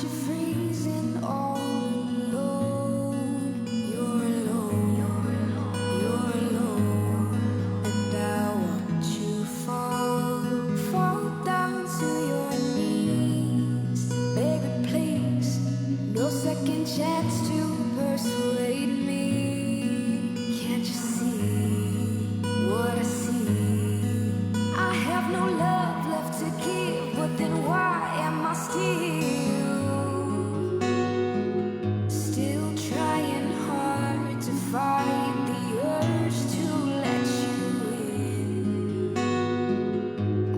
you freezing all alone. You're alone, you're alone. And I watch you fall down to your knees. Baby, please, no second chance to persuade me. Can't you see what I see? I have no love left to give, but then why am I still trying hard to fight the urge to let you in?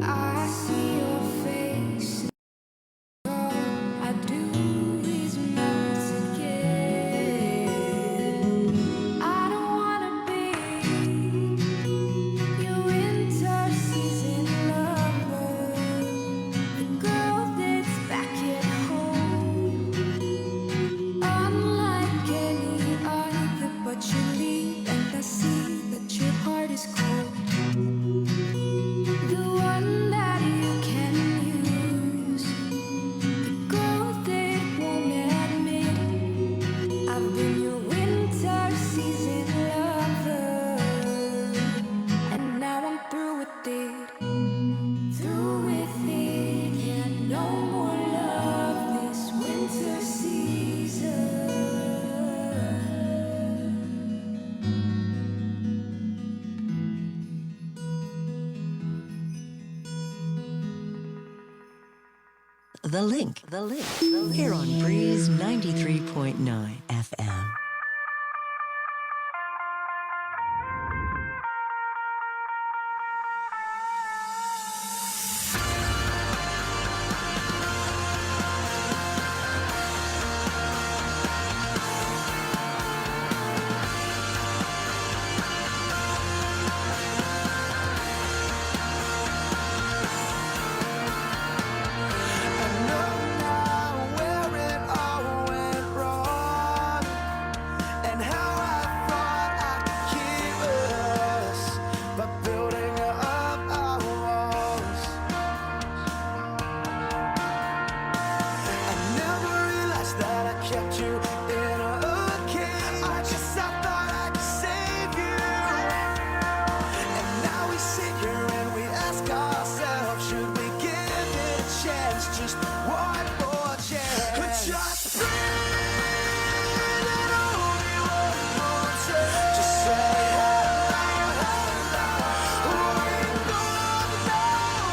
I see your face, all I do is melt again. I don't wanna be your winter season lover, the girl that's back at home, unlike any other. But you leave and I see that your heart is cold, the one that you can use, the girl that won't admit I've been your winter season lover. And now I'm through with it, yeah, no more love this winter season. The link, here on Breeze 93.9 FM. I know now where it all went wrong, and how I thought I could keep us by building up our walls. I never realized that I kept you in a cage. I thought I could save you, and now we sit here and we ask ourselves, should we give it a chance, just one more chance? Just breathe and only one more chance. Just say hello, hello. We know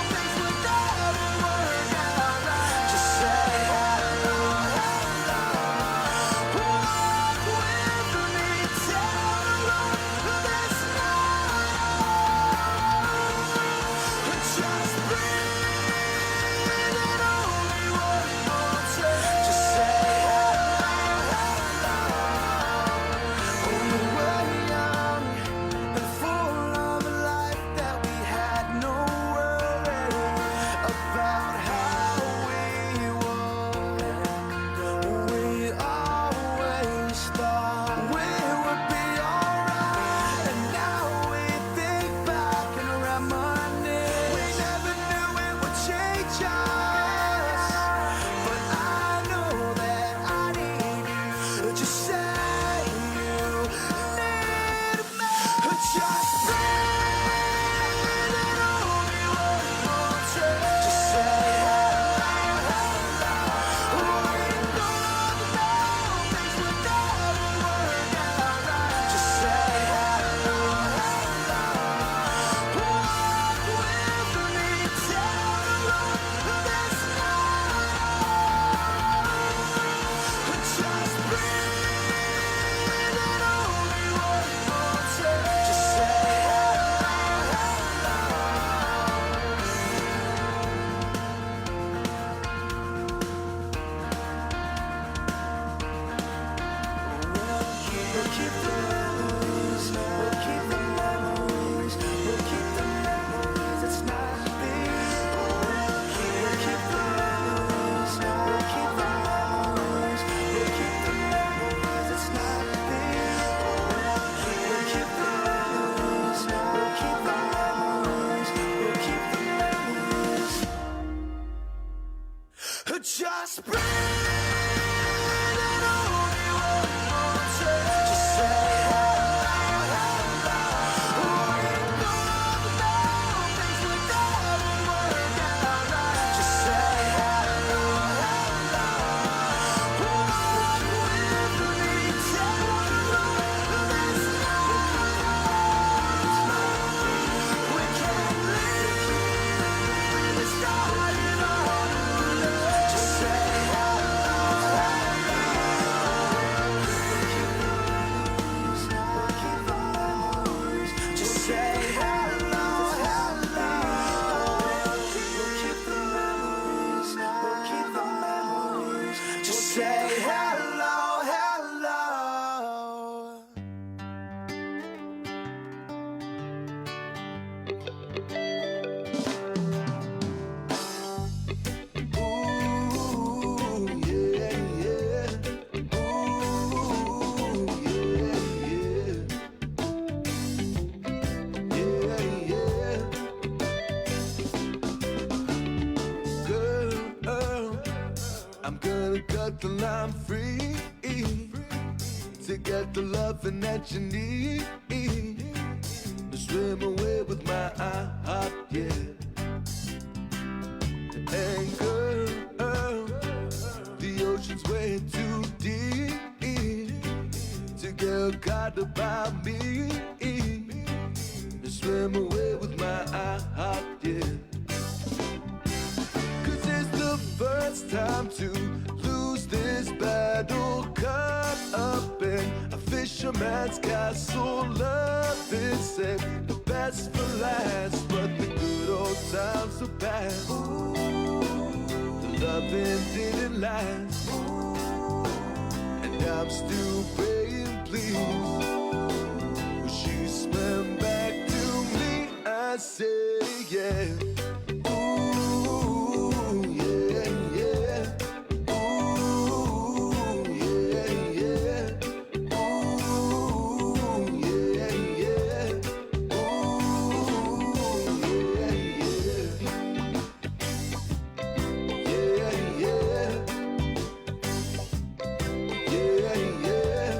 things would never work out right. Just say hello, hello. Walk with me, tell the Lord this night. Just breathe and only one more chance. Just say hello, hello. When we were young and full of a life that we had no worry about how we would. We always thought we would be alright, and now we think back and reminisce. We never knew it would change us, but I know that I need you. Just say you need me. Just breathe and only one more chance. Just say hello, hello. We know things would never work out right. Just say hello, hello. Walk with me, tell the Lord this night. Just breathe and only one more chance. Just say hello, hello. We'll keep the memories, we'll keep the memories, we'll keep the memories. It's not big. We'll keep the memories, we'll keep the memories, we'll keep the memories. It's not big. We'll keep the memories, we'll keep the memories, we'll keep the memories. Just breathe. say hello, hello. Ooh, yeah, yeah. Ooh, yeah, yeah. Yeah, yeah. Girl, I'm gonna cut the line free to get the loving that you need. To swim away with my heart, yeah. And girl, the ocean's way too deep to get caught by me. To swim away with my heart, yeah. Cause it's the first time to lose this battle. Caught up in a fisherman's castle. Love is said the best for last, but the good old times are past. The loving didn't last, and I'm still praying, please. Will she swim back to me? I say yeah. Ooh, yeah, yeah. Ooh, yeah, yeah. Ooh, yeah, yeah. Ooh, yeah, yeah. Yeah, yeah. Yeah, yeah.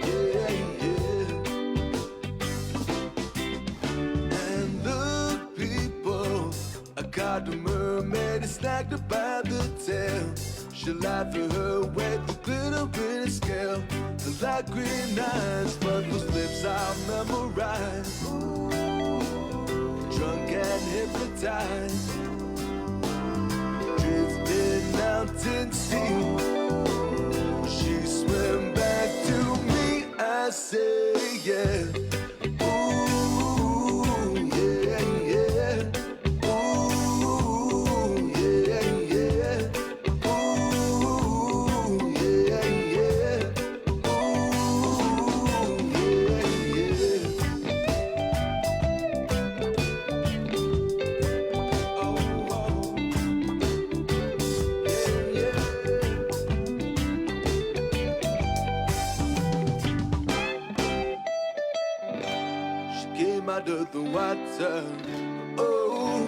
Yeah, yeah. And look, people, I got a mermaid snagged up by the tail. She laughed at her with the glitter in a scale. The light green eyes, but those lips I'll memorize. Drunk and hypnotized, drifting out in sea. She swam back to me. I say yeah. Ooh, yeah, yeah. Ooh, yeah, yeah. Ooh, yeah, yeah. Ooh, yeah, yeah. Oh, oh. Yeah, yeah. She came out of the water. Oh,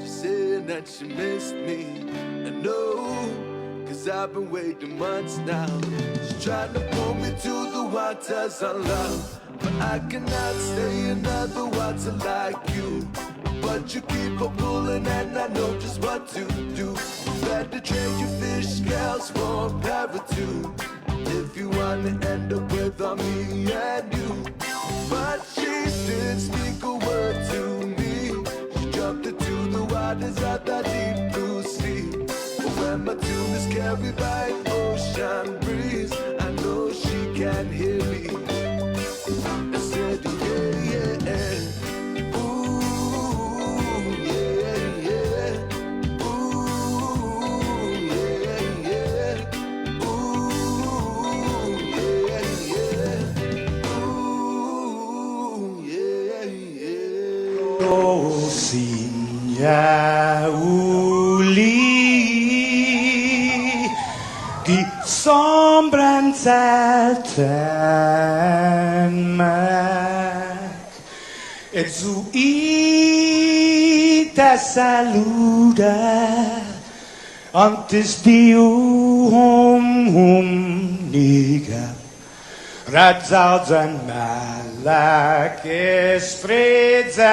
she said that she missed me. I know, cause I've been waiting months now. She's trying to pull me to the waters I love, but I cannot stay in other water like you. But you keep on pulling and I know just what to do. Better trade your fish scales for a parachute if you wanna end up with me and you. But she didn't speak a word to me. She jumped into the waters of the deep blue sea. But when my tune is carried by an ocean breeze, I know she can hear me. I said yeah, yeah. Ooh, yeah, yeah. Ooh, yeah, yeah. Ooh, yeah, yeah. Ooh, yeah, yeah. Oh, signa uli di sombranzelten meg et zu ite saluda antes di niga Radzaudzan malak esprezas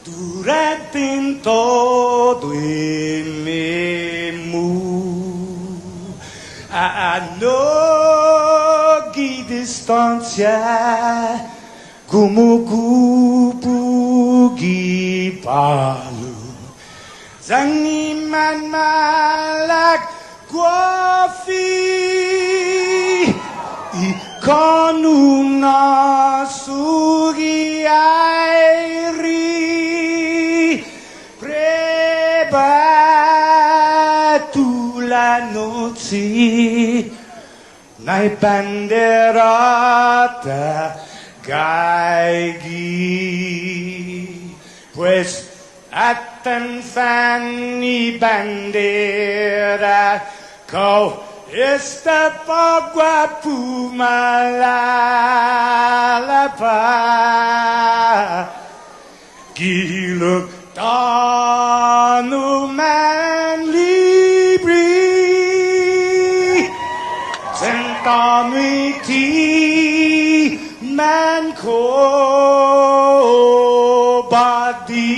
durante todo mu a no distancia como kupu gipalu zangiman malak guafi con una sughiairi preba la noche Nai banderata gaigi Pues atan fani bandera Kau esta pagua pumalalapa Giluk tanu man libri Sentami ti man ko badi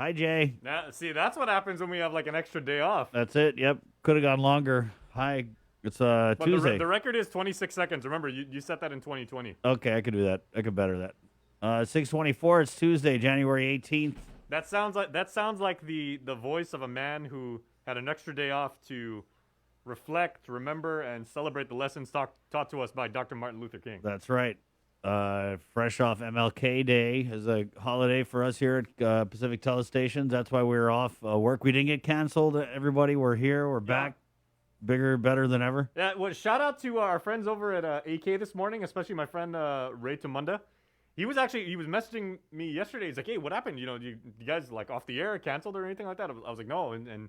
Hi, Jay. See, that's what happens when we have like an extra day off. That's it. Yep. Could have gone longer. Hi. It's But Tuesday. the record is 26 seconds. Remember, you set that in 2020. Okay, I could do that. I could better that. 6:24. It's Tuesday, January 18th. That sounds like the voice of a man who had an extra day off to reflect, remember, and celebrate the lessons taught to us by Dr. Martin Luther King. That's right. Fresh off MLK Day is a holiday for us here at Pacific Telestations. That's why we were off work. We didn't get canceled. Everybody, we're here. We're back. Bigger, better than ever. Yeah. Well, shout out to our friends over at AK this morning, especially my friend Ray Tamunda. He was messaging me yesterday. He's like, "Hey, what happened? You know, you guys like off the air, canceled or anything like that?" I was like, "No," and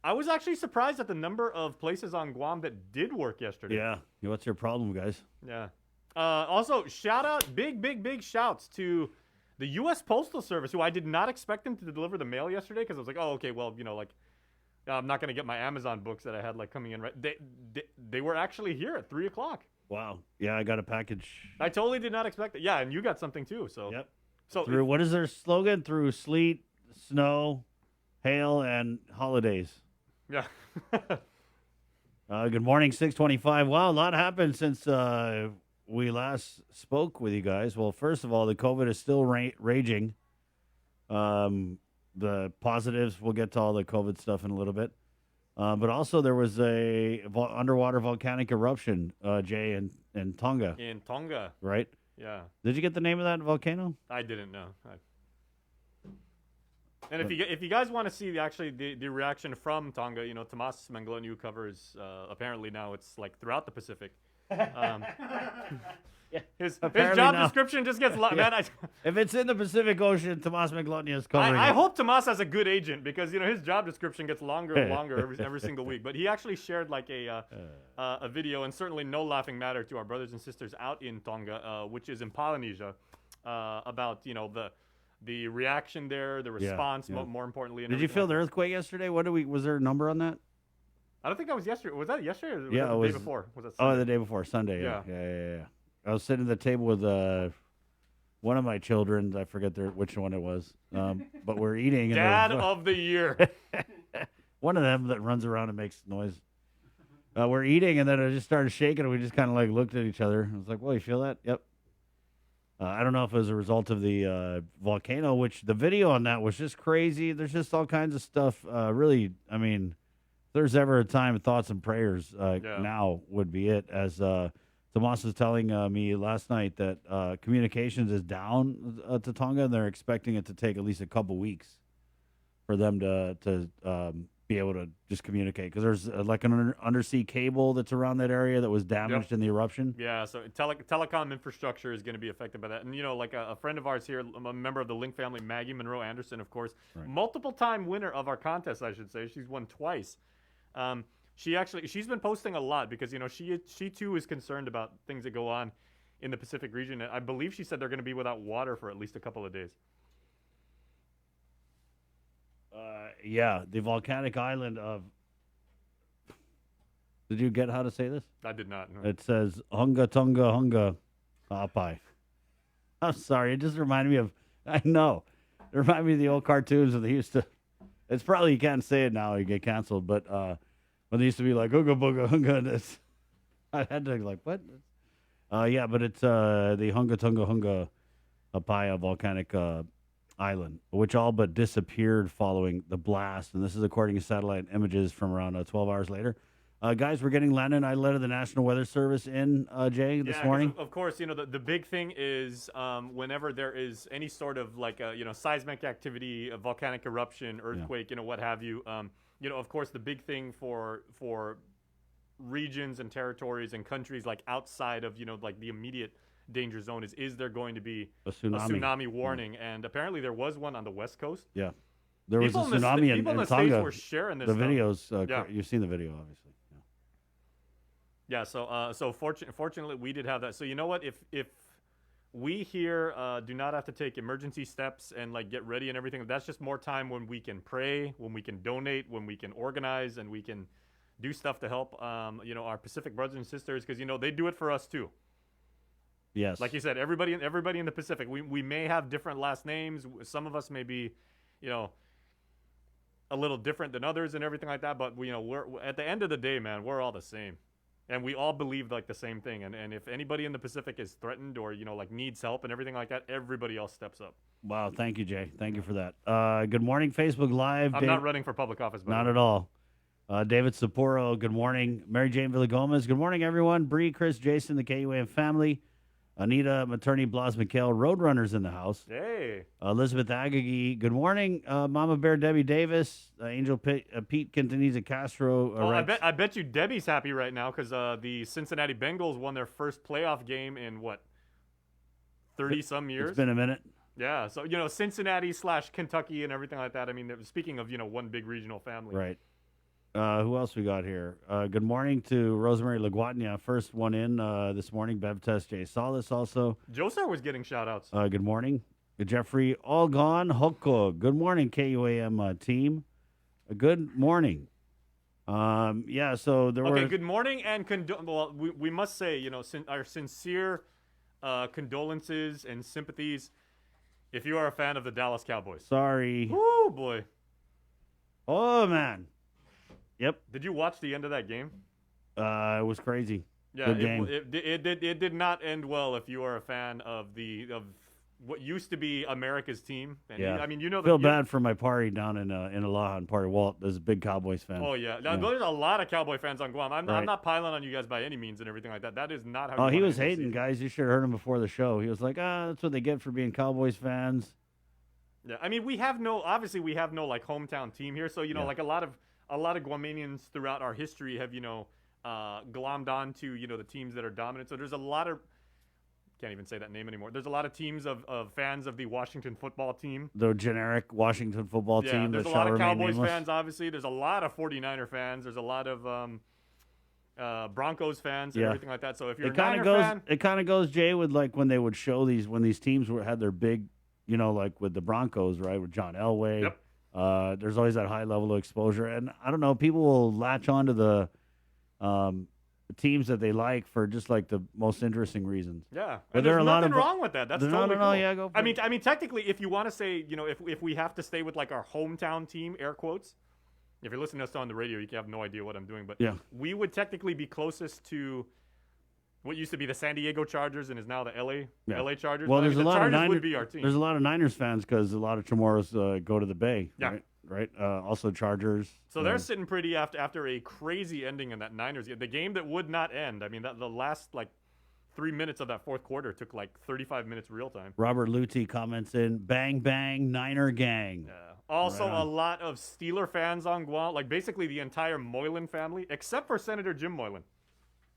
I was actually surprised at the number of places on Guam that did work yesterday. Yeah. What's your problem, guys? Yeah. Also, shout out, big shouts to the U.S. Postal Service, who I did not expect them to deliver the mail yesterday because I was like, oh, okay, well, you know, like, I'm not going to get my Amazon books that I had, like, coming in. Right. They were actually here at 3 o'clock. Wow. Yeah, I got a package. I totally did not expect it. Yeah, and you got something, too. So. Yep. So Through, what is their slogan? Through sleet, snow, hail, and holidays. Yeah. Good morning, 6:25. Wow, a lot happened since we last spoke with you guys. Well, first of all, the COVID is still raging. The positives, we'll get to all the COVID stuff in a little bit. But also there was a underwater volcanic eruption, Jay, in Tonga. In Tonga. Right? Yeah. Did you get the name of that volcano? I didn't know. And if you guys want to see the reaction from Tonga, you know, Tomas Manglonu covers, apparently now it's like throughout the Pacific. His job description just gets man. If it's in the Pacific Ocean, Tomas Manglonu is covering I it. hope Tomas has a good agent because you know his job description gets longer and longer every single week. But he actually shared like a video, and certainly no laughing matter to our brothers and sisters out in Tonga, which is in Polynesia, about you know the reaction there, the response, more importantly. And did you feel the earthquake yesterday? Was there a number on that? I don't think that was yesterday. Was that yesterday or was yeah, that the day before? Was that Sunday? Oh, the day before, Sunday. Yeah. I was sitting at the table with one of my children. I forget which one it was. But we're eating. Dad of the year. One of them that runs around and makes noise. We're eating, and then I just started shaking, and we just kind of like looked at each other. I was like, well, you feel that? Yep. I don't know if it was a result of the volcano, which the video on that was just crazy. There's just all kinds of stuff. Really, I mean, if there's ever a time, thoughts and prayers now would be it. As Tomas was telling me last night that communications is down to Tonga, and they're expecting it to take at least a couple weeks for them to be able to just communicate, because there's like an undersea cable that's around that area that was damaged in the eruption. Yeah, so telecom infrastructure is going to be affected by that. And, you know, like a friend of ours here, a member of the Link family, Maggie Monroe Anderson, of course, multiple-time winner of our contest, I should say. She's won twice. She's been posting a lot because, you know, she too is concerned about things that go on in the Pacific region. I believe she said they're going to be without water for at least a couple of days. Yeah, the volcanic island of... Did you get how to say this? I did not. No. It says Hunga Tonga Hunga Apai. I'm sorry, it just reminded me of... I know. It reminded me of the old cartoons when they used to... It's probably, you can't say it now, you get canceled, but when they used to be like, Hunga Bunga Hunga, this, I had to like, what? Yeah, but it's the Hunga Tonga Hunga Apai volcanic island, which all but disappeared following the blast. And this is according to satellite images from around 12 hours later. Guys, we're getting Lennon Islet of the National Weather Service in, Jay, this morning. Of course, you know, the big thing is whenever there is any sort of like, you know, seismic activity, a volcanic eruption, earthquake, you know, what have you, you know, of course, the big thing for regions and territories and countries like outside of, you know, like the immediate danger zone is there going to be a tsunami warning? And apparently there was one on the West Coast. Yeah. There was a tsunami in Tonga. States were sharing this the stuff. Videos, you've seen the video, obviously. Yeah, so fortunately we did have that. So you know what? If we here do not have to take emergency steps and like get ready and everything, that's just more time when we can pray, when we can donate, when we can organize, and we can do stuff to help you know, our Pacific brothers and sisters, because you know they do it for us too. Yes. Like you said, everybody in the Pacific, we may have different last names. Some of us may be, you know, a little different than others and everything like that. But we're at the end of the day, man, we're all the same, and we all believe like the same thing. And if anybody in the Pacific is threatened or like needs help and everything like that, everybody else steps up. Wow, thank you, Jay. Thank you for that. Good morning, Facebook Live. I'm not running for public office, but Not at all. David Sapporo, good morning. Mary Jane Villagomez, good morning, everyone. Bree, Chris, Jason, the KUAM family. Anita, Maternity, Blas, Mikhail, Roadrunners in the house. Hey. Elizabeth Agagi, good morning. Mama Bear, Debbie Davis. Angel Pete Quintanilla Castro. I bet you Debbie's happy right now because the Cincinnati Bengals won their first playoff game in, 30-some years? It's been a minute. Yeah, so, Cincinnati / Kentucky and everything like that. I mean, speaking of, one big regional family. Right. Who else we got here? Good morning to Rosemary LaGuatnia. First one in this morning. Bev Test Jay Solis also. Josar was getting shout-outs. Good morning. Jeffrey Allgone Hoko. Good morning, KUAM team. Good morning. Yeah, so there were... Okay, good morning and we must say, our sincere condolences and sympathies if you are a fan of the Dallas Cowboys. Sorry. Woo, boy. Oh, man. Yep. Did you watch the end of that game? It was crazy. Yeah, Good game. It did not end well if you are a fan of what used to be America's team. And yeah. I mean, feel bad for my party down in Alahan party. Walt is a big Cowboys fan. Oh yeah, there's a lot of Cowboy fans on Guam. I'm not piling on you guys by any means and everything like that. That is not how. Oh, he was hating, guys. You should have heard him before the show. He was like, that's what they get for being Cowboys fans. Yeah, I mean, we have no hometown team here, so like a lot of Guamanians throughout our history have glommed on to the teams that are dominant. So there's a lot of, can't even say that name anymore. There's a lot of teams of fans of the Washington football team. The generic Washington football team. Yeah, there's a lot of Cowboys fans, obviously. There's a lot of 49er fans. There's a lot of Broncos fans and everything like that. So if you're a Niner fan... It kind of goes, Jay, with when they would show when these teams had their big, like with the Broncos, right, with John Elway. Yep. There's always that high level of exposure. And I don't know, people will latch on to the teams that they like for just the most interesting reasons. Yeah, but there's nothing wrong with that. That's totally cool. Yeah, go for it. I mean, technically, if you want to say, if we have to stay with our hometown team, air quotes. If you're listening to us on the radio, you have no idea what I'm doing, but yeah, we would technically be closest to what used to be the San Diego Chargers and is now the LA Chargers. Well, there's a lot of Niners. Would be our team. There's a lot of Niners fans because a lot of Chamorros go to the Bay. Yeah. Right. Also Chargers. So they're sitting pretty after a crazy ending in that Niners game. The game that would not end. I mean, the last 3 minutes of that fourth quarter took 35 minutes real time. Robert Luty comments in, bang, bang, Niner gang. Yeah. Also, a lot of Steeler fans on Guam, basically the entire Moylan family, except for Senator Jim Moylan.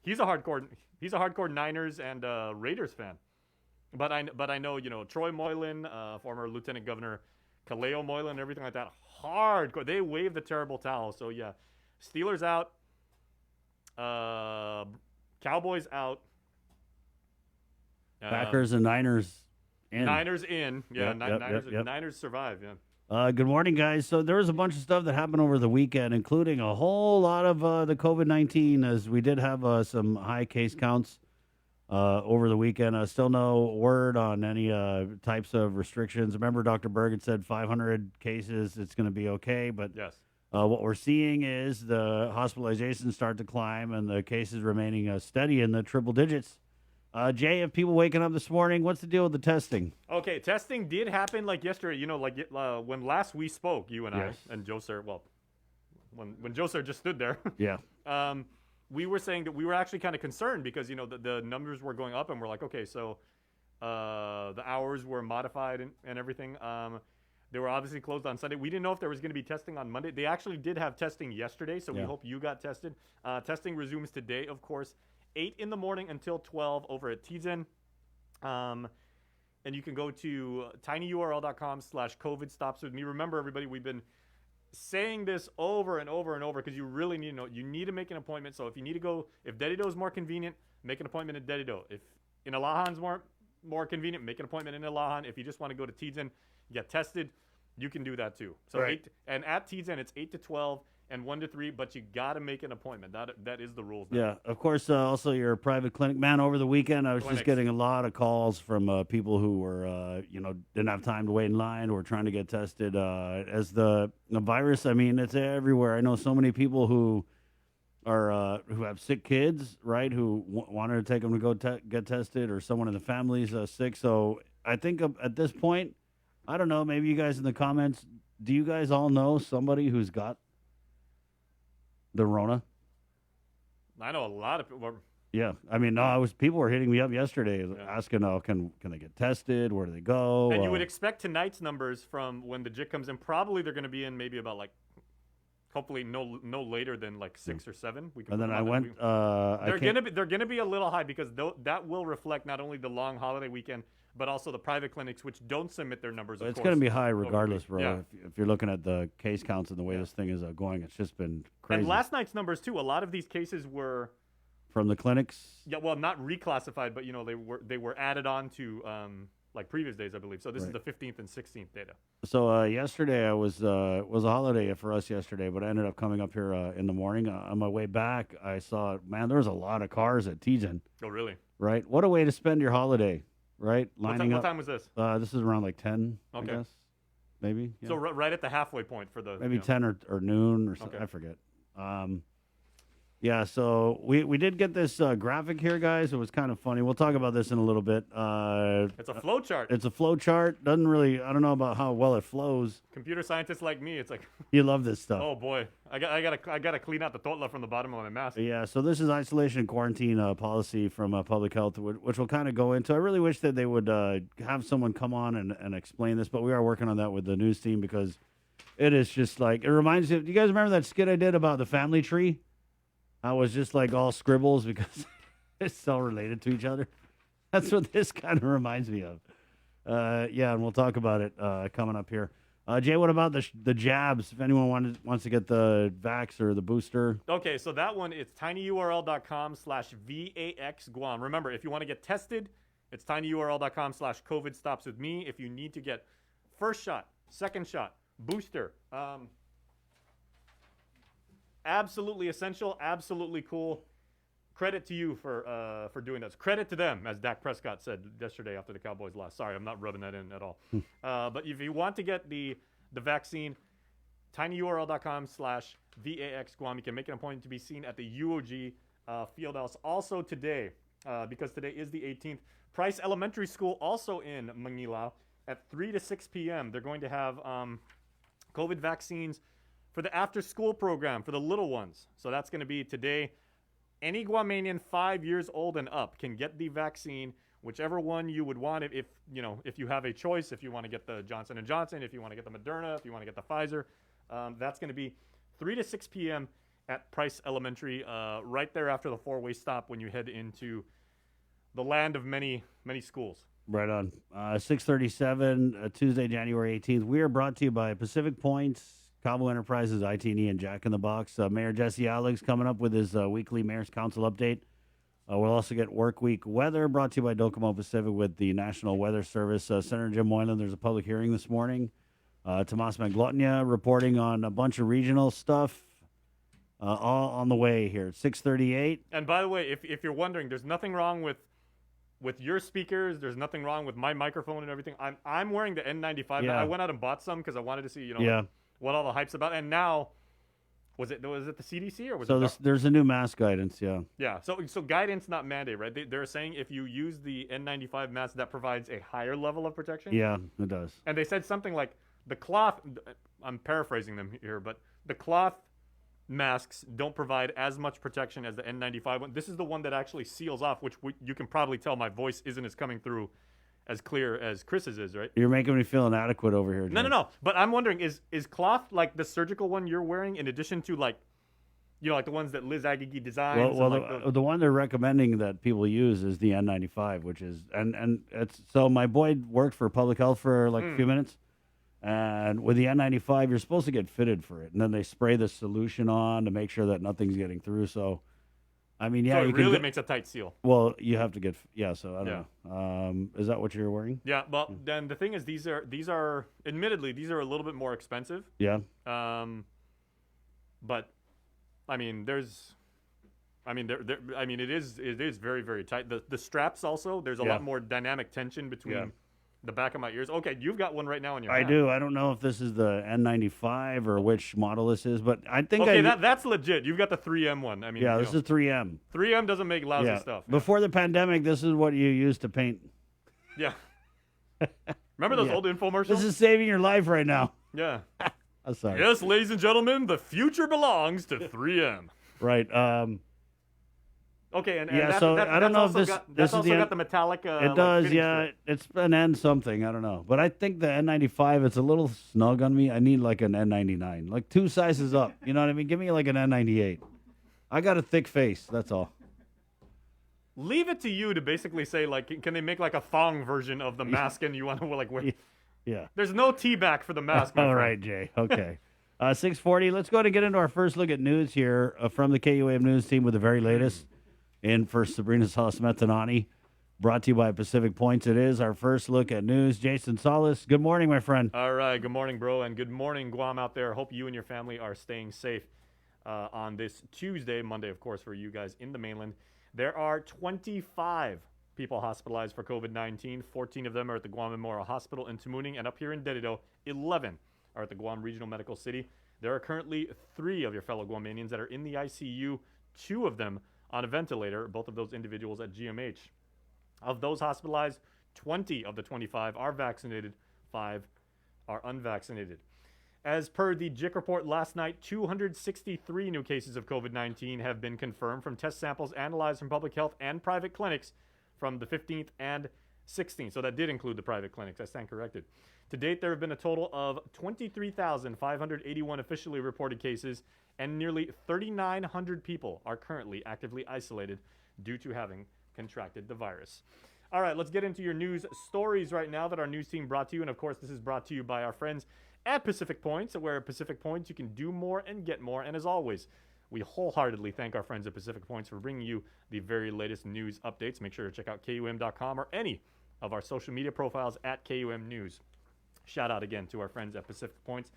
He's a hardcore Niners and Raiders fan. But I know, Troy Moylan, former Lieutenant Governor Kaleo Moylan, and everything like that, hardcore. They wave the terrible towel. So yeah, Steelers out, Cowboys out, Packers and Niners in. Niners in, yeah. Niners survive, yeah. Good morning, guys. So there was a bunch of stuff that happened over the weekend, including a whole lot of the COVID-19, as we did have some high case counts over the weekend. Still no word on any types of restrictions. Remember, Dr. Berg had said 500 cases, it's going to be okay. But yes. What we're seeing is the hospitalizations start to climb and the cases remaining steady in the triple digits. Jay, have people waking up this morning? What's the deal with the testing? Okay, testing did happen yesterday. When last we spoke, you and yes. I and Joe Sir. Well, when Joe Sir just stood there. Yeah. We were saying that we were actually kind of concerned because the numbers were going up, and we're like, okay, so the hours were modified and everything. They were obviously closed on Sunday. We didn't know if there was going to be testing on Monday. They actually did have testing yesterday, so we hope you got tested. Testing resumes today, of course. 8 in the morning until 12 over at Tizen. And you can go to tinyurl.com/COVID stops with me. Remember, everybody, we've been saying this over and over and over because you really need to know. You need to make an appointment. So if you need to go, if Dedido is more convenient, make an appointment at Dedido. If in Alahan's more convenient, make an appointment in Alahan. If you just want to go to Tizen, get tested, you can do that too. So right. and at Tizen, it's 8 to 12. and 1 to 3, but you got to make an appointment. That is the rules now. Yeah, of course. Also, your private clinic, man. Over the weekend, I was just getting a lot of calls from people who were, didn't have time to wait in line or trying to get tested. As the virus, I mean, it's everywhere. I know so many people who are who have sick kids, right? Who wanted to take them to go get tested, or someone in the family's sick. So I think at this point, I don't know. Maybe you guys in the comments, do you guys all know somebody who's got the Rona? I know a lot of people. Yeah, I mean, no, people were hitting me up yesterday asking, can they get tested? Where do they go? And you would expect tonight's numbers from when the JIC comes in. Probably they're going to be in maybe about hopefully no later than 6 or 7. We can. And then I went. They're gonna be a little high because that will reflect not only the long holiday weekend but also the private clinics which don't submit their numbers. It's going to be high regardless, bro. Yeah. If you're looking at the case counts and the way this thing is going, it's just been crazy. And last night's numbers too. A lot of these cases were from the clinics. Yeah, well, not reclassified, but they were added on to previous days, I believe. So this is the 15th and 16th data. So yesterday I was a holiday for us yesterday, but I ended up coming up here in the morning. On my way back, I saw, man, there was a lot of cars at Tijan. Oh, really? Right. What a way to spend your holiday, right? Lining up. What time was this? This is around 10. Okay. I guess. Maybe. Yeah. So right at the halfway point for the maybe 10 or noon or something. Okay. I forget. Yeah, so we did get this graphic here, guys. It was kind of funny. We'll talk about this in a little bit. It's a flow chart. It's a flow chart. Doesn't really, I don't know about how well it flows. Computer scientists like me, it's like you love this stuff. Oh boy, I gotta clean out the totla from the bottom of my mask. Yeah, so this is isolation and quarantine policy from public health, which we'll kind of go into. I really wish that they would have someone come on and explain this, but we are working on that with the news team because it is just it reminds you. Do you guys remember that skit I did about the family tree? I was just all scribbles because it's so related to each other. That's what this kind of reminds me of. Yeah, and we'll talk about it coming up here. Jay, what about the jabs? If anyone wants to get the vax or the booster. Okay, so that one, it's tinyurl.com/VAXGuam. Remember, if you want to get tested, it's tinyurl.com/COVID stops with me. If you need to get first shot, second shot, booster, absolutely essential, absolutely cool. Credit to you for doing this. Credit to them, as Dak Prescott said yesterday after the Cowboys lost. Sorry, I'm not rubbing that in at all. But if you want to get the vaccine, tinyurl.com/VAXGuam. You can make an appointment to be seen at the UOG field house. Also today, because today is the 18th, Price Elementary School, also in Manila, at 3 to 6 p.m. They're going to have COVID vaccines for the after-school program for the little ones. So that's going to be today. Any Guamanian 5 years old and up can get the vaccine, whichever one you would want. If you have a choice, if you want to get the Johnson & Johnson, if you want to get the Moderna, if you want to get the Pfizer, that's going to be 3 to 6 p.m. at Price Elementary, right there after the four-way stop when you head into the land of many, many schools. Right on. 6:37, Tuesday, January 18th. We are brought to you by Pacific Points, Cabo Enterprises, IT&E, and Jack in the Box. Mayor Jesse Alex coming up with his weekly Mayor's Council update. We'll also get Work Week Weather brought to you by Docomo Pacific with the National Weather Service. Senator Jim Moylan, there's a public hearing this morning. Tomas Maglotnia reporting on a bunch of regional stuff. All on the way here at 6:38. And by the way, if you're wondering, there's nothing wrong with your speakers. There's nothing wrong with my microphone and everything. I'm wearing the N95. Yeah. I went out and bought some because I wanted to see, what all the hype's about. And now, was it the CDC or was it? There's a new mask guidance, yeah. Yeah, so guidance, not mandate, right? They're saying if you use the N95 mask, that provides a higher level of protection. Yeah, it does. And they said something like the cloth, I'm paraphrasing them here, but the cloth masks don't provide as much protection as the N95 one. This is the one that actually seals off, which you can probably tell my voice isn't as coming through as clear as Chris's is, right? You're making me feel inadequate over here, Jay. No. But I'm wondering, is cloth like the surgical one you're wearing in addition to like the ones that Liz Agagi designs? Well, the one they're recommending that people use is the N95, which is and it's so my boy worked for public health for a few minutes, and with the N95 you're supposed to get fitted for it, and then they spray the solution on to make sure that nothing's getting through. So. I mean, yeah, so it really makes a tight seal. Well, you have to get, so I don't know. Is that what you're wearing? Yeah, well, then the thing is, these are admittedly, these are a little bit more expensive. Yeah. But I mean, it is very, very tight. The straps also, there's a lot more dynamic tension between the back of my ears. Okay, you've got one right now in your hand. I do. I don't know if this is the N95 or which model this is, but I think that's legit. You've got the 3M one. I mean, this is 3M. 3M doesn't make lousy stuff. Before the pandemic, this is what you used to paint. Yeah. Remember those old infomercials? This is saving your life right now. Yeah. I'm sorry. Yes, ladies and gentlemen, the future belongs to 3M. Right. Okay, and so I don't know if this that's is also the got the metallic. It does, yeah. It's an N something. I don't know, but I think the N95. It's a little snug on me. I need like an N99, like 2 sizes up. You know what I mean? Give me like an N98. I got a thick face. That's all. Leave it to you to basically say, like, can they make like a thong version of the mask, and you want to like wear? Yeah. There's no T-back for the mask. All right, Jay. Okay. 6:40. Let's go ahead and get into our first look at news here from the KUAM news team with the very latest. In for Sabrina Salas-Metanani, brought to you by Pacific Points. It is our first look at news. Jason Salas, good morning, my friend. All right, good morning, bro, and good morning, Guam out there. Hope you and your family are staying safe on this Tuesday, Monday, of course, for you guys in the mainland. There are 25 people hospitalized for COVID-19. 14 of them are at the Guam Memorial Hospital in Tamuning, and up here in Dedido, 11 are at the Guam Regional Medical City. There are currently 3 of your fellow Guamanians that are in the ICU, 2 of them on a ventilator, both of those individuals at GMH. Of those hospitalized, 20 of the 25 are vaccinated, 5 are unvaccinated. As per the JIC report last night, 263 new cases of COVID-19 have been confirmed from test samples analyzed from public health and private clinics from the 15th and 16th. So that did include the private clinics. I stand corrected. To date, there have been a total of 23,581 officially reported cases, and nearly 3,900 people are currently actively isolated due to having contracted the virus. All right, let's get into your news stories right now that our news team brought to you. And of course, this is brought to you by our friends at Pacific Points, where at Pacific Points you can do more and get more. And as always, we wholeheartedly thank our friends at Pacific Points for bringing you the very latest news updates. Make sure to check out KUM.com or any of our social media profiles at KUM News. Shout out again to our friends at Pacific Points.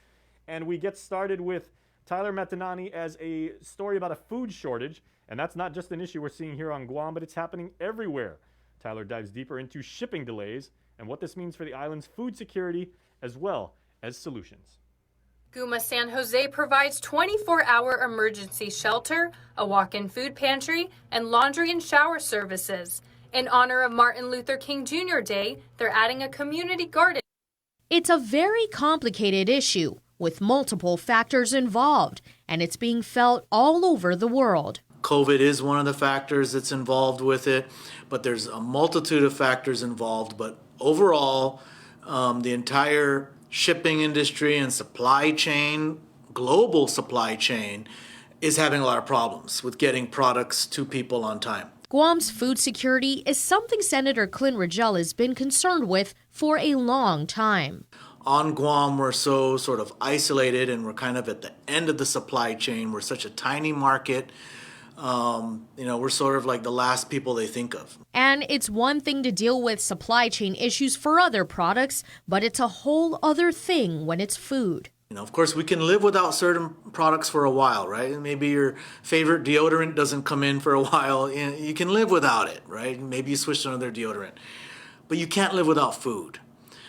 And we get started with Tyler Metanani as a story about a food shortage. And that's not just an issue we're seeing here on Guam, but it's happening everywhere. Tyler dives deeper into shipping delays and what this means for the island's food security as well as solutions. Guma San Jose provides 24-hour emergency shelter, a walk-in food pantry, and laundry and shower services. In honor of Martin Luther King Jr. Day, they're adding a community garden. It's a very complicated issue with multiple factors involved, and it's being felt all over the world. COVID is one of the factors that's involved with it, but there's a multitude of factors involved. But overall, the entire shipping industry and supply chain, global supply chain, is having a lot of problems with getting products to people on time. Guam's food security is something Senator Clint Rigel has been concerned with for a long time. On Guam, we're so sort of isolated and we're kind of at the end of the supply chain. We're such a tiny market. We're sort of like the last people they think of. And it's one thing to deal with supply chain issues for other products, but it's a whole other thing when it's food. Of course, we can live without certain products for a while, right? Maybe your favorite deodorant doesn't come in for a while. You can live without it, right? Maybe you switch to another deodorant. But you can't live without food.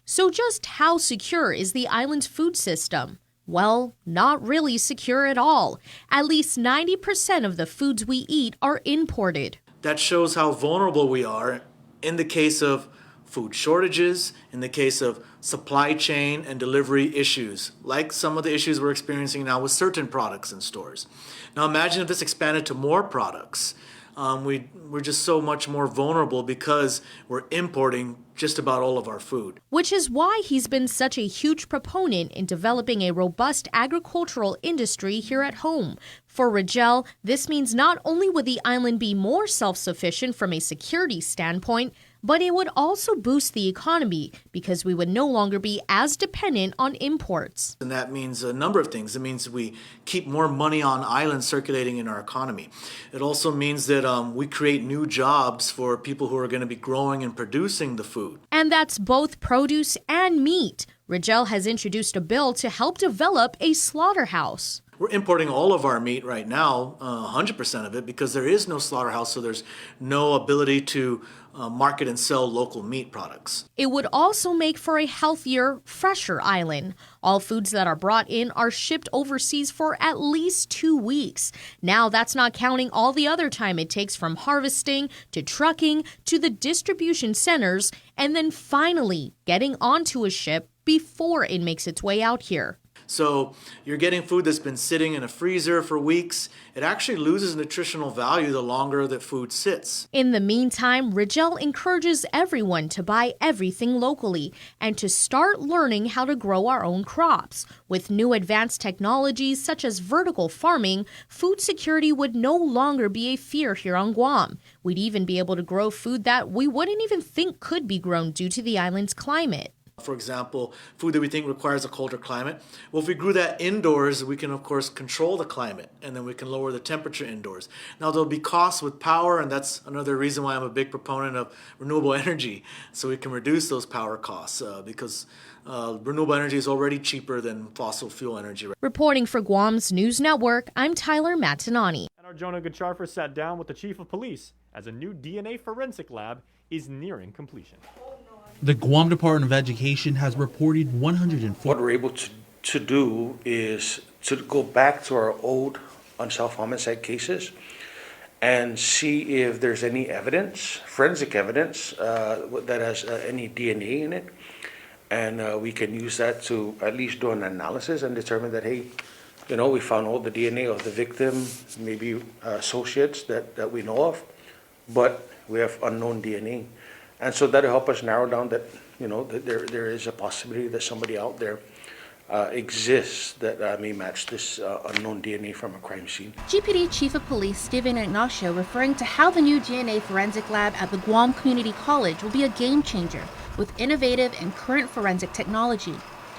So just how secure is the island's food system? Well, not really secure at all. At least 90% of the foods we eat are imported. That shows how vulnerable we are in the case of food shortages, in the case of supply chain and delivery issues, like some of the issues we're experiencing now with certain products in stores. Now imagine if this expanded to more products. We're just so much more vulnerable because we're importing just about all of our food. Which is why he's been such a huge proponent in developing a robust agricultural industry here at home. For Rigel, this means not only would the island be more self-sufficient from a security standpoint, but it would also boost the economy because we would no longer be as dependent on imports. And that means a number of things. It means we keep more money on island circulating in our economy. It also means that we create new jobs for people who are going to be growing and producing the food. And that's both produce and meat. Rigel has introduced a bill to help develop a slaughterhouse. We're importing all of our meat right now, 100% of it, because there is no slaughterhouse, so there's no ability to market and sell local meat products. It would also make for a healthier, fresher island. All foods that are brought in are shipped overseas for at least 2 weeks. Now, that's not counting all the other time it takes from harvesting to trucking to the distribution centers and then finally getting onto a ship before it makes its way out here. So you're getting food that's been sitting in a freezer for weeks. It actually loses nutritional value the longer that food sits. In the meantime, Rigel encourages everyone to buy everything locally and to start learning how to grow our own crops. With new advanced technologies such as vertical farming, food security would no longer be a fear here on Guam. We'd even be able to grow food that we wouldn't even think could be grown due to the island's climate. For example, food that we think requires a colder climate. Well, if we grew that indoors, we can, of course, control the climate, and then we can lower the temperature indoors. Now, there'll be costs with power, and that's another reason why I'm a big proponent of renewable energy, so we can reduce those power costs, because renewable energy is already cheaper than fossil fuel energy. Reporting for Guam's News Network, I'm Tyler Matinani. And our Jonah Gacharfer sat down with the chief of police as a new DNA forensic lab is nearing completion. The Guam Department of Education has reported 104. What we're able to do is to go back to our old unsolved homicide cases and see if there's any evidence, forensic evidence, that has any DNA in it. And we can use that to at least do an analysis and determine that, hey, you know, we found all the DNA of the victim, maybe associates that we know of, but we have unknown DNA. And so that'll help us narrow down that, you know, that there is a possibility that somebody out there exists that may match this unknown DNA from a crime scene. GPD Chief of Police Steven Ignacio referring to how the new DNA forensic lab at the Guam Community College will be a game changer with innovative and current forensic technology.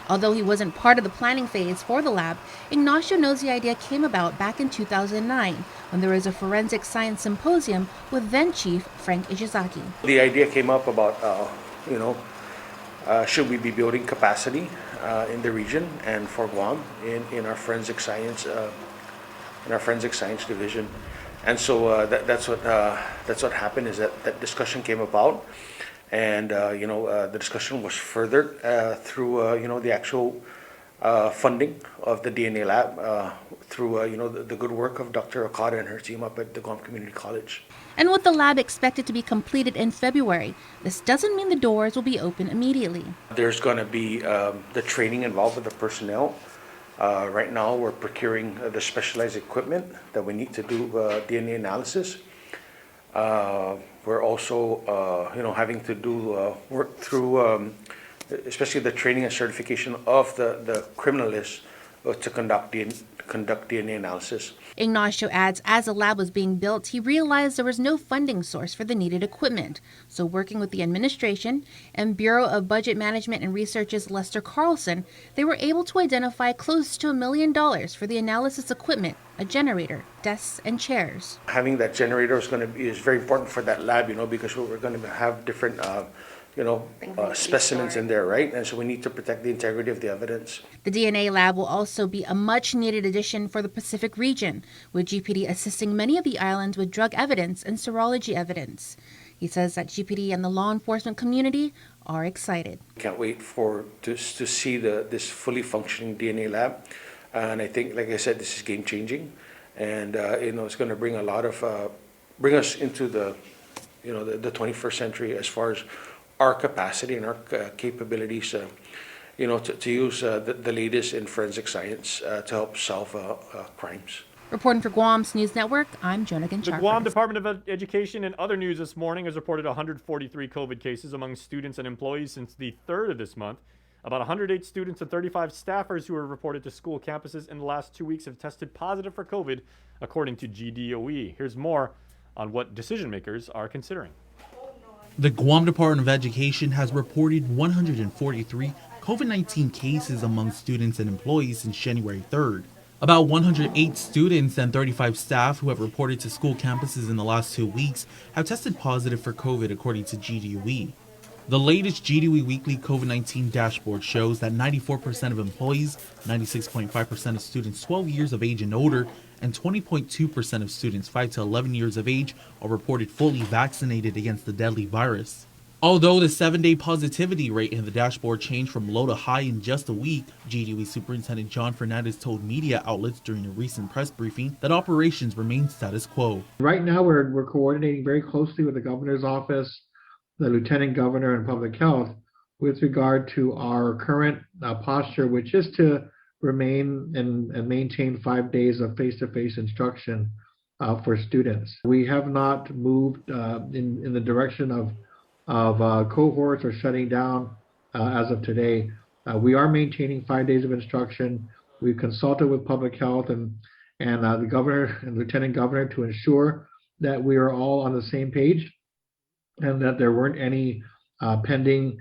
Although he wasn't part of the planning phase for the lab, Ignacio knows the idea came about back in 2009 when there was a forensic science symposium with then Chief Frank Ijizaki. The idea came up about, should we be building capacity in the region and for Guam in our forensic science division, and so that's what happened. Is that discussion came about. And the discussion was furthered through the actual funding of the DNA lab through the good work of Dr. Okada and her team up at the Guam Community College. And with the lab expected to be completed in February, this doesn't mean the doors will be open immediately. There's going to be the training involved with the personnel. Right now, we're procuring the specialized equipment that we need to do DNA analysis. We're also, having to do work through, especially the training and certification of the criminalists to conduct DNA analysis. Ignacio adds, as the lab was being built, he realized there was no funding source for the needed equipment. So working with the administration and Bureau of Budget Management and Research's Lester Carlson, they were able to identify close to $1 million for the analysis equipment, a generator, desks, and chairs. Having that generator is very important for that lab, because we're going to have different specimens in there, right? And so we need to protect the integrity of the evidence. The DNA lab will also be a much-needed addition for the Pacific region, with GPD assisting many of the islands with drug evidence and serology evidence. He says that GPD and the law enforcement community are excited. Can't wait to see this fully functioning DNA lab. And I think, like I said, this is game-changing. And, it's going to bring bring us into the 21st century as far as our capacity and our capabilities, to use the latest in forensic science to help solve crimes. Reporting for Guam's News Network, I'm Jonah Gacharfer. The Guam Department of Education and other news this morning has reported 143 COVID cases among students and employees since the 3rd of this month. About 108 students and 35 staffers who were reported to school campuses in the last 2 weeks have tested positive for COVID, according to GDOE. Here's more on what decision makers are considering. The Guam Department of Education has reported 143 COVID-19 cases among students and employees since January 3rd. About 108 students and 35 staff who have reported to school campuses in the last 2 weeks have tested positive for COVID, according to GDOE. The latest GDOE weekly COVID-19 dashboard shows that 94% of employees, 96.5% of students 12 years of age and older, and 20.2% of students 5 to 11 years of age are reported fully vaccinated against the deadly virus. Although the 7-day positivity rate in the dashboard changed from low to high in just a week, GDOE Superintendent John Fernandez told media outlets during a recent press briefing that operations remain status quo. Right now, we're coordinating very closely with the governor's office, the lieutenant governor, and public health with regard to our current posture, which is to remain and maintain 5 days of face-to-face instruction for students. We have not moved in the direction of cohorts or shutting down as of today. We are maintaining 5 days of instruction. We've consulted with public health and the governor and lieutenant governor to ensure that we are all on the same page and that there weren't any pending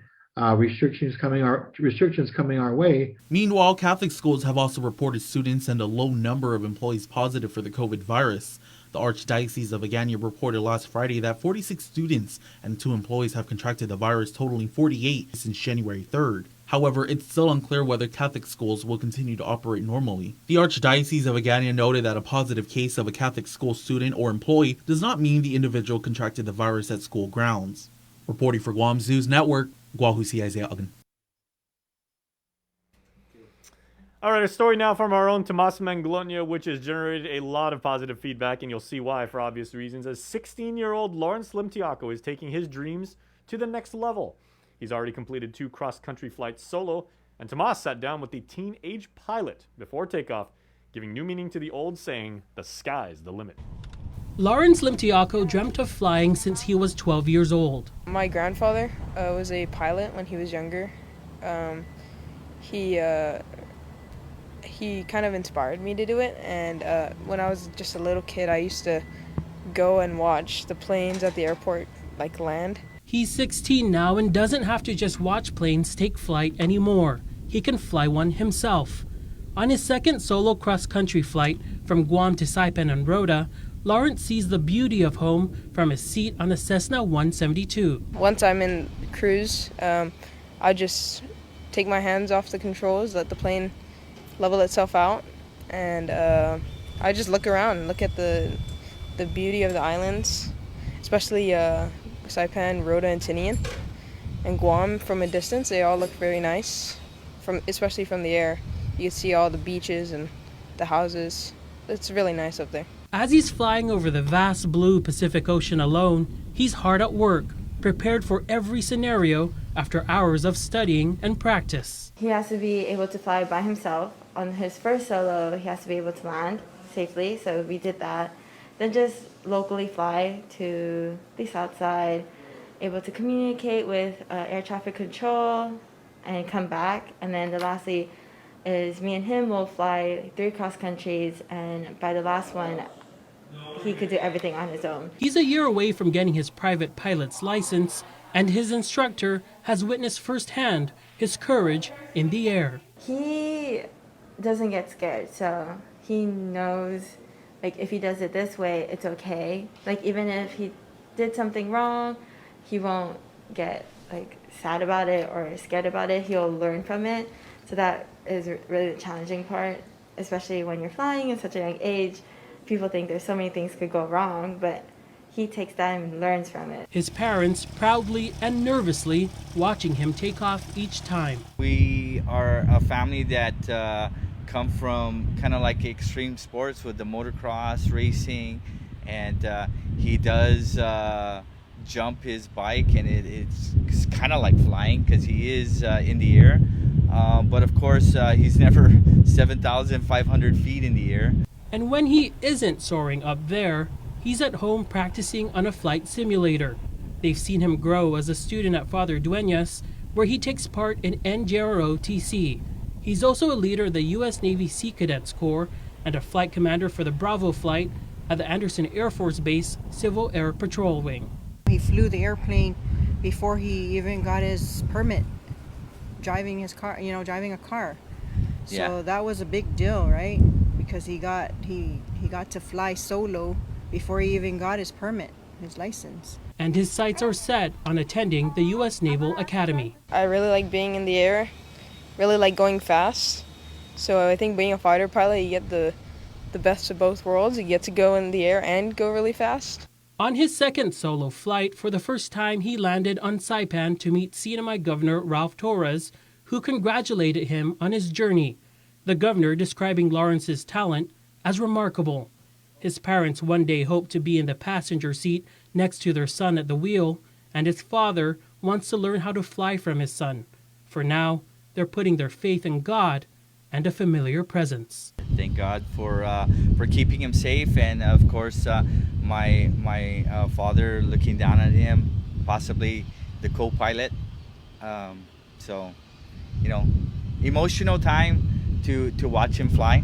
restrictions coming our way. Meanwhile, Catholic schools have also reported students and a low number of employees positive for the COVID virus. The Archdiocese of Agana reported last Friday that 46 students and 2 employees have contracted the virus, totaling 48 since January 3rd. However, it's still unclear whether Catholic schools will continue to operate normally. The Archdiocese of Agana noted that a positive case of a Catholic school student or employee does not mean the individual contracted the virus at school grounds. Reporting for Guam's News Network, Guahusi Isaiah Agan. All right, a story now from our own Tomas Manglonia, which has generated a lot of positive feedback, and you'll see why for obvious reasons, as 16-year-old Lawrence Limtiaco is taking his dreams to the next level. He's already completed 2 cross-country flights solo, and Tomas sat down with the teenage pilot before takeoff, giving new meaning to the old saying, the sky's the limit. Lawrence Limtiaco dreamt of flying since he was 12 years old. My grandfather was a pilot when he was younger. He kind of inspired me to do it, and when I was just a little kid, I used to go and watch the planes at the airport land. He's 16 now and doesn't have to just watch planes take flight anymore. He can fly one himself. On his second solo cross-country flight from Guam to Saipan and Rota, Lawrence sees the beauty of home from his seat on the Cessna 172. Once I'm in cruise, I just take my hands off the controls, let the plane level itself out, and I just look around and look at the beauty of the islands, especially Saipan, Rota, and Tinian, and Guam from a distance. They all look very nice, especially from the air. You can see all the beaches and the houses. It's really nice up there. As he's flying over the vast blue Pacific Ocean alone, he's hard at work, prepared for every scenario after hours of studying and practice. He has to be able to fly by himself. On his first solo, he has to be able to land safely, so we did that. Then just locally fly to the south side, able to communicate with air traffic control and come back. And then the lastly is me and him will fly 3 cross countries, and by the last one, he could do everything on his own. He's a year away from getting his private pilot's license, and his instructor has witnessed firsthand his courage in the air. He doesn't get scared, so he knows if he does it this way, it's okay. Even if he did something wrong, he won't get sad about it or scared about it. He'll learn from it. So that is really the challenging part, especially when you're flying at such a young age. People think there's so many things could go wrong, but he takes that and learns from it. His parents proudly and nervously watching him take off each time. We are a family that come from kind of extreme sports with the motocross racing, and he does jump his bike, and it's kind of like flying because he is in the air. But of course, he's never 7,500 feet in the air. And when he isn't soaring up there, he's at home practicing on a flight simulator. They've seen him grow as a student at Father Duenas, where he takes part in NJROTC. He's also a leader of the U.S. Navy Sea Cadets Corps and a flight commander for the Bravo flight at the Anderson Air Force Base Civil Air Patrol Wing. He flew the airplane before he even got his permit, driving his car, driving a car. So Yeah. That was a big deal, right? Because he got to fly solo before he even got his permit. his license. And his sights are set on attending the U.S. Naval Academy. I really like being in the air, really like going fast. So I think being a fighter pilot, you get the best of both worlds. You get to go in the air and go really fast. On his second solo flight, for the first time, he landed on Saipan to meet Tsunami Governor Ralph Torres, who congratulated him on his journey. The governor describing Lawrence's talent as remarkable. His parents one day hope to be in the passenger seat next to their son at the wheel, and his father wants to learn how to fly from his son. For now, they're putting their faith in God and a familiar presence. Thank God for keeping him safe, and of course my father looking down at him, possibly the co-pilot. So, you know, emotional time to watch him fly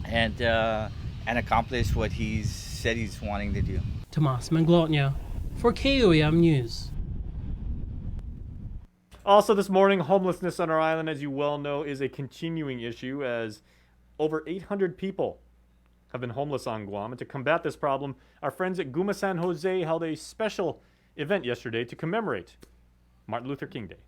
and accomplish what he's said he's wanting to do. Tomas Manglotnia for KOAM News. Also this morning, homelessness on our island, as you well know, is a continuing issue as over 800 people have been homeless on Guam. And to combat this problem, our friends at Guma San Jose held a special event yesterday to commemorate Martin Luther King Day.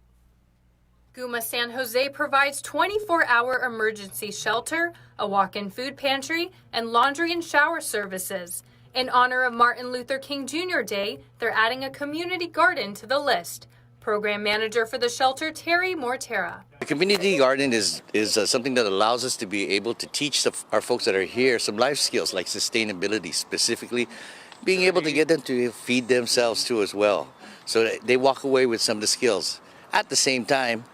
Guma San Jose provides 24-hour emergency shelter, a walk-in food pantry, and laundry and shower services. In honor of Martin Luther King Jr. Day, they're adding a community garden to the list. Program manager for the shelter, Terry Mortera. The community garden is something that allows us to be able to teach our folks that are here some life skills like sustainability, specifically being able to get them to feed themselves too as well. So that they walk away with some of the skills. At the same time,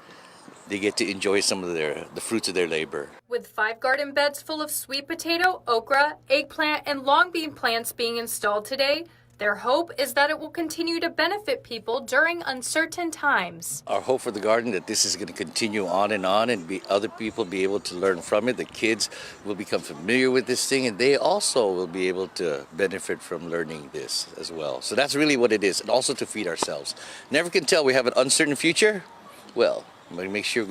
they get to enjoy some of the fruits of their labor. With 5 garden beds full of sweet potato, okra, eggplant, and long bean plants being installed today, their hope is that it will continue to benefit people during uncertain times. Our hope for the garden that this is going to continue on and other people be able to learn from it. The kids will become familiar with this thing, and they also will be able to benefit from learning this as well. So that's really what it is, and also to feed ourselves. Never can tell we have an uncertain future. Well, I'm going to make sure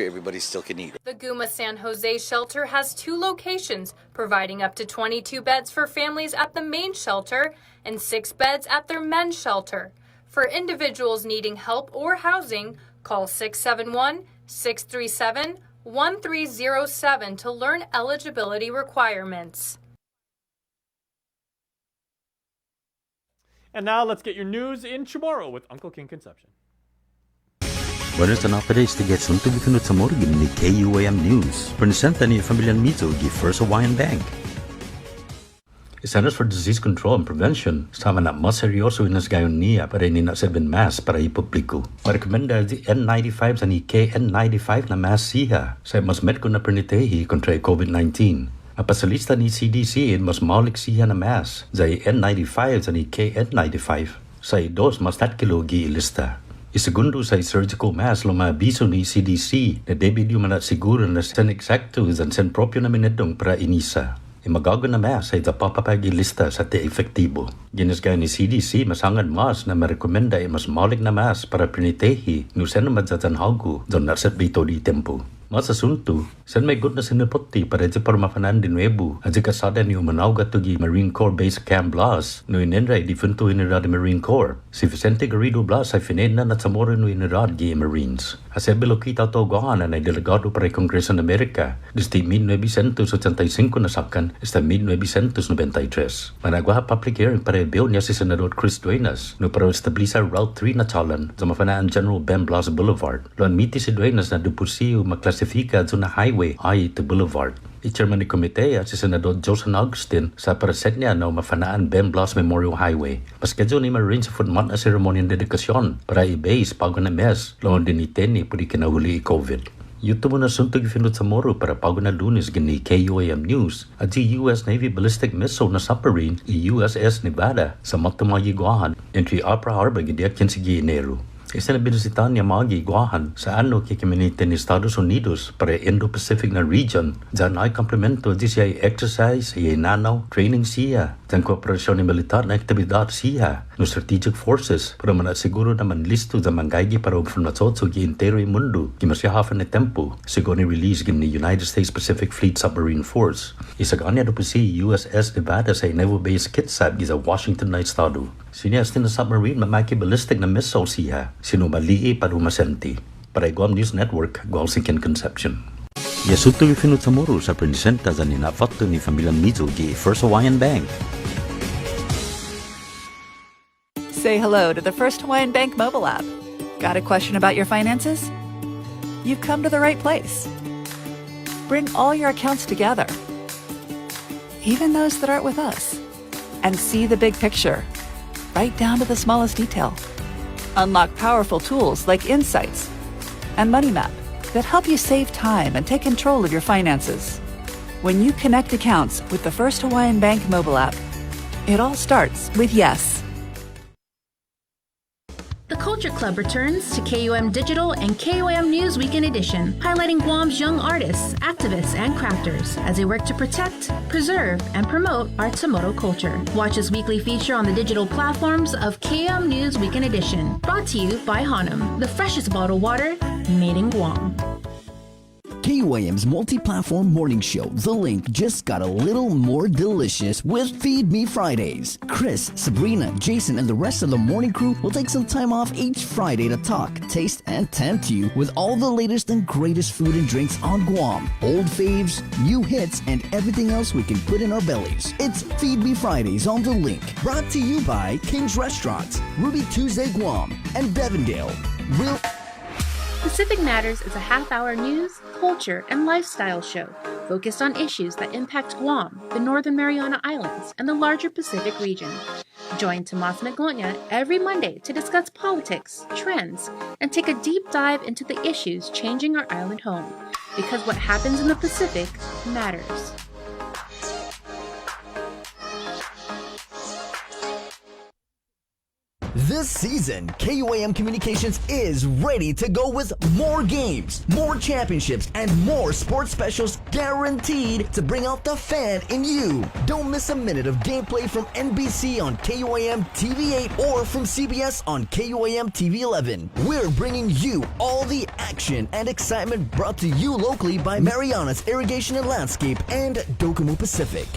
everybody still can eat. The Guma San Jose shelter has 2 locations, providing up to 22 beds for families at the main shelter and 6 beds at their men's shelter. For individuals needing help or housing, call 671-637-1307 to learn eligibility requirements. And now let's get your news in Chamorro with Uncle King Conception. Buenos updates to get some to be sa morgan ni KUAM News. Presenta ni Familian Mito gi First Hawaiian Bank. The Centers for Disease Control and Prevention sama na mas seryoso inas gayon niya para nina 7 mask para ipubliko. Marekomenda di N95 sa ni KN95 na mask siya sa mas medko na pernitehi kontra COVID-19. Mapasalista ni CDC in mas maulik siya na mask sa N95 sa ni KN95 sa 2 mas 3 kilo gi ilista. Segundo sa surgical mask luma abiso ni CDC na debidyo man at siguro na sen exacto zan sen propio na minedong para inisa. Imagago na mask ay zapapapagi lista sa te efektibo. Ginisgay ni CDC masangad mas na marekomenda ay mas maulik na mask para prinitehi no sen madzatan hagu zon narset bito di tempo. Mas asunto, sen may good na sinipoti para di parmafanan di nuevo at di kasada ni umanawga to gi Marine Corps Base Camp Blas no inenray di funto inirad Marine Corps. Si Vicente Garrido Blas ay fined na natsamoro no inirad gi Marines. Asebelo kita to gahan na delegado para Kongreso ng Amerika desde 1985 na sakan hasta 1993. Managwa public hearing para bill niya si Senador Chris Duenas no para establisa Route 3 na talan sa mafanaan General Ben Blas Boulevard. Loan miti si Duenas na dupusiyo maklasifika na highway ay to Boulevard. I-chairman ni komite at si Senador Joseph Augustin sa paraset niya na mafanaan Ben Blas Memorial Highway. Paskadyo ni Marines sa footmat na ceremony ng dedikasyon para i-base pago na mes loon din iten ni pudi kinahuli i-COVID. Yuto mo na suntog ifinod sa moro para pago na Lunes gini KUAM News at si US Navy ballistic missile na submarine USS Nevada sa magtamagiguahan entry Opera Harbor gidiak yan si Enero. Isa na binusita niya magiguahan sa ano kikiminitin ni Estados Unidos para Indo-Pacific na region dyan ay komplemento di siya exercise, siya nanaw, training siya, dyan kooperasyon ni militar na aktibidad siya no strategic forces para manasiguro naman listo sa manggagi para informatsot sa giintero yung mundo gimasyahapan na tempo siguro release gim ni United States Pacific Fleet Submarine Force. Isaganya do po si USS Nevada sa Naval Base Kitsap sa Washington na estado. Siniyastin na submarine mamaki ballistic na missile siya sino malii para umasenti. Para Guam News Network, Gualsinkin Conception. Yasuto Finut Samoro sa presenta sa ninafakto ni Familiang Mizo gi First Hawaiian Bank. Say hello to the First Hawaiian Bank mobile app. Got a question about your finances? You've come to the right place. Bring all your accounts together, even those that aren't with us, and see the big picture, right down to the smallest detail. Unlock powerful tools like Insights and Money Map that help you save time and take control of your finances. When you connect accounts with the First Hawaiian Bank mobile app, it all starts with yes. The Culture Club returns to KUM Digital and KUM News Weekend Edition, highlighting Guam's young artists, activists, and crafters as they work to protect, preserve, and promote our Tsumoto culture. Watch this weekly feature on the digital platforms of KUM News Weekend Edition, brought to you by Hanum, the freshest bottled water made in Guam. KUAM's multi-platform morning show, The Link, just got a little more delicious with Feed Me Fridays. Chris, Sabrina, Jason, and the rest of the morning crew will take some time off each Friday to talk, taste, and tempt you with all the latest and greatest food and drinks on Guam. Old faves, new hits, and everything else we can put in our bellies. It's Feed Me Fridays on The Link, brought to you by King's Restaurants, Ruby Tuesday Guam, and Devondale. Pacific Matters is a half-hour news, culture, and lifestyle show focused on issues that impact Guam, the Northern Mariana Islands, and the larger Pacific region. Join Tomas Maglonia every Monday to discuss politics, trends, and take a deep dive into the issues changing our island home, because what happens in the Pacific matters. This season, KUAM Communications is ready to go with more games, more championships, and more sports specials guaranteed to bring out the fan in you. Don't miss a minute of gameplay from NBC on KUAM TV8 or from CBS on KUAM TV11. We're bringing you all the action and excitement brought to you locally by Marianas Irrigation and Landscape and Dokumu Pacific.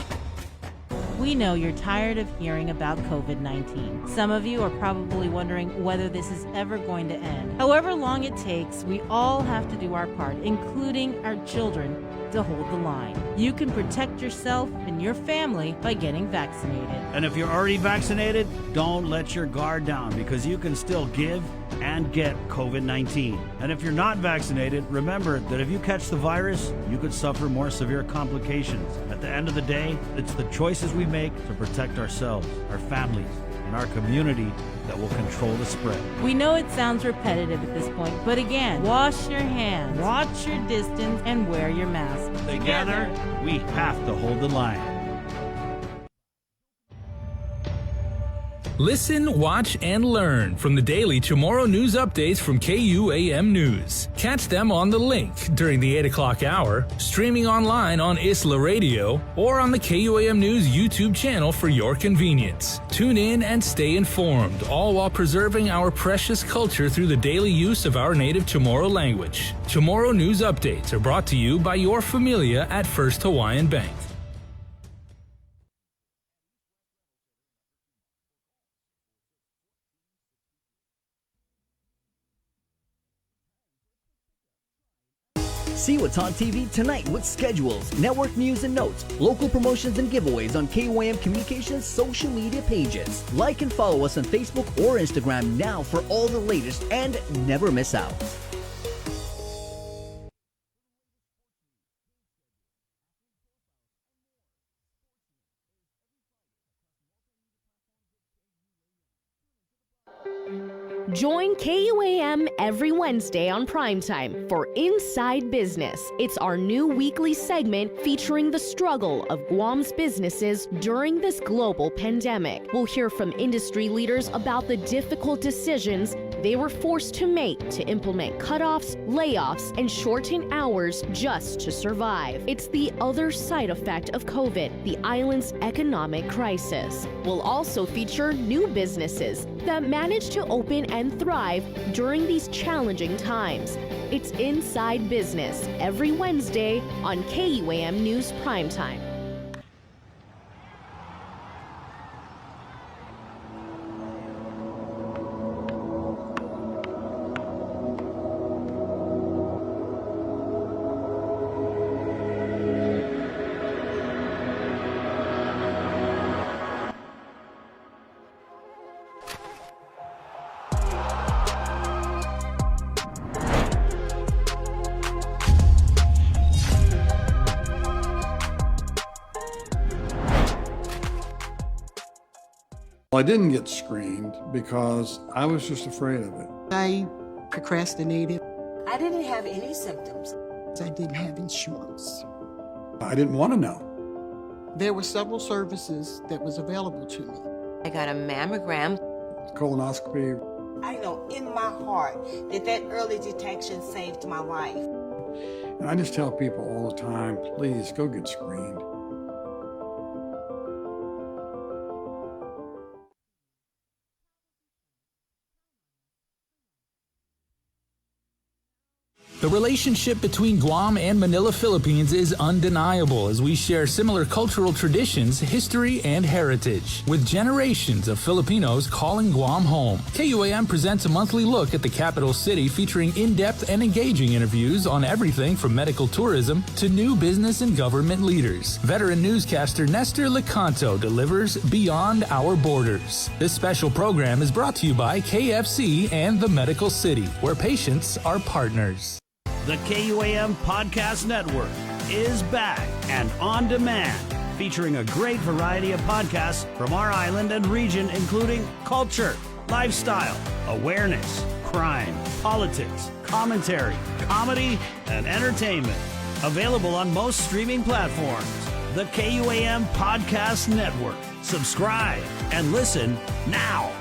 We know you're tired of hearing about COVID-19. Some of you are probably wondering whether this is ever going to end. However long it takes, we all have to do our part, including our children, to hold the line. You can protect yourself and your family by getting vaccinated. And if you're already vaccinated, don't let your guard down because you can still give and get COVID-19. And if you're not vaccinated, remember that if you catch the virus, you could suffer more severe complications. At the end of the day, it's the choices we make to protect ourselves, our families, and our community that will control the spread. We know it sounds repetitive at this point, but again, wash your hands, watch your distance, and wear your mask. Together, we have to hold the line. Listen, watch, and learn from the daily Tomorrow News updates from KUAM News. Catch them on The Link during the 8 o'clock hour, streaming online on Isla Radio, or on the KUAM News YouTube channel for your convenience. Tune in and stay informed, all while preserving our precious culture through the daily use of our native Chamorro language. Tomorrow News updates are brought to you by your familia at First Hawaiian Bank. See what's on TV tonight with schedules, network news and notes, local promotions and giveaways on KUAM Communications social media pages. Like and follow us on Facebook or Instagram now for all the latest and never miss out. Join KUAM every Wednesday on primetime for Inside Business. It's our new weekly segment featuring the struggle of Guam's businesses during this global pandemic. We'll hear from industry leaders about the difficult decisions they were forced to make to implement cutoffs, layoffs, and shorten hours just to survive. It's the other side effect of COVID, the island's economic crisis. We'll also feature new businesses that managed to open and thrive during these challenging times. It's Inside Business every Wednesday on KUAM News Primetime. I didn't get screened because I was just afraid of it. I procrastinated. I didn't have any symptoms. I didn't have insurance. I didn't want to know. There were several services that was available to me. I got a mammogram. Colonoscopy. I know in my heart that early detection saved my life. And I just tell people all the time, please go get screened. The relationship between Guam and Manila, Philippines is undeniable as we share similar cultural traditions, history, and heritage. With generations of Filipinos calling Guam home, KUAM presents a monthly look at the capital city featuring in-depth and engaging interviews on everything from medical tourism to new business and government leaders. Veteran newscaster Nestor Lecanto delivers Beyond Our Borders. This special program is brought to you by KFC and the Medical City, where patients are partners. The KUAM Podcast Network is back and on demand, featuring a great variety of podcasts from our island and region, including culture, lifestyle, awareness, crime, politics, commentary, comedy, and entertainment. Available on most streaming platforms. The KUAM Podcast Network. Subscribe and listen now.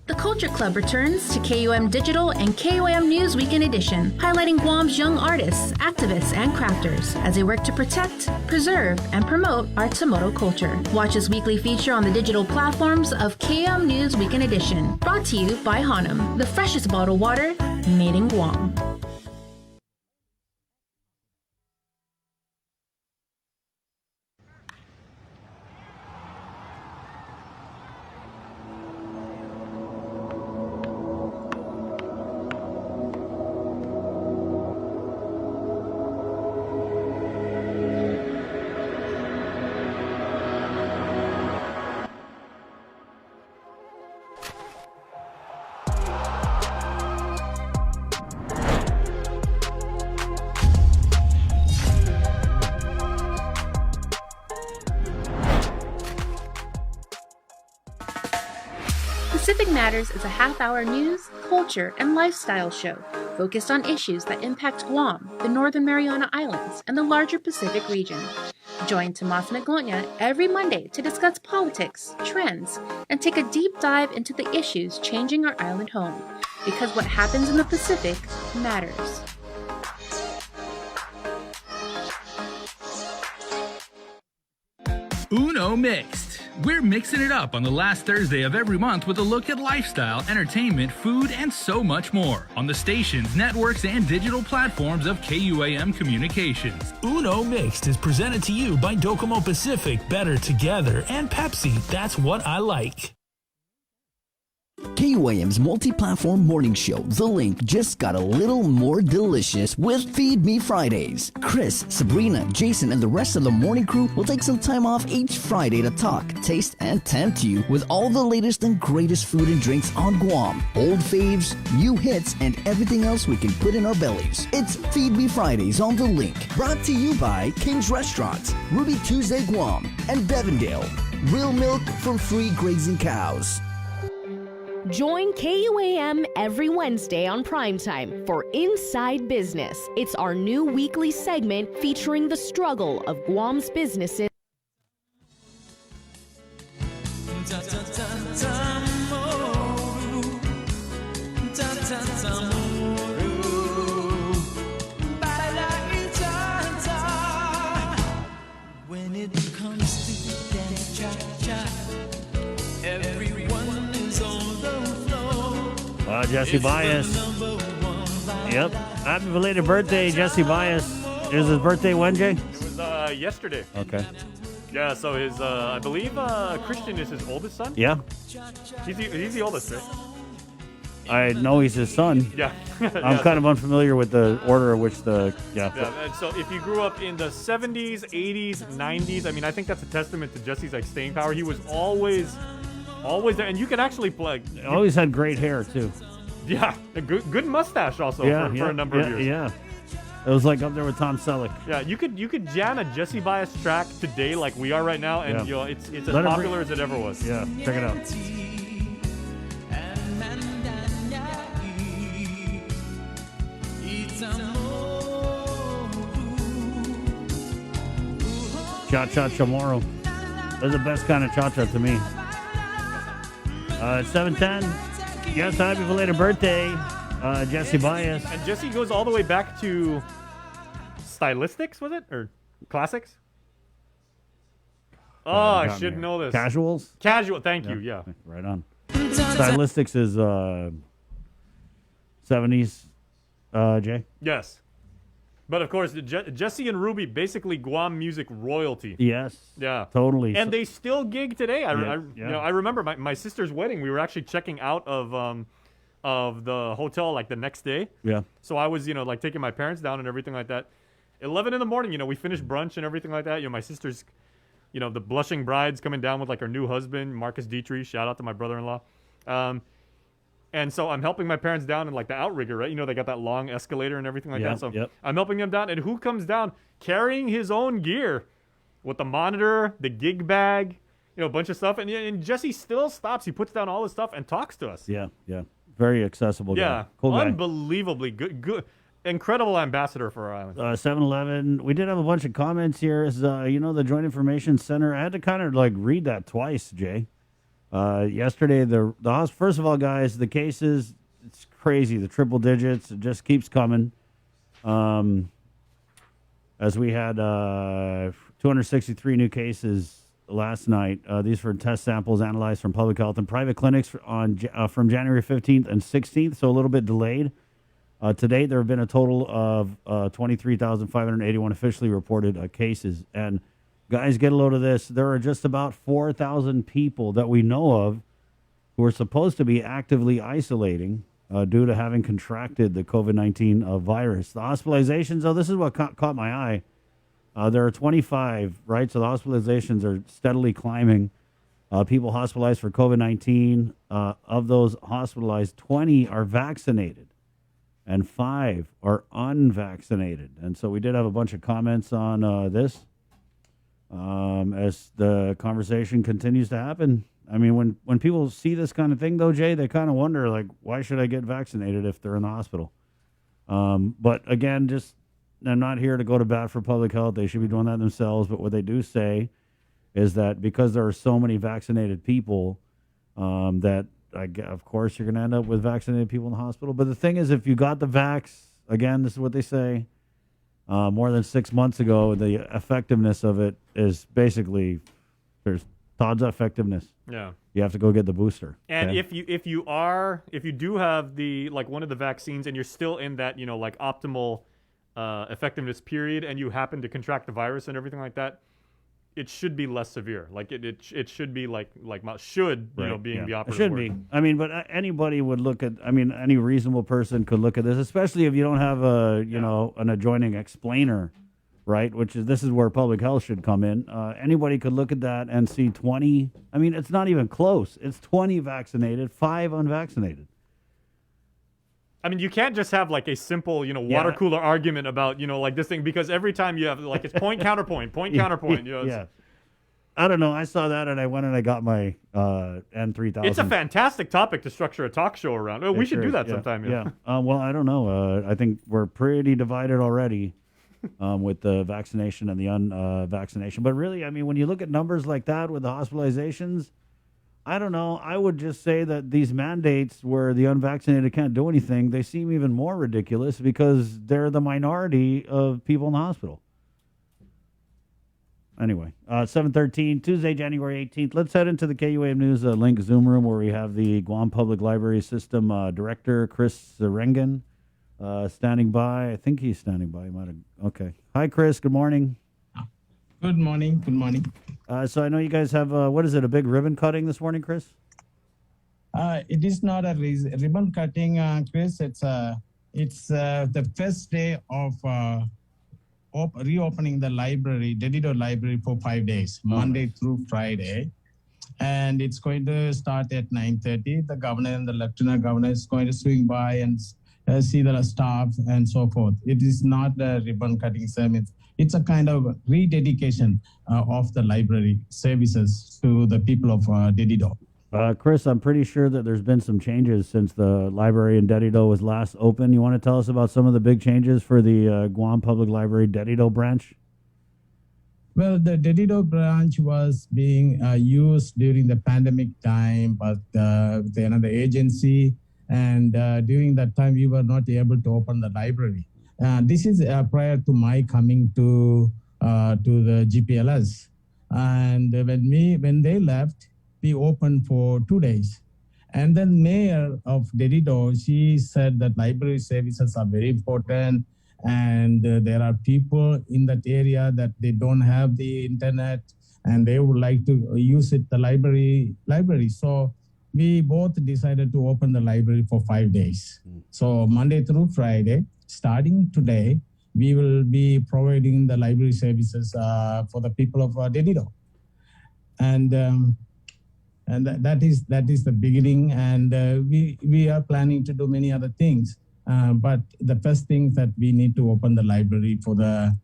The Culture Club returns to KUM Digital and KUM News Weekend Edition, highlighting Guam's young artists, activists, and crafters as they work to protect, preserve, and promote our Tsumoto culture. Watch this weekly feature on the digital platforms of KUM News Weekend Edition, brought to you by Hanum, the freshest bottled water made in Guam. Pacific Matters is a half-hour news, culture, and lifestyle show focused on issues that impact Guam, the Northern Mariana Islands, and the larger Pacific region. Join Tomas Maglonia every Monday to discuss politics, trends, and take a deep dive into the issues changing our island home, because what happens in the Pacific matters. Uno Mixed. We're mixing it up on the last Thursday of every month with a look at lifestyle, entertainment, food, and so much more on the stations, networks, and digital platforms of KUAM Communications. Uno Mixed is presented to you by Docomo Pacific, Better Together, and Pepsi. That's what I like. KUAM's multi-platform morning show, The Link, just got a little more delicious with Feed Me Fridays. Chris, Sabrina, Jason, and the rest of the morning crew will take some time off each Friday to talk, taste, and tempt you with all the latest and greatest food and drinks on Guam. Old faves, new hits, and everything else we can put in our bellies. It's Feed Me Fridays on The Link, brought to you by King's Restaurant, Ruby Tuesday Guam, and Devondale. Real milk from free grazing cows. Join KUAM every Wednesday on Primetime for Inside Business. It's our new weekly segment featuring the struggle of Guam's businesses. Jesse Bias. Yep. Happy belated birthday, Jesse Bias. Is his birthday when, Jay? It was yesterday. Okay. Yeah, so his, I believe Christian is his oldest son. Yeah. He's the oldest, right? I know he's his son. Yeah. I'm kind of unfamiliar with the order of which the, Yeah, and so if you grew up in the 70s, 80s, 90s, I mean, I think that's a testament to Jesse's like staying power. He was always there, and you could actually play. Always had great hair too. Yeah, a good mustache also for a number of years. Yeah, it was like up there with Tom Selleck. Yeah, you could jam a Jesse Bias track today like we are right now, and it's as Let it popular as it ever was. Yeah, check it out. Cha-cha chamorro. That's the best kind of cha-cha to me. It's 7:10. Yes, happy belated birthday, Jesse Bias. And Jesse goes all the way back to Stylistics, was it? Or Classics? Oh, I should know this. Casuals? Casual, thank you, yeah. Right on. Stylistics is 70s, Jay? Yes. But of course, Jesse and Ruby, basically Guam music royalty. Yes. Yeah. Totally. And they still gig today. I Yeah. I remember my sister's wedding. We were actually checking out of the hotel like the next day. Yeah. So I was, like taking my parents down and everything like that. 11 in the morning, we finished brunch and everything like that. My sister's, the blushing bride's coming down with like her new husband, Marcus Dietrich. Shout out to my brother-in-law. And so I'm helping my parents down in like the outrigger, right? They got that long escalator and everything like that. So I'm helping them down. And who comes down carrying his own gear with the monitor, the gig bag, a bunch of stuff. And Jesse still stops. He puts down all his stuff and talks to us. Yeah, yeah. Very accessible guy. Yeah. Cool guy. Unbelievably good. Incredible ambassador for our island. 7-Eleven. We did have a bunch of comments here. The Joint Information Center. I had to kind of like read that twice, Jay. Yesterday, the first of all, guys, the cases, it's crazy. The triple digits, it just keeps coming. As we had 263 new cases last night. These were test samples analyzed from public health and private clinics from January 15th and 16th, so a little bit delayed. To date, there have been a total of 23,581 officially reported cases. And guys, get a load of this. There are just about 4,000 people that we know of who are supposed to be actively isolating due to having contracted the COVID-19 virus. The hospitalizations, this is what caught my eye. There are 25, right? So the hospitalizations are steadily climbing. People hospitalized for COVID-19. Of those hospitalized, 20 are vaccinated and 5 are unvaccinated. And so we did have a bunch of comments on this. As the conversation continues to happen. I mean, when people see this kind of thing, though, Jay, they kind of wonder, like, why should I get vaccinated if they're in the hospital? But again, I'm not here to go to bat for public health. They should be doing that themselves. But what they do say is that because there are so many vaccinated people, that of course you're going to end up with vaccinated people in the hospital. But the thing is, if you got the vax, again, this is what they say. More than 6 months ago, the effectiveness of it is basically there's Todd's effectiveness. Yeah, you have to go get the booster. And okay? if you do have the one of the vaccines and you're still in that optimal effectiveness period and you happen to contract the virus and everything like that, it should be less severe. Like it should be like should being the operative it should word. be. I mean, but anybody would look at. I mean, any reasonable person could look at this, especially if you don't have an adjoining explainer, right? This is where public health should come in. Anybody could look at that and see 20. I mean, it's not even close. It's 20 vaccinated, 5 unvaccinated. I mean, you can't just have like a simple, water cooler argument about, this thing, because every time you have it's point counterpoint, counterpoint. Yeah. I don't know. I saw that and I went and I got my N3000. It's a fantastic topic to structure a talk show around. Oh, we should do that sometime. Yeah. Well, I don't know. I think we're pretty divided already with the vaccination and the unvaccination. But really, I mean, when you look at numbers like that with the hospitalizations, I don't know. I would just say that these mandates where the unvaccinated can't do anything, they seem even more ridiculous because they're the minority of people in the hospital. Anyway, 7:13, Tuesday, January 18th. Let's head into the KUAM News Link Zoom room where we have the Guam Public Library System Director, Chris Zarengan, standing by. I think he's standing by. Okay. Hi, Chris. Good morning. Good morning. Good morning. So I know you guys have, what is it, a big ribbon cutting this morning, Chris? It is not a ribbon cutting, Chris. It's the first day of reopening the library, Dedido Library, for 5 days, Monday through Friday. And it's going to start at 9:30. The governor and the lieutenant governor is going to swing by and see the staff and so forth. It is not a ribbon cutting ceremony. It's a kind of rededication of the library services to the people of Dedido. Chris, I'm pretty sure that there's been some changes since the library in Dedido was last open. You want to tell us about some of the big changes for the Guam Public Library Dedido branch? Well, the Dedido branch was being used during the pandemic time, but another agency, and during that time we were not able to open the library. This is prior to my coming to the GPLS, and when they left, we opened for 2 days. And then mayor of Dedido, she said that library services are very important, and there are people in that area that they don't have the internet and they would like to use the library. So we both decided to open the library for 5 days. So Monday through Friday, starting today, we will be providing the library services for the people of Dedido. And that is the beginning, and we are planning to do many other things. But the first thing that we need to open the library for the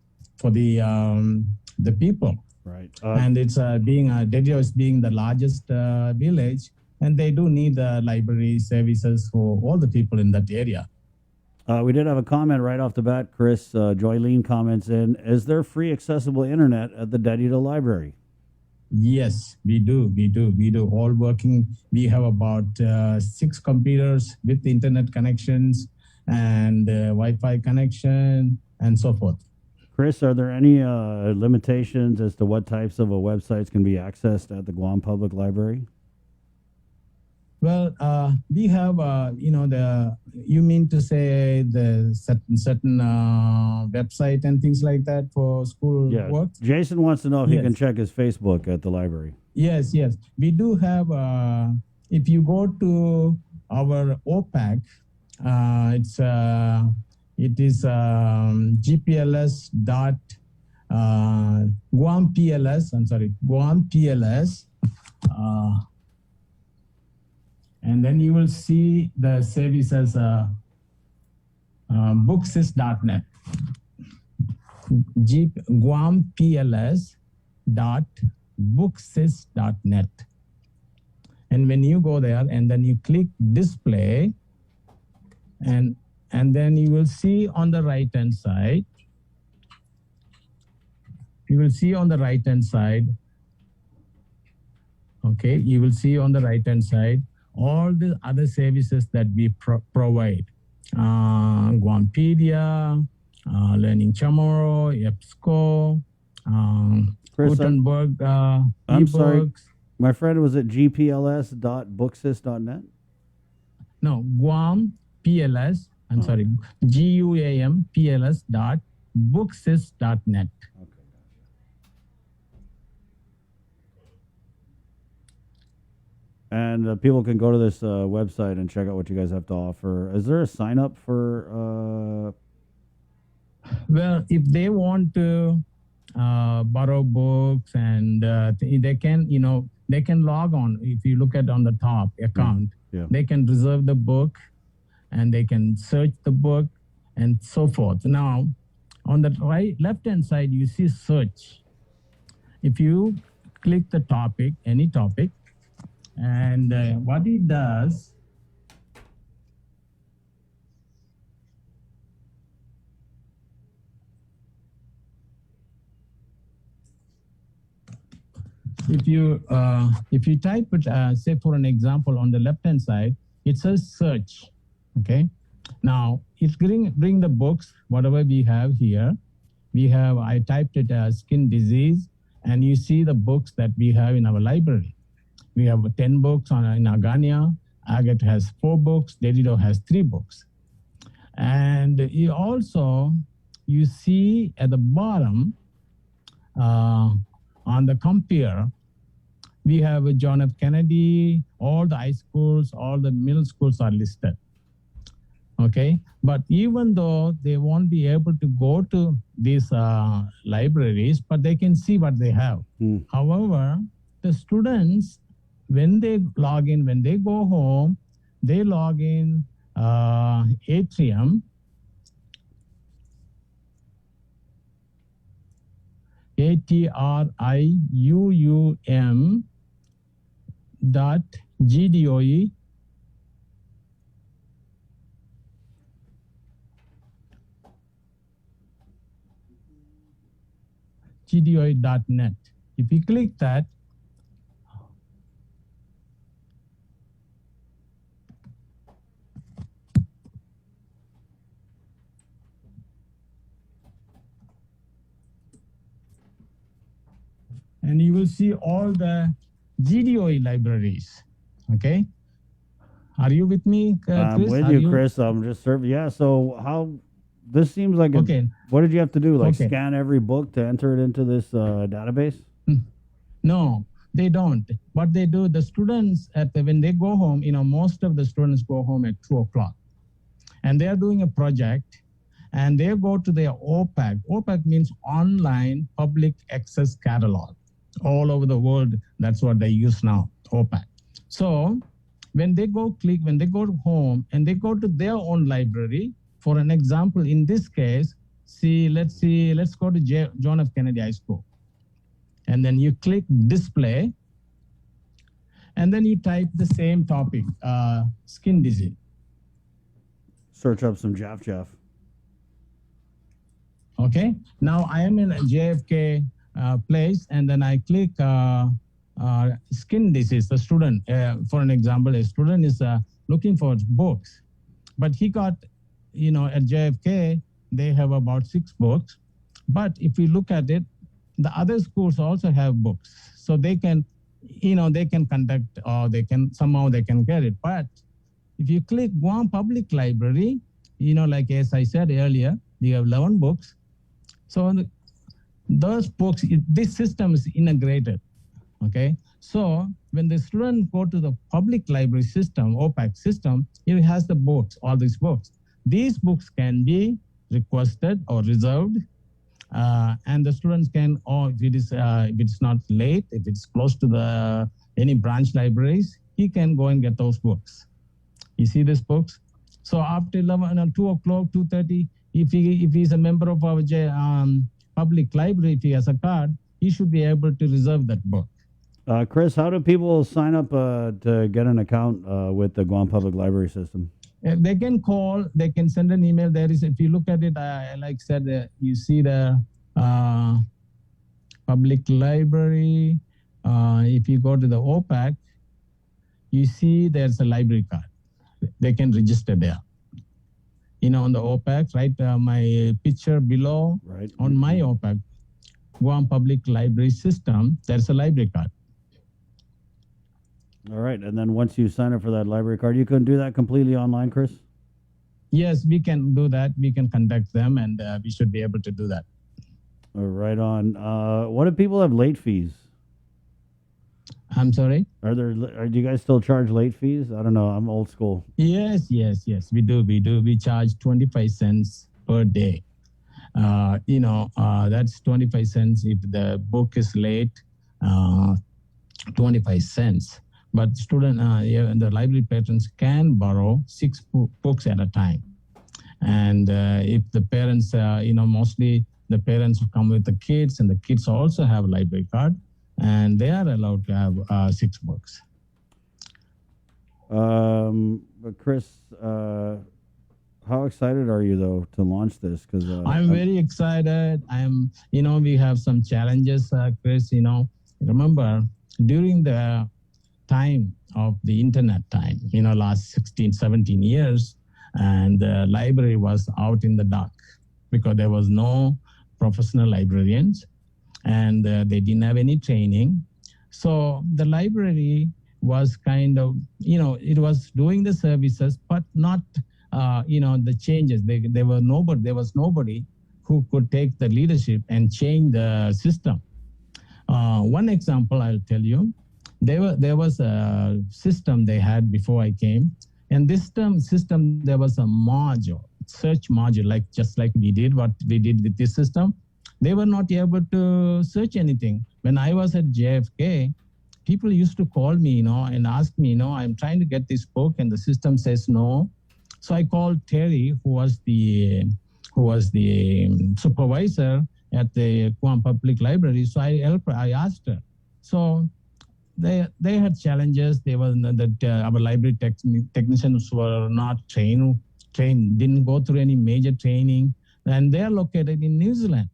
people. Right. And it's Dedido is being the largest village, and they do need library services for all the people in that area. We did have a comment right off the bat, Chris. Joylene comments in, is there free accessible internet at the Dedido Library? Yes, we do. All working. We have about 6 computers with internet connections and Wi-Fi connection and so forth. Chris, are there any limitations as to what types of websites can be accessed at the Guam Public Library? Well, we have, you mean to say the certain website and things like that for school work? Jason wants to know if he can check his Facebook at the library. Yes. We do have, if you go to our OPAC, it is GPLS dot Guam PLS, Guam PLS, and then you will see the services booksys.net. Guam PLS dot booksys.net. And when you go there and then you click display, and then you will see on the right hand side, okay, you will see on the right hand side all the other services that we provide. Guampedia, Learning Chamorro, EBSCO, Gutenberg I'm ebooks. sorry, my friend, was it gpls.booksys.net? No, Guam PLS, GUAM PLS dot booksys.net. And people can go to this website and check out what you guys have to offer. Is there a sign up for? Well, if they want to borrow books, and they can, they can log on. If you look at on the top account, they can reserve the book, and they can search the book, and so forth. Now, on the left hand side, you see search. If you click the topic, any topic. And what it does, if you type it, say for an example, on the left hand side, it says search. Okay. Now it's bring the books, whatever we have here. I typed it as skin disease, and you see the books that we have in our library. We have 10 books in Agania. Agate has 4 books. Dedido has 3 books. And you see at the bottom, on the compare, we have John F. Kennedy, all the high schools, all the middle schools are listed. Okay, but even though they won't be able to go to these libraries, but they can see what they have. However, the students, when they log in, when they go home, they log in Atrium. ATRIUUM.GDOE GDOE.net. If you click that, and you will see all the GDOE libraries. Okay, are you with me, Chris? I'm with you, Chris. I'm just serving. Yeah. So how? This seems like okay. What did you have to do? Like Okay. scan every book to enter it into this database? No, they don't. What they do, the students when they go home, most of the students go home at 2:00, and they are doing a project, and they go to their OPAC. OPAC means Online Public Access Catalog. All over the world, that's what they use now, OPAC. So when they go home and they go to their own library, for an example, in this case, let's go to John F. Kennedy High School. And then you click display, and then you type the same topic, skin disease. Search up some Jaff. Okay, now I am in a JFK place, and then I click skin disease. The student, for an example, a student is looking for books, but he got, at JFK, they have about 6 books. But if you look at it, the other schools also have books, so they can, they can conduct, or they can get it. But if you click Guam Public Library, like as I said earlier, you have 11 books. So those books, this system is integrated. Okay, so when the student go to the public library system, OPAC system, it has the books, all these books. These books can be requested or reserved, and the students can, if it's not late, if it's close to any branch libraries, he can go and get those books. You see these books? So after 11, 2:00, 2:30, if he's a member of our public library, if he has a card, he should be able to reserve that book. Chris, how do people sign up to get an account with the Guam Public Library System? They can call, they can send an email. There is, if you look at it, like I said, you see the public library. If you go to the OPAC, you see there's a library card. They can register there. On the OPAC, right? My picture below, right on my OPAC, Guam Public Library System, there's a library card. All right, and then once you sign up for that library card, you can do that completely online, Chris? Yes, we can do that. We can contact them, and we should be able to do that. Right on. What if people have late fees? I'm sorry? Do you guys still charge late fees? I don't know. I'm old school. Yes. We do. We charge 25 cents per day. That's 25 cents if the book is late, 25 cents. But the library patrons can borrow 6 books at a time. And if the parents, mostly the parents come with the kids, and the kids also have a library card, and they are allowed to have 6 books. But Chris, how excited are you though to launch this? Because I'm very excited. We have some challenges, Chris. Remember during the time of the internet time, last 16, 17 years, and the library was out in the dark because there was no professional librarians. and they didn't have any training. So the library was kind of, it was doing the services, but not, the changes. There was nobody who could take the leadership and change the system. One example I'll tell you, there was a system they had before I came, and this system there was a module, search module, just like we did with this system. They were not able to search anything. When I was at JFK, people used to call me, and ask me, I'm trying to get this book, and the system says no. So I called Terry, who was the supervisor at the Guam Public Library. So I asked her. So they had challenges. They were our library technicians were not trained, didn't go through any major training, and they are located in New Zealand.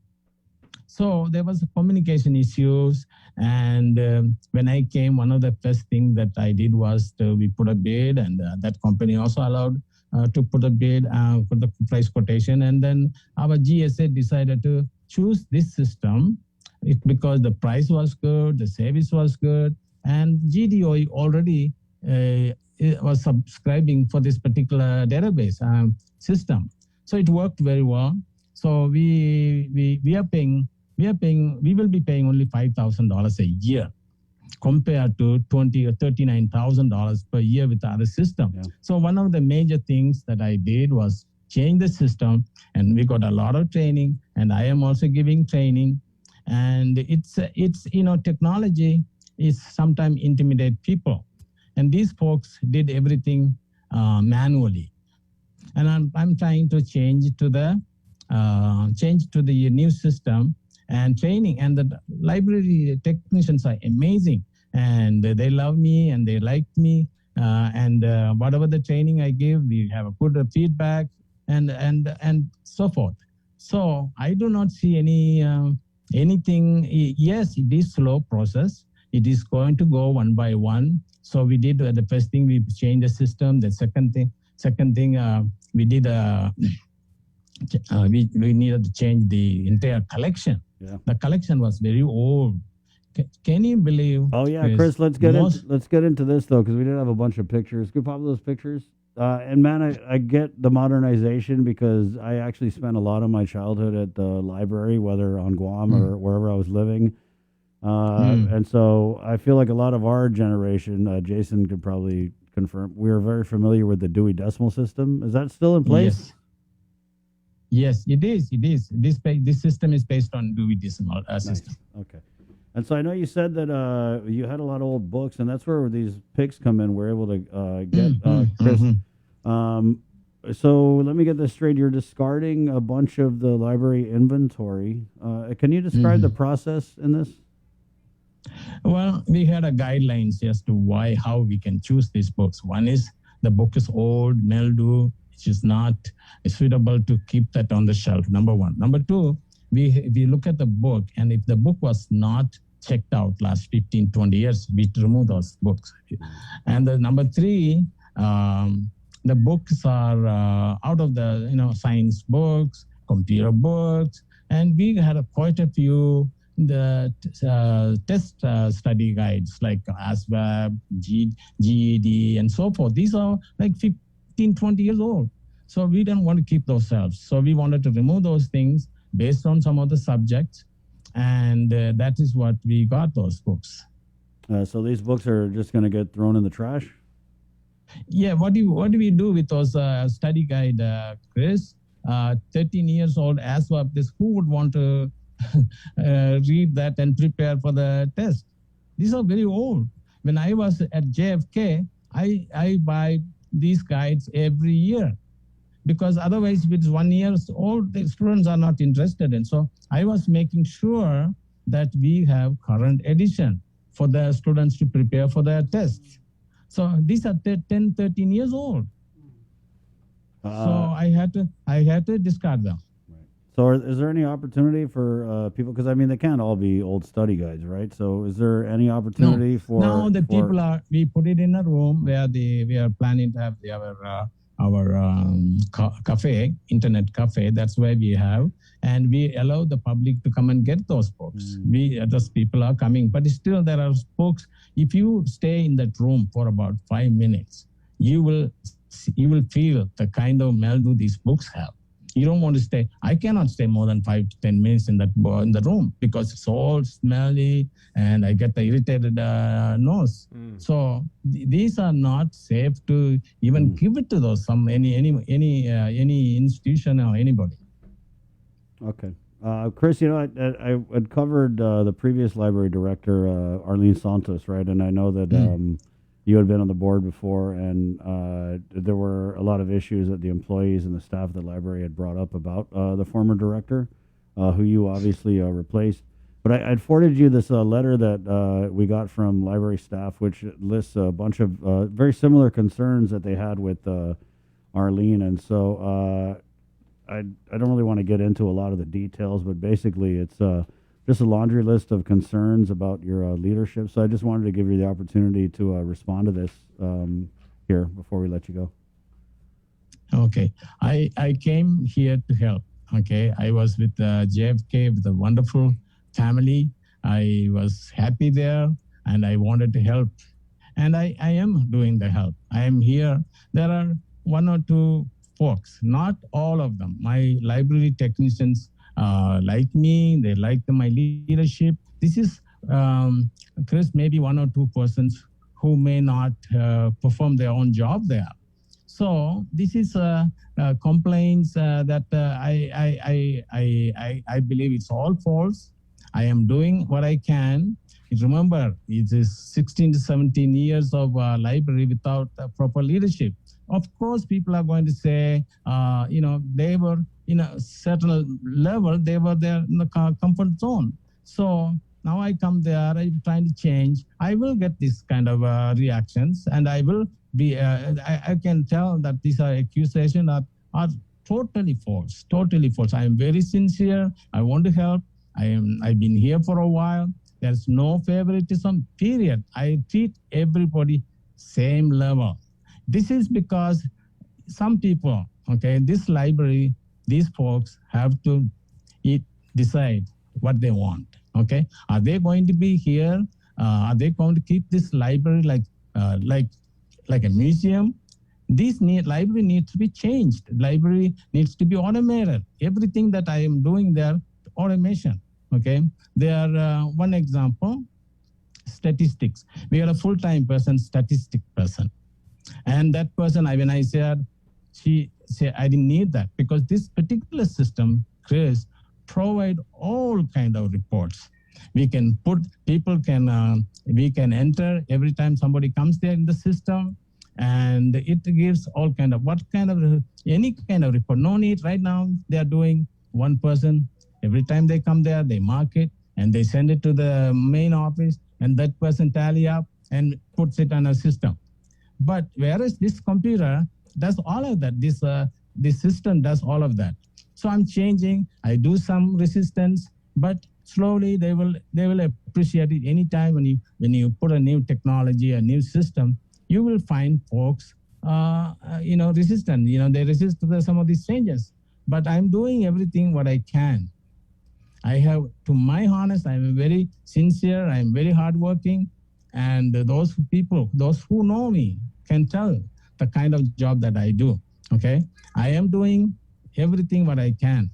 So there was communication issues, and when I came, one of the first things that I did was we put a bid, and that company also allowed to put a bid for the price quotation, and then our GSA decided to choose this system because the price was good, the service was good, and GDOE already was subscribing for this particular database system. So it worked very well. So we will be paying only $5,000 a year compared to $20,000 or $39,000 per year with the other system. Yeah. So one of the major things that I did was change the system, and we got a lot of training, and I am also giving training. And it's technology is sometimes intimidate people, and these folks did everything manually. And I'm trying to change to the new system and training. And the library technicians are amazing, and they love me and they like me. And whatever the training I give, we have a good feedback and so forth. So I do not see anything. Yes, it is slow process. It is going to go one by one. So we did the first thing, we changed the system. The second thing, we did we needed to change the entire collection. Yeah. The collection was very old. Can you believe? Oh yeah, Chris. Let's get into this though, because we did have a bunch of pictures. Can you pop those pictures? And man, I get the modernization because I actually spent a lot of my childhood at the library, whether on Guam or wherever I was living. And so I feel like a lot of our generation, Jason could probably confirm, we are very familiar with the Dewey Decimal System. Is that still in place? Yes, it is. It is. This system is based on Dewey Decimal System. Okay. And so I know you said that you had a lot of old books, and that's where these pics come in. We're able to get Chris. So let me get this straight. You're discarding a bunch of the library inventory. Can you describe the process in this? Well, we had a guidelines as to how we can choose these books. One is the book is old, mildew, which is not suitable to keep that on the shelf, number one. Number two, we look at the book, and if the book was not checked out last 15, 20 years, we remove those books. And the number three, the books are out of the science books, computer books, and we had quite a few test study guides like ASVAB, GED, and so forth. These are like 15, 20 years old. So we didn't want to keep those shelves. So we wanted to remove those things based on some of the subjects, and that is what we got those books. So these books are just going to get thrown in the trash? Yeah, what do we do with those study guide, Chris? 13 years old ASVAB, who would want to read that and prepare for the test? These are very old. When I was at JFK, I buy these guides every year, because otherwise if it's 1 year old, the students are not interested in. So I was making sure that we have current edition for the students to prepare for their tests. So these are 10, 13 years old. So I had to discard them. So is there any opportunity for people, because I mean, they can't all be old study guides, right? So is there any opportunity for... Now the people we put it in a room where we are planning to have our cafe, internet cafe. That's where we have, and we allow the public to come and get those books. Those people are coming, but still there are books. If you stay in that room for about 5 minutes, you will feel the kind of mildew these books have. You don't want to stay. I cannot stay more than 5 to 10 minutes in the room because it's all smelly and I get the irritated nose. So these are not safe to even give it to any institution or anybody. Okay. Chris, you know, I had covered the previous library director, Arlene Santos, right? And I know that you had been on the board before, and there were a lot of issues that the employees and the staff of the library had brought up about the former director, who you obviously replaced. But I'd forwarded you this letter that we got from library staff, which lists a bunch of very similar concerns that they had with Arlene. And so I don't really want to get into a lot of the details, but basically it's just a laundry list of concerns about your leadership. So I just wanted to give you the opportunity to respond to this here before we let you go. Okay. I came here to help. Okay. I was with JFK with a wonderful family. I was happy there and I wanted to help. And I am doing the help. I am here. There are 1 or 2 folks, not all of them. My library technicians like me, they like my leadership. This is, Chris, maybe 1 or 2 persons who may not perform their own job there. So this is complaints that I believe it's all false. I am doing what I can. Remember, it is 16 to 17 years of library without proper leadership. Of course, people are going to say, they were in a certain level, they were there in the comfort zone. So now I come there, I'm trying to change. I will get this kind of reactions, and I will be, I can tell that these are accusations are totally false, totally false. I am very sincere. I want to help. I've been here for a while. There's no favoritism, period. I treat everybody same level. This is because some people, okay, this library, these folks have to decide what they want, okay? Are they going to be here? Are they going to keep this library like a museum? Library needs to be changed. Library needs to be automated. Everything that I am doing there, automation, okay? There one example, statistics. We had a full-time person, statistic person. And that person, when I said, she said, I didn't need that because this particular system, Chris, provide all kind of reports. We can we can enter every time somebody comes there in the system, and it gives all kind of, any kind of report. No need right now. They are doing one person. Every time they come there, they mark it and they send it to the main office, and that person tally up and puts it on a system. But whereas this computer does all of that, this system does all of that. So I'm changing. I do some resistance, but slowly they will appreciate it. Anytime when you put a new technology, a new system, you will find folks, resistant. They resist some of these changes. But I'm doing everything what I can. To my honest, I'm very sincere. I'm very hardworking. And those who know me can tell the kind of job that I do, okay? I am doing everything what I can.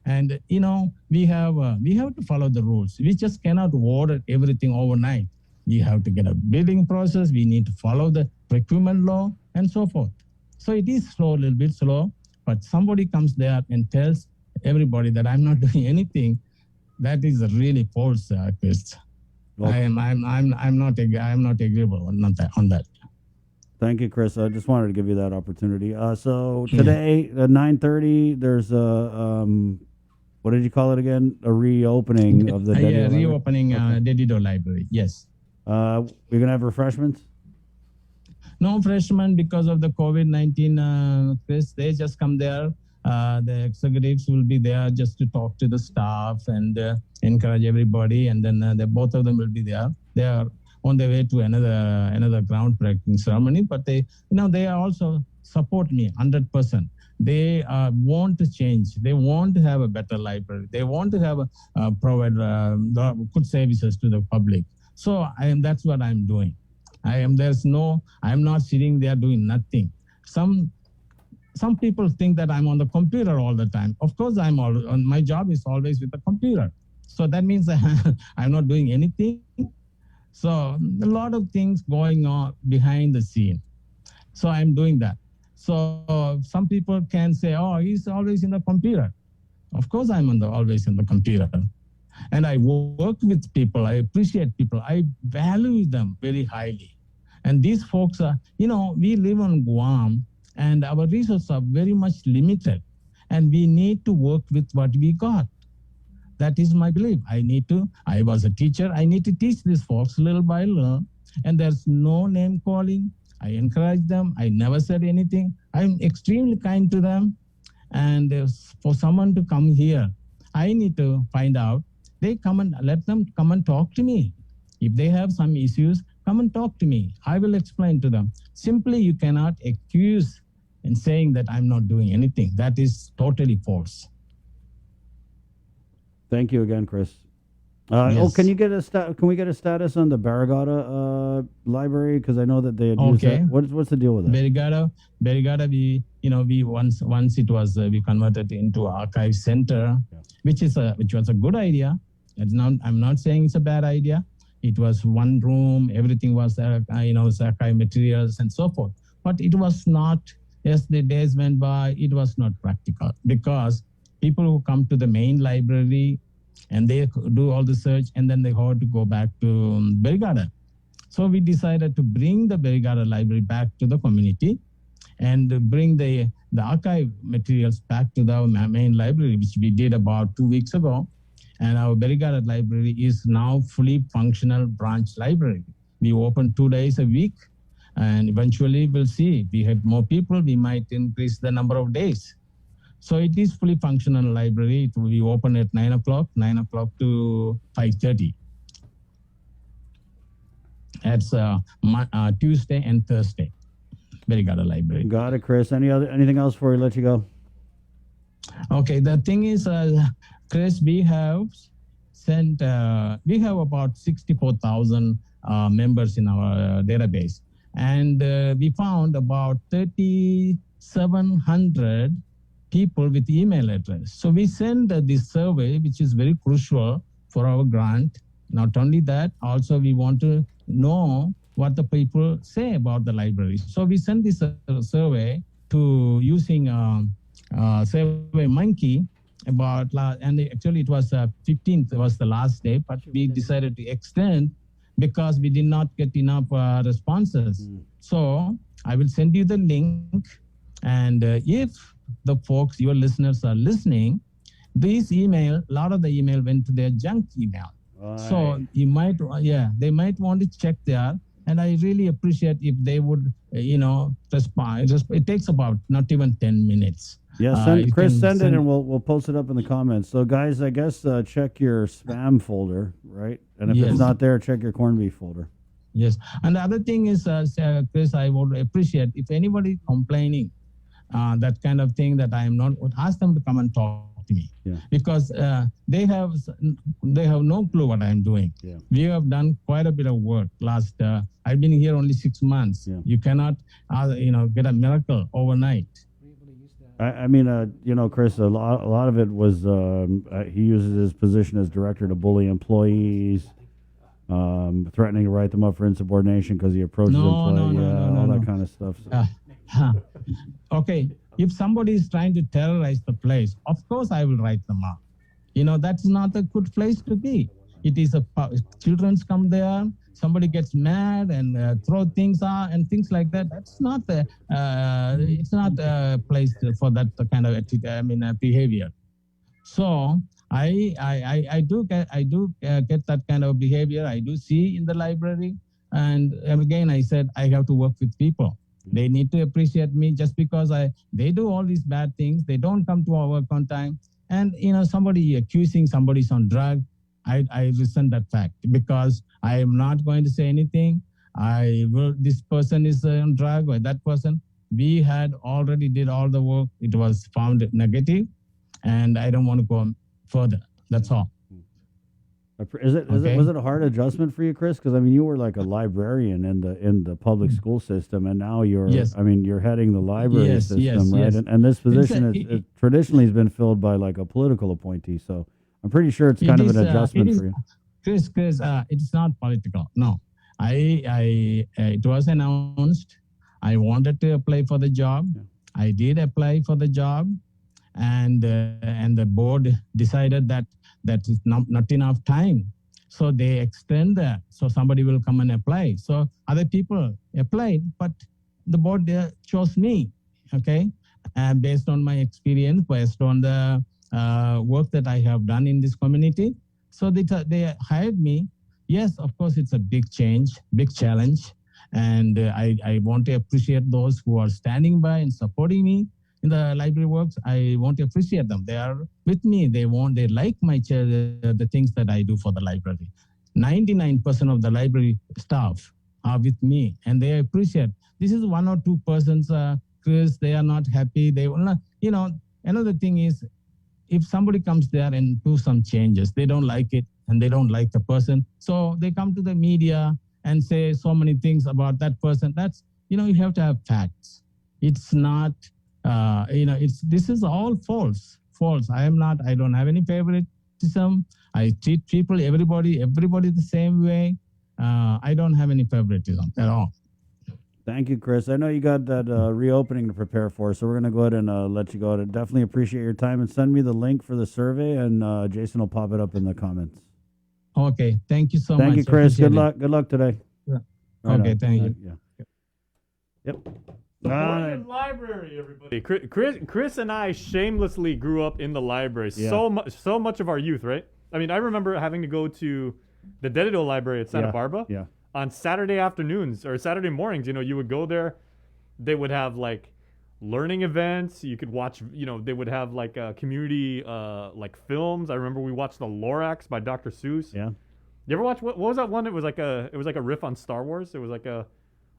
And, we have to follow the rules. We just cannot order everything overnight. We have to get a bidding process. We need to follow the procurement law and so forth. So it is slow, a little bit slow, but somebody comes there and tells everybody that I'm not doing anything. That is really false, Chris. Well, I'm not agreeable on that. Thank you, Chris. I just wanted to give you that opportunity. So today at 9:30, there's a what did you call it again? A reopening of the reopening Dedido Library. Yes. We're gonna have refreshments. No freshmen because of the COVID-19. Chris, they just come there. The executives will be there just to talk to the staff and encourage everybody, and then both of them will be there. They are on their way to another groundbreaking ceremony. But they also support me 100%. They want to change. They want to have a better library. They want to have provide good services to the public. So that's what I'm doing. I'm not sitting there doing nothing. Some people think that I'm on the computer all the time. Of course, my job is always with the computer. So that means I'm not doing anything. So a lot of things going on behind the scene. So I'm doing that. So some people can say, oh, he's always in the computer. Of course, I'm always in the computer. And I work with people. I appreciate people. I value them very highly. And these folks are, we live on Guam, and our resources are very much limited. And we need to work with what we got. That is my belief. I was a teacher. I need to teach these folks little by little. And there's no name calling. I encourage them. I never said anything. I'm extremely kind to them. And for someone to come here, I need to find out. Let them come and talk to me. If they have some issues, come and talk to me. I will explain to them. Simply, you cannot accuse and saying that I'm not doing anything. That is totally false. Thank you again, Chris. Yes. Oh, can we get a status on the Barrigada library? Because I know that they had used that. What's the deal with that? Barrigada, we once it was we converted into archive center, which was a good idea. I'm not saying it's a bad idea. It was one room, everything was archive materials and so forth. But it was not. As the days went by, it was not practical because people who come to the main library and they do all the search and then they have to go back to Barrigada. So we decided to bring the Barrigada library back to the community and bring the archive materials back to the main library, which we did about 2 weeks ago. And our Barrigada library is now fully functional branch library. We open 2 days a week. And eventually we'll see. If we have more people, we might increase the number of days. So it is fully functional library. It will be open at 9 o'clock to 5:30. That's Tuesday and Thursday. Barrigada library. Got it, Chris. Anything else before we let you go? Okay. The thing is, Chris, we have about 64,000 members in our database. And we found about 3,700 people with email address. So we send this survey, which is very crucial for our grant. Not only that, also we want to know what the people say about the library. So we send this survey to using Survey Monkey and actually it was 15th was the last day, but we decided to extend because we did not get enough responses. So I will send you the link. And if the folks, your listeners are listening, a lot of the email went to their junk email. Right. So they might want to check there. And I really appreciate if they would, respond. It takes about not even 10 minutes. Yeah, Chris, send it and we'll post it up in the comments. So, guys, I guess check your spam folder, right? And if it's not there, check your corned beef folder. Yes. And the other thing is, Chris, I would appreciate if anybody complaining that kind of thing that I am not, ask them to come and talk to me. Yeah. Because they have no clue what I'm doing. Yeah. We have done quite a bit of work. I've been here only 6 months. Yeah. You cannot, get a miracle overnight. I mean, Chris, a lot of it was he uses his position as director to bully employees, threatening to write them up for insubordination because he approaches employees, all that kind of stuff. So. Okay, if somebody is trying to terrorize the place, of course I will write them up. That's not a good place to be. It is children's come there. Somebody gets mad and throw things out and things like that. That's not it's not a place for that kind of behavior. So I do get that kind of behavior. I do see in the library, and again I said I have to work with people. They need to appreciate me just because they do all these bad things. They don't come to our work on time, and somebody accusing somebody's on drug. I resent that fact because I am not going to say anything. This person is on drug or that person. We had already did all the work. It was found negative, and I don't want to go further. That's all. Was it a hard adjustment for you, Chris? Because I mean, you were like a librarian in the public school system, and now you're you're heading the library system, right? Yes. And this position is traditionally has been filled by like a political appointee. So I'm pretty sure it's kind of an adjustment for you. Chris, it's not political. No, it was announced. I wanted to apply for the job. Yeah. I did apply for the job, and the board decided that is not enough time. So they extend that. So somebody will come and apply. So other people applied, but the board chose me. Okay, and based on my experience, based on the work that I have done in this community, so they hired me. Yes, of course, it's a big change, big challenge. And I want to appreciate those who are standing by and supporting me in the library works. I want to appreciate them. They are with me. They like the things that I do for the library. 99% of the library staff are with me, and they appreciate. This is 1 or 2 persons, Chris, they are not happy. They will not, another thing is, if somebody comes there and do some changes, they don't like it, and they don't like the person. So they come to the media and say so many things about that person. That's, you have to have facts. It's not, this is all false. I don't have any favoritism. I treat people, everybody the same way. I don't have any favoritism at all. Thank you, Chris. I know you got that reopening to prepare for, so we're going to go ahead and let you go. I definitely appreciate your time, and send me the link for the survey, and Jason will pop it up in the comments. Okay, thank you so much. Thank you, Chris. Good luck today. Yeah. Right okay, on. thank you. Yeah. Yep. Library, everybody. Chris and I shamelessly grew up in the library. Yeah. So much of our youth, right? I mean, I remember having to go to the GDOE library at Santa Barbara on Saturday afternoons or Saturday mornings. You would go there. They would have like learning events. You could watch, they would have like community like films. I remember we watched The Lorax by Dr. Seuss. Yeah. You ever watch what was that one? It was like a riff on Star Wars. It was like a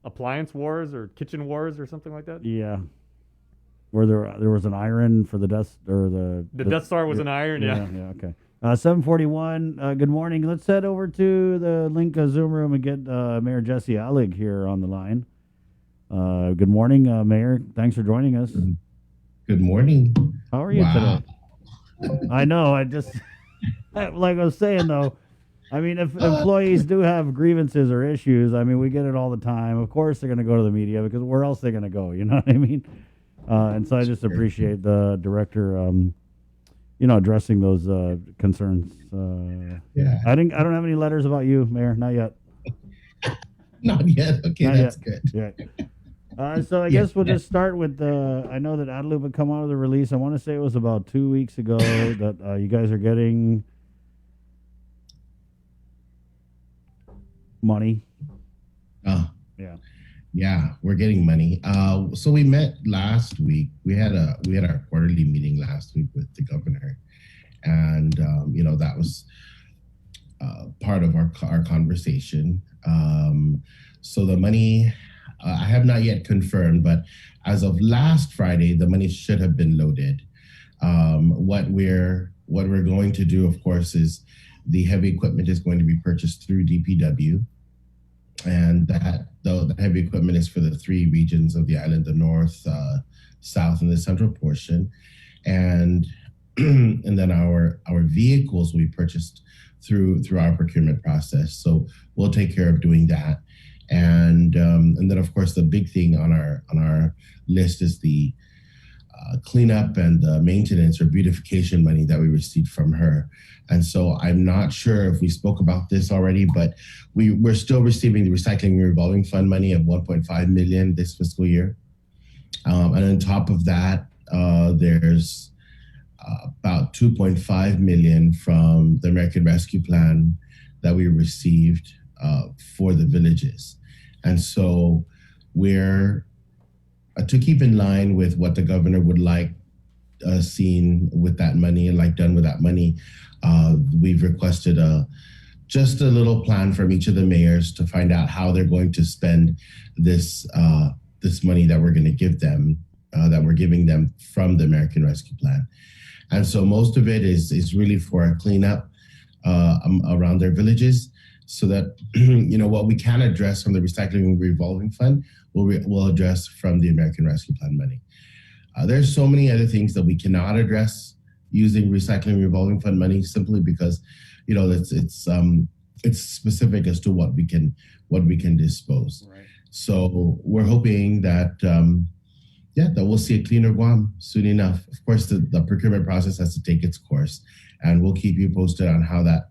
Appliance Wars or Kitchen Wars or something like that. Yeah. Where there was an iron for the Death or the Death Star was an iron. Yeah. Yeah. Okay. 7:41. Good morning. Let's head over to the Link Zoom room and get Mayor Jesse Allig here on the line. Good morning, Mayor. Thanks for joining us. Good morning. How are you today? I know. I just like I was saying though. I mean, if employees do have grievances or issues, I mean, we get it all the time. Of course, they're going to go to the media because where else are they going to go? You know what I mean? And so I just appreciate the director, addressing those concerns. Yeah. I don't have any letters about you, Mayor. Not yet. Not yet. Okay, Not that's yet. good. Yeah. So I guess we'll just start with I know that Adelup had come out with a release. I want to say it was about 2 weeks ago that you guys are getting money. Yeah, we're getting money. So we met last week. We had our quarterly meeting last week with the governor, and that was part of our conversation. So the money, I have not yet confirmed, but as of last Friday, the money should have been loaded. What we're going to do, of course, is the heavy equipment is going to be purchased through DPW. And that the heavy equipment is for the 3 regions of the island, the north, south, and the central portion. And and then our vehicles will be purchased through our procurement process. So we'll take care of doing that. And then of course the big thing on our list is the cleanup and the maintenance or beautification money that we received from her. And so I'm not sure if we spoke about this already, but we're still receiving the recycling revolving fund money of $1.5 million this fiscal year. And on top of that, there's about $2.5 million from the American Rescue Plan that we received for the villages. And so we're to keep in line with what the governor would like seen with that money and like done with that money. We've requested just a little plan from each of the mayors to find out how they're going to spend this money that we're going to give them, that we're giving them from the American Rescue Plan. And so most of it is really for a cleanup around their villages, so that what we can address from the recycling revolving fund, we'll address from the American Rescue Plan money. There's so many other things that we cannot address using recycling revolving fund money, simply because it's specific as to what we can dispose. Right. So we're hoping that that we'll see a cleaner Guam soon enough. Of course, the procurement process has to take its course, and we'll keep you posted on how that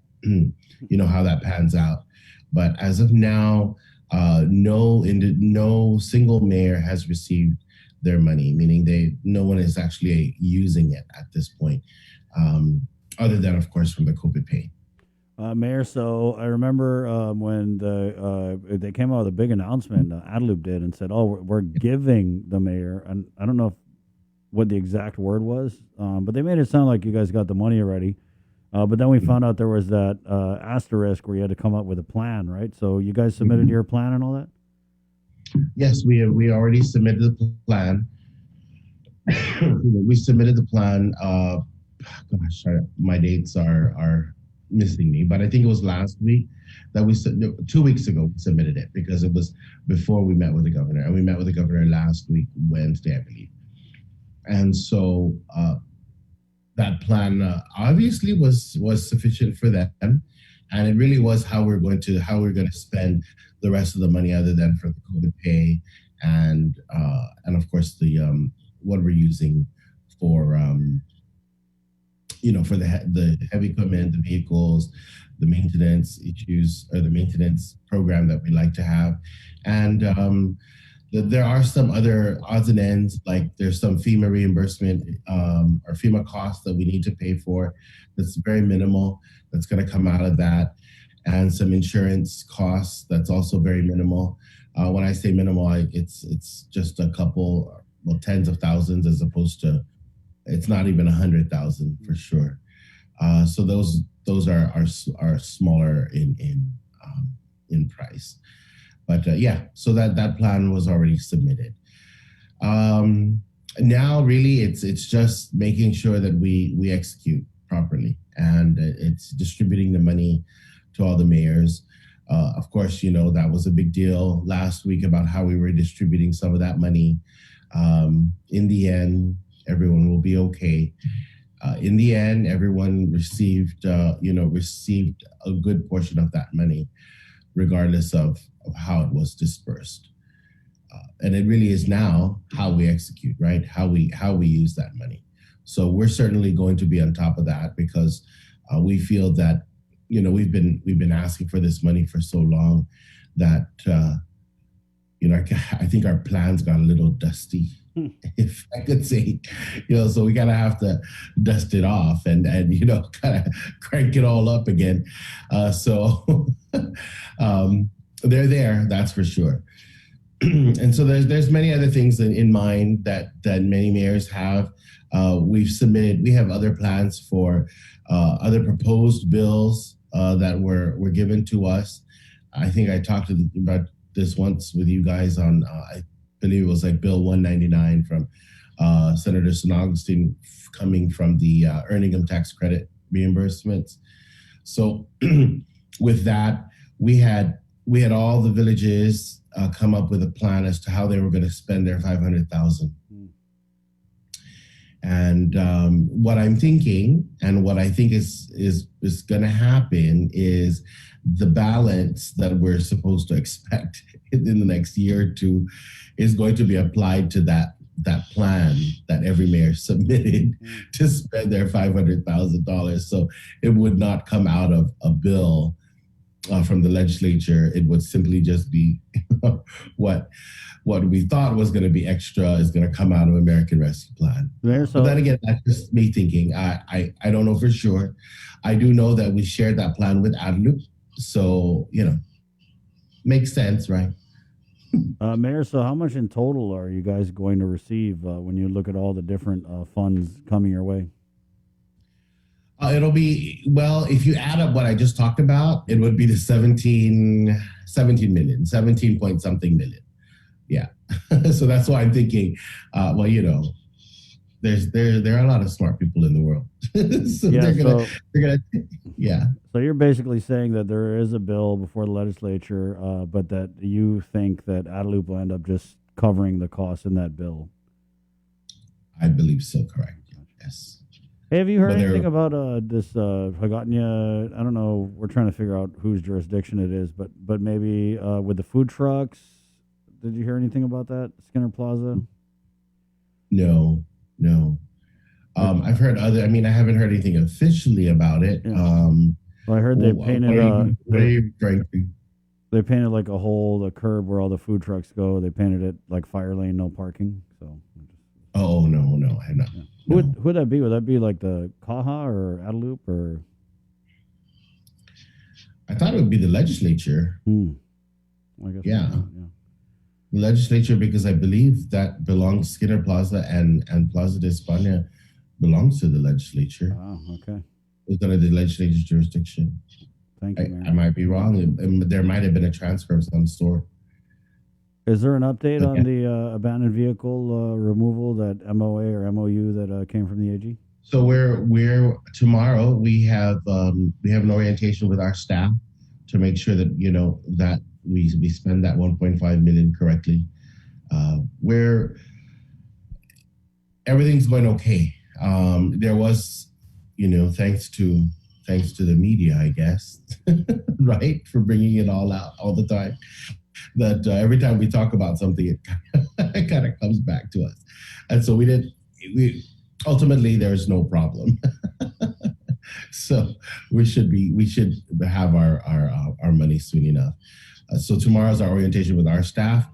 how that pans out. But as of now, no single mayor has received their money, meaning no one is actually using it at this point, other than, of course, from the COVID pay. Mayor, so I remember when they came out with a big announcement, Adloop did, and said, "Oh, we're giving the mayor," and I don't know what the exact word was, but they made it sound like you guys got the money already. But then we found out there was that asterisk where you had to come up with a plan, right? So you guys submitted your plan and all that? Yes, we already submitted the plan. We submitted the plan. Gosh, my dates are missing me, but I think it was last week that 2 weeks ago we submitted it, because it was before we met with the governor, and we met with the governor last week, Wednesday, I believe. And so that plan obviously was sufficient for them, and it really was how we're going to spend the rest of the money, other than for the COVID pay and of course the what we're using for for the heavy equipment, the vehicles, the maintenance issues, or the maintenance program that we like to have. And there are some other odds and ends, like there's some FEMA reimbursement or FEMA costs that we need to pay for. That's very minimal. That's going to come out of that. And some insurance costs that's also very minimal. When I say minimal, it's just a couple, tens of thousands, as opposed to, it's not even 100,000 for sure. So those are smaller in price. But so that plan was already submitted. Now really it's just making sure that we execute properly, and it's distributing the money to all the mayors. Of course, that was a big deal last week about how we were distributing some of that money. In the end, everyone will be okay. In the end, everyone received a good portion of that money, regardless of how it was dispersed. And it really is now how we execute, right? How we use that money. So we're certainly going to be on top of that, because we feel that we've been asking for this money for so long that I think our plans got a little dusty, if I could say, so we have to dust it off and kind of crank it all up again. So they're there, that's for sure. And so there's many other things in mind that many mayors have. We have other plans for other proposed bills that were given to us. I think I talked about this once with you guys on, I believe it was like Bill 199 from Senator San Augustine, coming from the earned income tax credit reimbursements. So with that, we had all the villages come up with a plan as to how they were going to spend their $500,000. And what I'm thinking, and what I think is going to happen, is the balance that we're supposed to expect in the next year or two is going to be applied to that plan that every mayor submitted to spend their $500,000. So it would not come out of a bill from the legislature. It would simply just be what we thought was going to be extra is going to come out of American Rescue Plan. But then again, that's just me thinking. I don't know for sure. I do know that we shared that plan with Adloop. So, makes sense, right? Mayor, so how much in total are you guys going to receive when you look at all the different funds coming your way? It'll be, well, if you add up what I just talked about, it would be the 17 million, 17 point something million. Yeah. So that's why I'm thinking, well, you know, there are a lot of smart people in the world. So Yeah, they're gonna, yeah. So you're basically saying that there is a bill before the legislature, but that you think that Adelup will end up just covering the costs in that bill. I believe so, correct. Yes. Hey, have you heard But anything about this Hagatnya? I don't know. We're trying to figure out whose jurisdiction it is, but maybe with the food trucks. Did you hear anything about that, Skinner Plaza? No. I've heard other. I mean, I haven't heard anything officially about it. Yeah. Well, I heard they painted. What are you trying to? They painted like the curb where all the food trucks go. They painted it like fire lane, no parking. So. Oh no, I have not. Yeah. Who would that be? Would that be like the Kaha or Adelup or? I thought it would be the legislature. I guess yeah. The legislature, because I believe that belongs Skinner Plaza and Plaza de España belongs to the legislature. Oh, okay. It's under the legislature's jurisdiction. Thank you, man. I might be wrong. There might have been a transfer of some sort. Is there an update on the abandoned vehicle removal, that MOA or MOU that came from the AG? So we're tomorrow we have an orientation with our staff to make sure that that we spend that 1.5 million correctly. Where everything's going okay. There was, thanks to the media, I guess, right, for bringing it all out all the time. That every time we talk about something, it kind of comes back to us. And so we ultimately there's no problem. So we should have our money soon enough. So tomorrow's our orientation with our staff.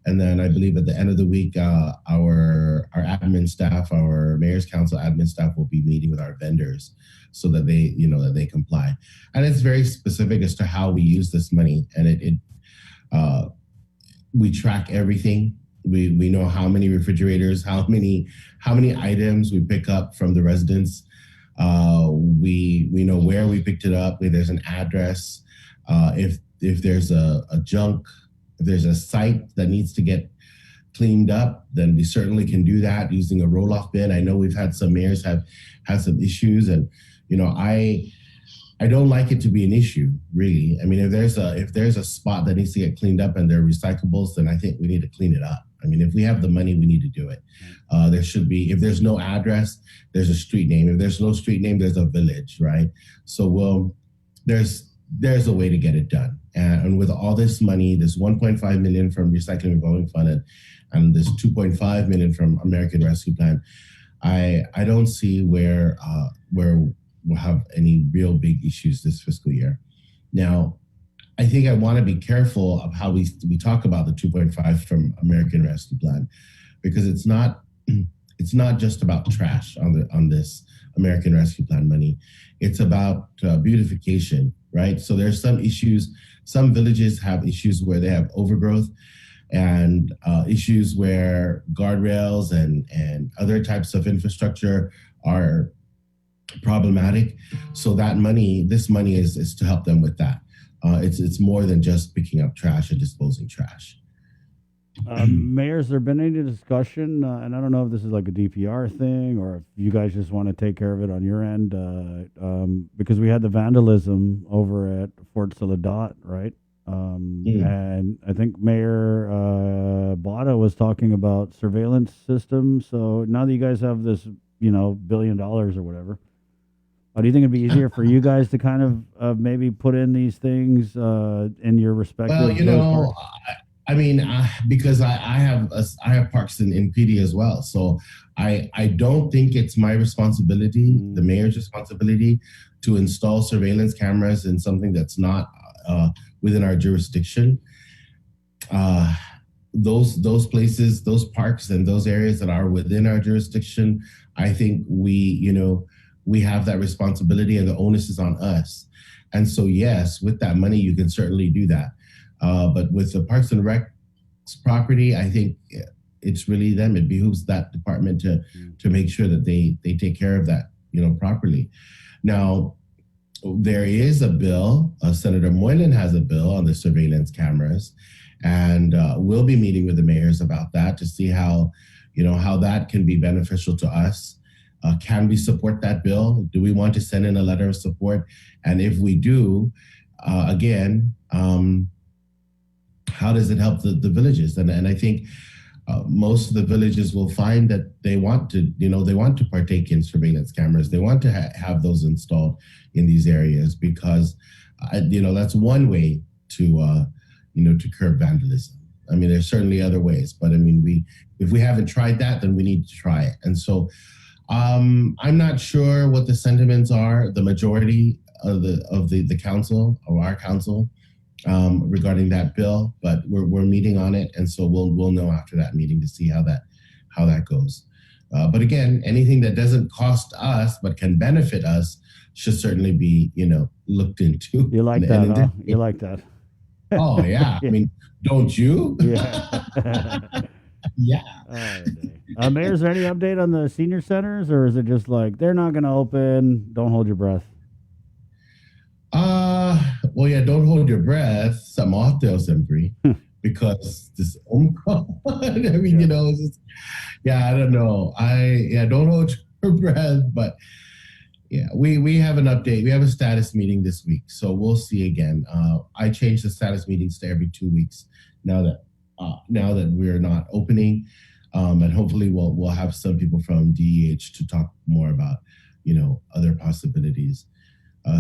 And then I believe at the end of the week, our admin staff, our mayor's council admin staff will be meeting with our vendors so that they comply. And it's very specific as to how we use this money. And we track everything. We know how many refrigerators, how many items we pick up from the residents. We know where we picked it up. There's an address. If there's a junk, if there's a site that needs to get cleaned up, then we certainly can do that using a roll-off bin. I know we've had some mayors have had some issues, and I don't like it to be an issue, really. I mean, if there's a spot that needs to get cleaned up and there are recyclables, then I think we need to clean it up. I mean, if we have the money, we need to do it. There should be, if there's no address, there's a street name. If there's no street name, there's a village, right? So there's a way to get it done. And with all this money, this 1.5 million from Recycling Revolving Fund and this 2.5 million from American Rescue Plan, I don't see where we'll have any real big issues this fiscal year. Now, I think I want to be careful of how we talk about the 2.5 from American Rescue Plan, because it's not just about trash on this American Rescue Plan money. It's about beautification, right? So there's some issues. Some villages have issues where they have overgrowth, and issues where guardrails and other types of infrastructure are problematic. So this money is to help them with that. It's more than just picking up trash and disposing trash. Mayor, has there been any discussion, and I don't know if this is like a DPR thing or if you guys just want to take care of it on your end, because we had the vandalism over at Fort Soledad, right? And I think Mayor Bada was talking about surveillance systems. So now that you guys have this, $1 billion or whatever, do you think it'd be easier for you guys to kind of maybe put in these things in your respective? Well, I mean, because I have parks in PD as well, so I don't think it's my responsibility, the mayor's responsibility, to install surveillance cameras in something that's not within our jurisdiction. Those places, those parks, and those areas that are within our jurisdiction, I think we have that responsibility, and the onus is on us. And so, yes, with that money, you can certainly do that. But with the Parks and Rec property, I think it's really them. It behooves that department to make sure that they take care of that, properly. Now, there is a bill, Senator Moylan has a bill on the surveillance cameras, and we'll be meeting with the mayors about that to see how that can be beneficial to us. Can we support that bill? Do we want to send in a letter of support? And if we do, again, how does it help the villages? And I think most of the villages will find that they want to partake in surveillance cameras. They want to have those installed in these areas because, that's one way to curb vandalism. I mean, there's certainly other ways, but I mean, if we haven't tried that, then we need to try it. And so, I'm not sure what the sentiments are. The majority of the council, or our council, regarding that bill, but we're meeting on it, and so we'll know after that meeting to see how that goes. But again, anything that doesn't cost us but can benefit us should certainly be looked into. You like that? Huh? You like that? Oh yeah. I mean, don't you? Yeah. Yeah. Mayor, is there any update on the senior centers, or is it just like they're not going to open? Don't hold your breath. Well, yeah, don't hold your breath. Some off sempre, because this Omicron. I mean, it's just, I don't know. Don't hold your breath. But yeah, we have an update. We have a status meeting this week, so we'll see again. I changed the status meetings to every 2 weeks now that we're not opening, and hopefully we'll have some people from DEH to talk more about other possibilities.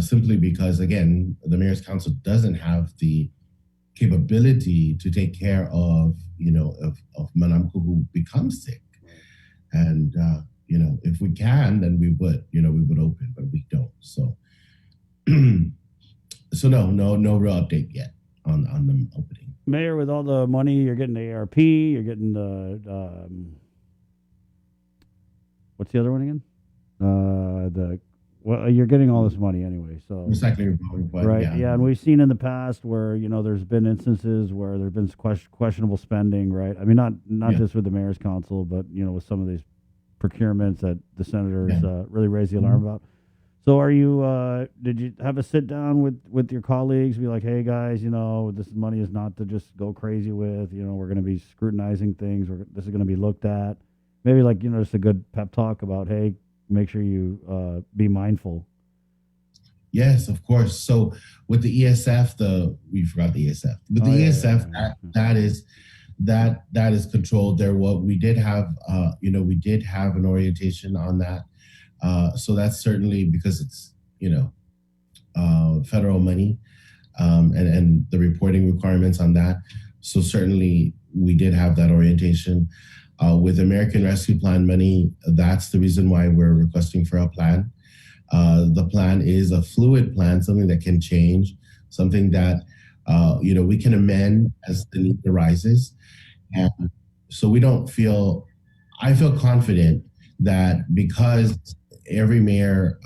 Simply because, again, the Mayor's Council doesn't have the capability to take care of Manamku who becomes sick. And, if we can, then we would open, but we don't. So, no real update yet on them opening. Mayor, with all the money, you're getting the ARP, you're getting the, what's the other one again? Well, you're getting all this money anyway, so recycling revolving fund, right? Yeah, and we've seen in the past where there's been instances where there's been questionable spending, right? I mean, not just with the mayor's council, but with some of these procurements that the senators really raised the alarm about. So, are you? Did you have a sit down with your colleagues? Be like, hey guys, this money is not to just go crazy with. We're going to be scrutinizing things. This is going to be looked at. Maybe just a good pep talk about, hey, make sure you be mindful. Yes, of course. So with the ESF, we forgot the ESF. With the ESF, that is controlled there. What we did have, we did have an orientation on that. So that's certainly because it's federal money, and the reporting requirements on that. So certainly we did have that orientation. With American Rescue Plan money, that's the reason why we're requesting for a plan. The plan is a fluid plan, something that can change, something that we can amend as the need arises. And so I feel confident that because every mayor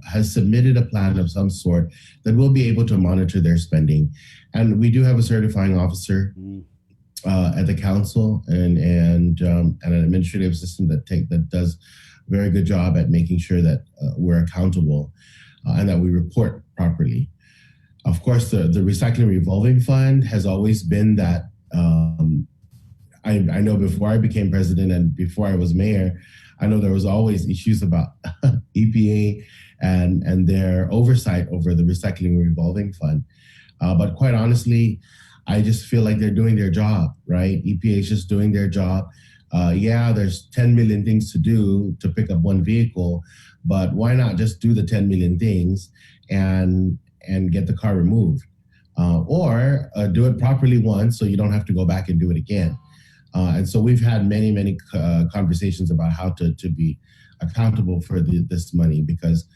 has submitted a plan of some sort, that we'll be able to monitor their spending. And we do have a certifying officer at the council and an administrative assistant that does a very good job at making sure that we're accountable and that we report properly. Of course, the recycling revolving fund has always been that. I know before I became president and before I was mayor, I know there was always issues about EPA and their oversight over the recycling revolving fund. But quite honestly, I just feel like they're doing their job, right? EPA is just doing their job. There's 10 million things to do to pick up one vehicle, but why not just do the 10 million things and get the car removed? Or do it properly once so you don't have to go back and do it again. And so we've had many conversations about how to be accountable for this money, because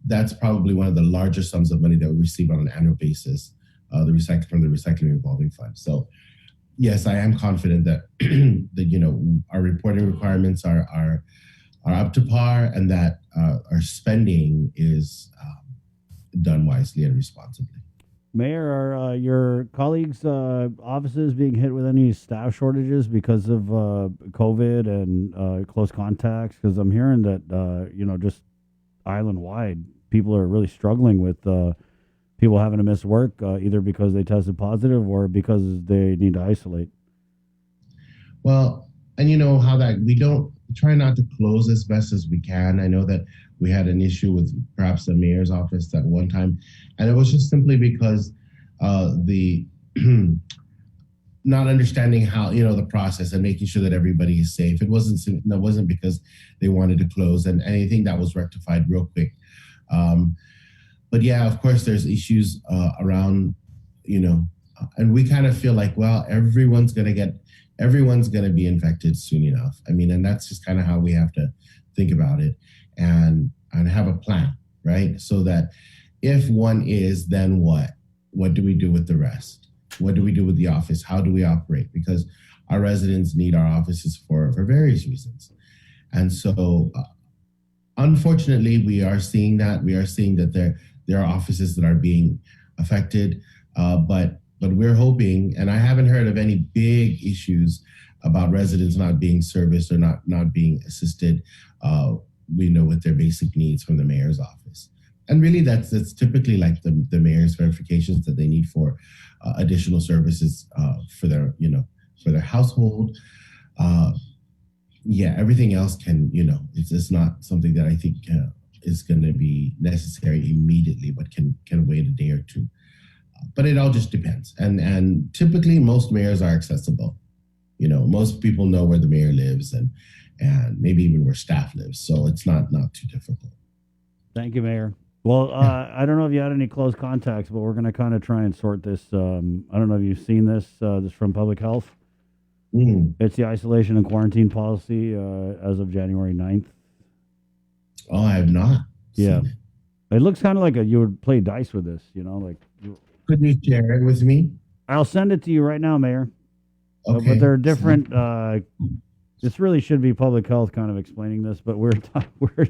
that's probably one of the largest sums of money that we receive on an annual basis. From the recycling revolving fund. So, yes, I am confident that our reporting requirements are up to par, and that our spending is done wisely and responsibly. Mayor, are your colleagues' offices being hit with any staff shortages because of COVID and close contacts? Because I'm hearing that just island-wide, people are really struggling with people having to miss work either because they tested positive or because they need to isolate. Well, and you know how that we don't try not to close as best as we can. I know that we had an issue with perhaps the mayor's office at one time, and it was just simply because the not understanding how, the process and making sure that everybody is safe. It wasn't because they wanted to close, and anything that was rectified real quick. But yeah, of course, there's issues around, and we kind of feel like, well, everyone's going to be infected soon enough. I mean, and that's just kind of how we have to think about it and have a plan, right? So that if one is, then what? What do we do with the rest? What do we do with the office? How do we operate? Because our residents need our offices for various reasons. And so, unfortunately, we are seeing that. We are seeing that there are offices that are being affected, but we're hoping, and I haven't heard of any big issues about residents not being serviced or not being assisted, with their basic needs from the mayor's office. And really, that's typically like the mayor's verifications that they need for additional services for their household. Everything else can, it's not something that I think is going to be necessary immediately, but can wait a day or two. But it all just depends. And typically most mayors are accessible. Most people know where the mayor lives and maybe even where staff lives. So it's not too difficult. Thank you, Mayor. Well, I don't know if you had any close contacts, but we're going to kind of try and sort this. I don't know if you've seen this. This from Public Health. It's the isolation and quarantine policy as of January 9th. Oh, I have not. Yeah. It looks kind of like you would play dice with this, Could you share it with me? I'll send it to you right now, Mayor. Okay. But there are different. This really should be Public Health kind of explaining this, but we're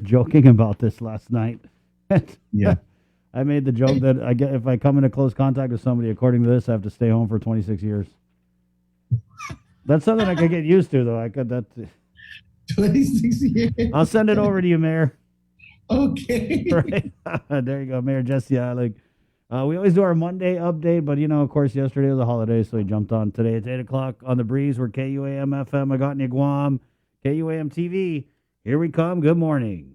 joking about this last night. Yeah. I made the joke that if I come into close contact with somebody, according to this, I have to stay home for 26 years. That's something I could get used to, though. 26 years. I'll send it over to you, Mayor. Okay. Right. There you go, Mayor Jesse Eilig. We always do our Monday update, but, of course, yesterday was a holiday, so we jumped on today. It's 8 o'clock on the breeze. We're KUAM FM, Agotni, Guam, KUAM TV. Here we come. Good morning.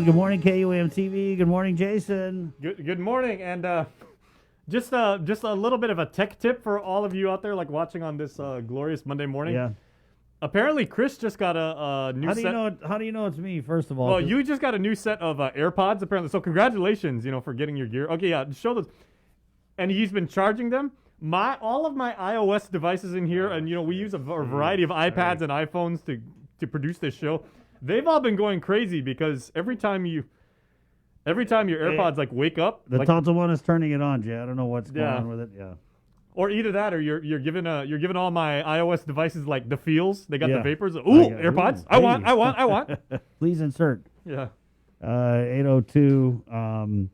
Good morning, KUAM TV. Good morning, Jason. Good morning, and just a little bit of a tech tip for all of you out there, like watching on this glorious Monday morning. Yeah. Apparently, Chris just got a new set. How do you know it's me? First of all, well, you just got a new set of AirPods. Apparently, so congratulations, for getting your gear. Okay, yeah, show those. And he's been charging them. All of my iOS devices in here, and we use a variety of iPads and iPhones to produce this show. They've all been going crazy because every time your AirPods wake up, the Tonga one is turning it on, Jay. I don't know what's going on with it. Yeah. Or either that, or you're giving all my iOS devices the feels. They got the vapors. AirPods. Ooh, I want. Please insert. Yeah. 802.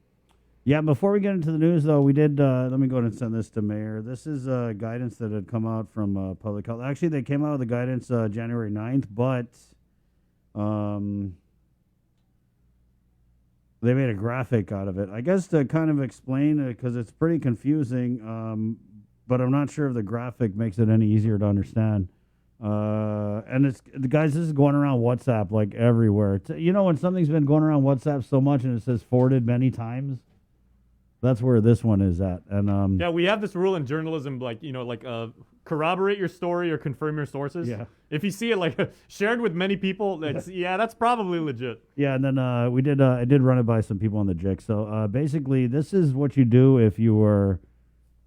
Yeah. Before we get into the news, though, we did. Let me go ahead and send this to Mayor. This is guidance that had come out from Public Health. Actually, they came out with the guidance January 9th, but. They made a graphic out of it, I guess, to kind of explain it because it's pretty confusing. But I'm not sure if the graphic makes it any easier to understand. And guys, this is going around WhatsApp everywhere. When something's been going around WhatsApp so much and it says forwarded many times, that's where this one is at. And we have this rule in journalism, corroborate your story or confirm your sources. Yeah. If you see it shared with many people, that's probably legit. Yeah, and then I did run it by some people on the JIC. So basically, this is what you do if you were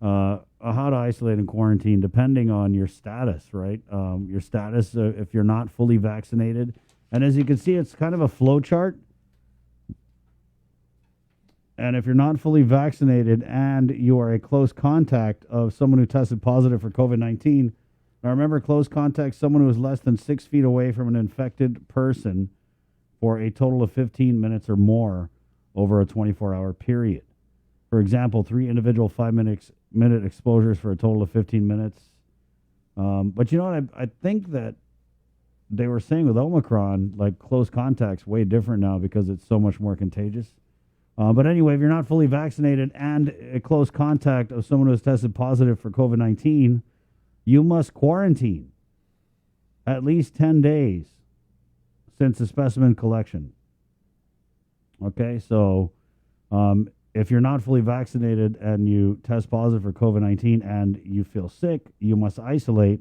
how to isolate and quarantine, depending on your status, right? Your status if you're not fully vaccinated, and as you can see, it's kind of a flow chart. And if you're not fully vaccinated and you are a close contact of someone who tested positive for COVID-19, now remember, close contact, someone who is less than 6 feet away from an infected person for a total of 15 minutes or more over a 24-hour period. For example, 3 individual 5-minute exposures for a total of 15 minutes. But you know what? I think that they were saying with Omicron, like close contact's way different now because it's so much more contagious. But anyway, if you're not fully vaccinated and a close contact of someone who has tested positive for COVID-19, you must quarantine at least 10 days since the specimen collection. Okay, so if you're not fully vaccinated and you test positive for COVID-19 and you feel sick, you must isolate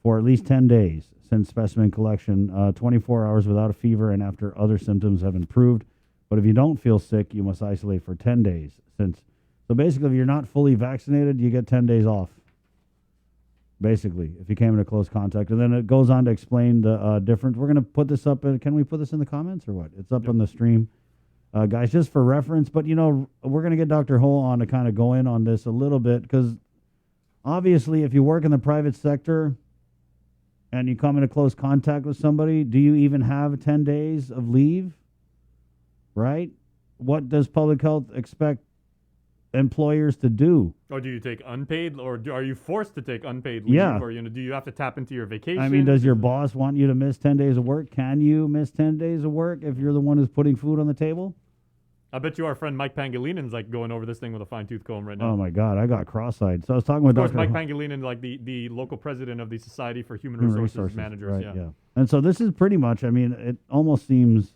for at least 10 days since specimen collection, 24 hours without a fever and after other symptoms have improved. But if you don't feel sick, you must isolate for 10 days. So basically, if you're not fully vaccinated, you get 10 days off. Basically, if you came into close contact. And then it goes on to explain the difference. We're going to put this up. Can we put this in the comments or what? It's up on the stream. Guys, just for reference. But, you know, we're going to get Dr. Ho on to kind of go in on this a little bit. Because obviously, if you work in the private sector and you come into close contact with somebody, do you even have 10 days of leave? Right? What does public health expect employers to do? Or do you take unpaid, or are you forced to take unpaid leave? Yeah. Or do you have to tap into your vacation? I mean, does your boss want you to miss 10 days of work? Can you miss 10 days of work if you're the one who's putting food on the table? I bet you our friend Mike Pangalinen's like going over this thing with a fine-tooth comb right now. Oh my God, I got cross-eyed. So I was talking with Of course, Dr. Mike Pangilinen, like the local president of the Society for Human Resources Managers. Right, yeah. And so this is pretty much, I mean, it almost seems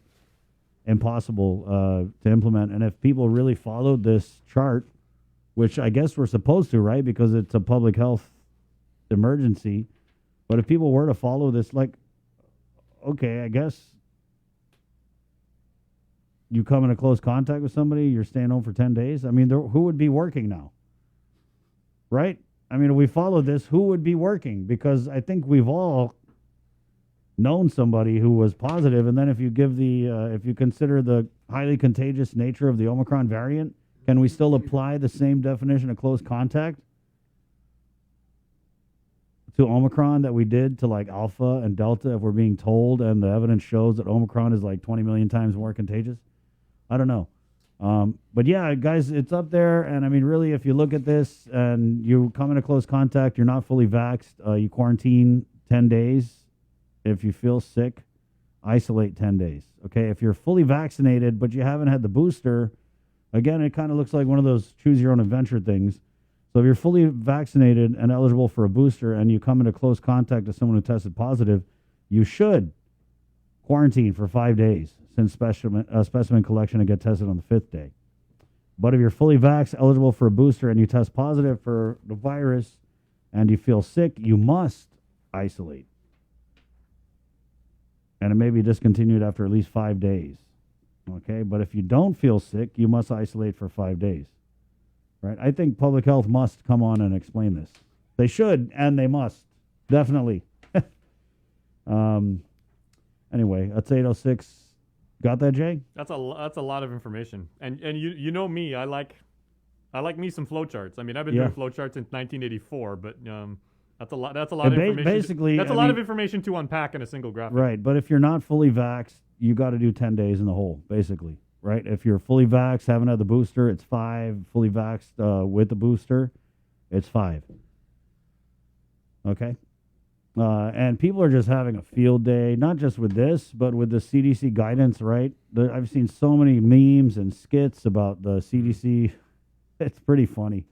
impossible to implement. And if people really followed this chart, which I guess we're supposed to, right? Because it's a public health emergency. But if people were to follow this, like, okay, I guess you come into close contact with somebody, you're staying home for 10 days. I mean, who would be working now? Right? I mean, if we follow this, who would be working? Because I think we've all known somebody who was positive. And then if you give if you consider the highly contagious nature of the Omicron variant, can we still apply the same definition of close contact to Omicron that we did to like Alpha and Delta if we're being told and the evidence shows that Omicron is like 20 million times more contagious? I don't know. But yeah, guys, it's up there. And I mean, really, if you look at this and you come into close contact, you're not fully vaxxed, you quarantine 10 days. If you feel sick, isolate 10 days. Okay, if you're fully vaccinated but you haven't had the booster, again, it kind of looks like one of those choose your own adventure things. So if you're fully vaccinated and eligible for a booster and you come into close contact with someone who tested positive, you should quarantine for 5 days since specimen collection and get tested on the 5th day. But if you're fully vaxxed, eligible for a booster, and you test positive for the virus and you feel sick, you must isolate. And it may be discontinued after at least 5 days. Okay, but if you don't feel sick, you must isolate for 5 days. Right? I think public health must come on and explain this. They should, and they must. Definitely. Anyway, that's 8:06. Got that, Jay? That's a lot of information. And you know me, I like me some flowcharts. I mean, I've been doing flowcharts since 1984, but that's a lot of information. Basically, that's a lot of information to unpack in a single graphic. Right, but if you're not fully vaxxed, you got to do 10 days in the hole, basically. Right? If you're fully vaxxed, haven't had the booster, it's 5. Fully vaxxed with the booster, it's 5. Okay? And people are just having a field day, not just with this, but with the CDC guidance, right? I've seen so many memes and skits about the CDC. It's pretty funny.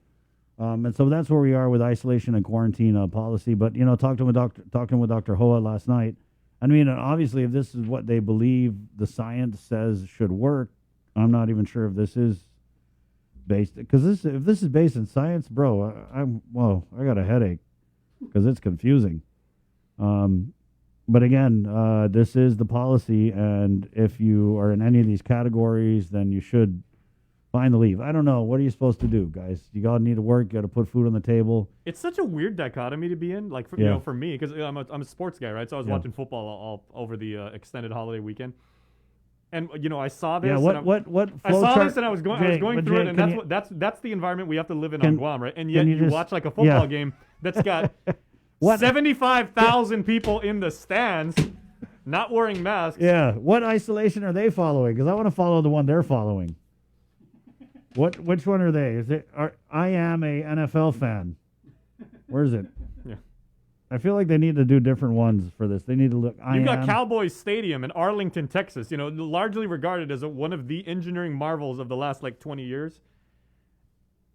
And so that's where we are with isolation and quarantine policy. But, you know, talking with Dr. Hoa last night. I mean, obviously, if this is what they believe the science says should work, I'm not even sure if this is based. Because if this is based in science, bro, I got a headache because it's confusing. But again, this is the policy, and if you are in any of these categories, then you should find the leave. I don't know. What are you supposed to do, guys? You gotta need to work. You gotta put food on the table. It's such a weird dichotomy to be in, like you know, for me, because I'm a sports guy, right? So I was watching football all over the extended holiday weekend, And I saw this. Yeah, what I saw flowchart- this and I was going Jay, through Jay, it, and that's the environment we have to live in can- on Guam, right? And yet can you you just- watch like a football yeah. game that's got What- 75,000 people in the stands not wearing masks. Yeah, what isolation are they following? Because I want to follow the one they're following. Which one are they? I am a NFL fan. Where is it? Yeah. I feel like they need to do different ones for this. They need to look. You've got Cowboys Stadium in Arlington, Texas, largely regarded as one of the engineering marvels of the last 20 years.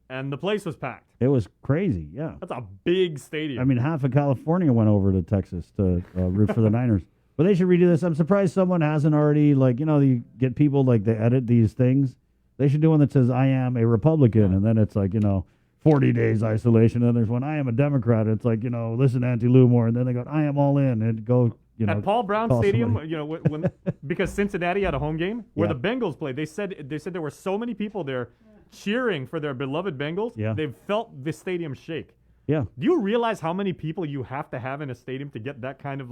And the place was packed. It was crazy, yeah. That's a big stadium. I mean, half of California went over to Texas to root for the Niners. But they should redo this. I'm surprised someone hasn't already, you get people, they edit these things. They should do one that says, I am a Republican, and then it's 40 days isolation. And there's one, I am a Democrat. It's listen to Auntie Lou more. And then they go, I am all in, and go, At Paul Brown call Stadium, somebody. because Cincinnati had a home game where Yeah. the Bengals played, they said there were so many people there cheering for their beloved Bengals. Yeah. They've felt the stadium shake. Yeah. Do you realize how many people you have to have in a stadium to get that kind of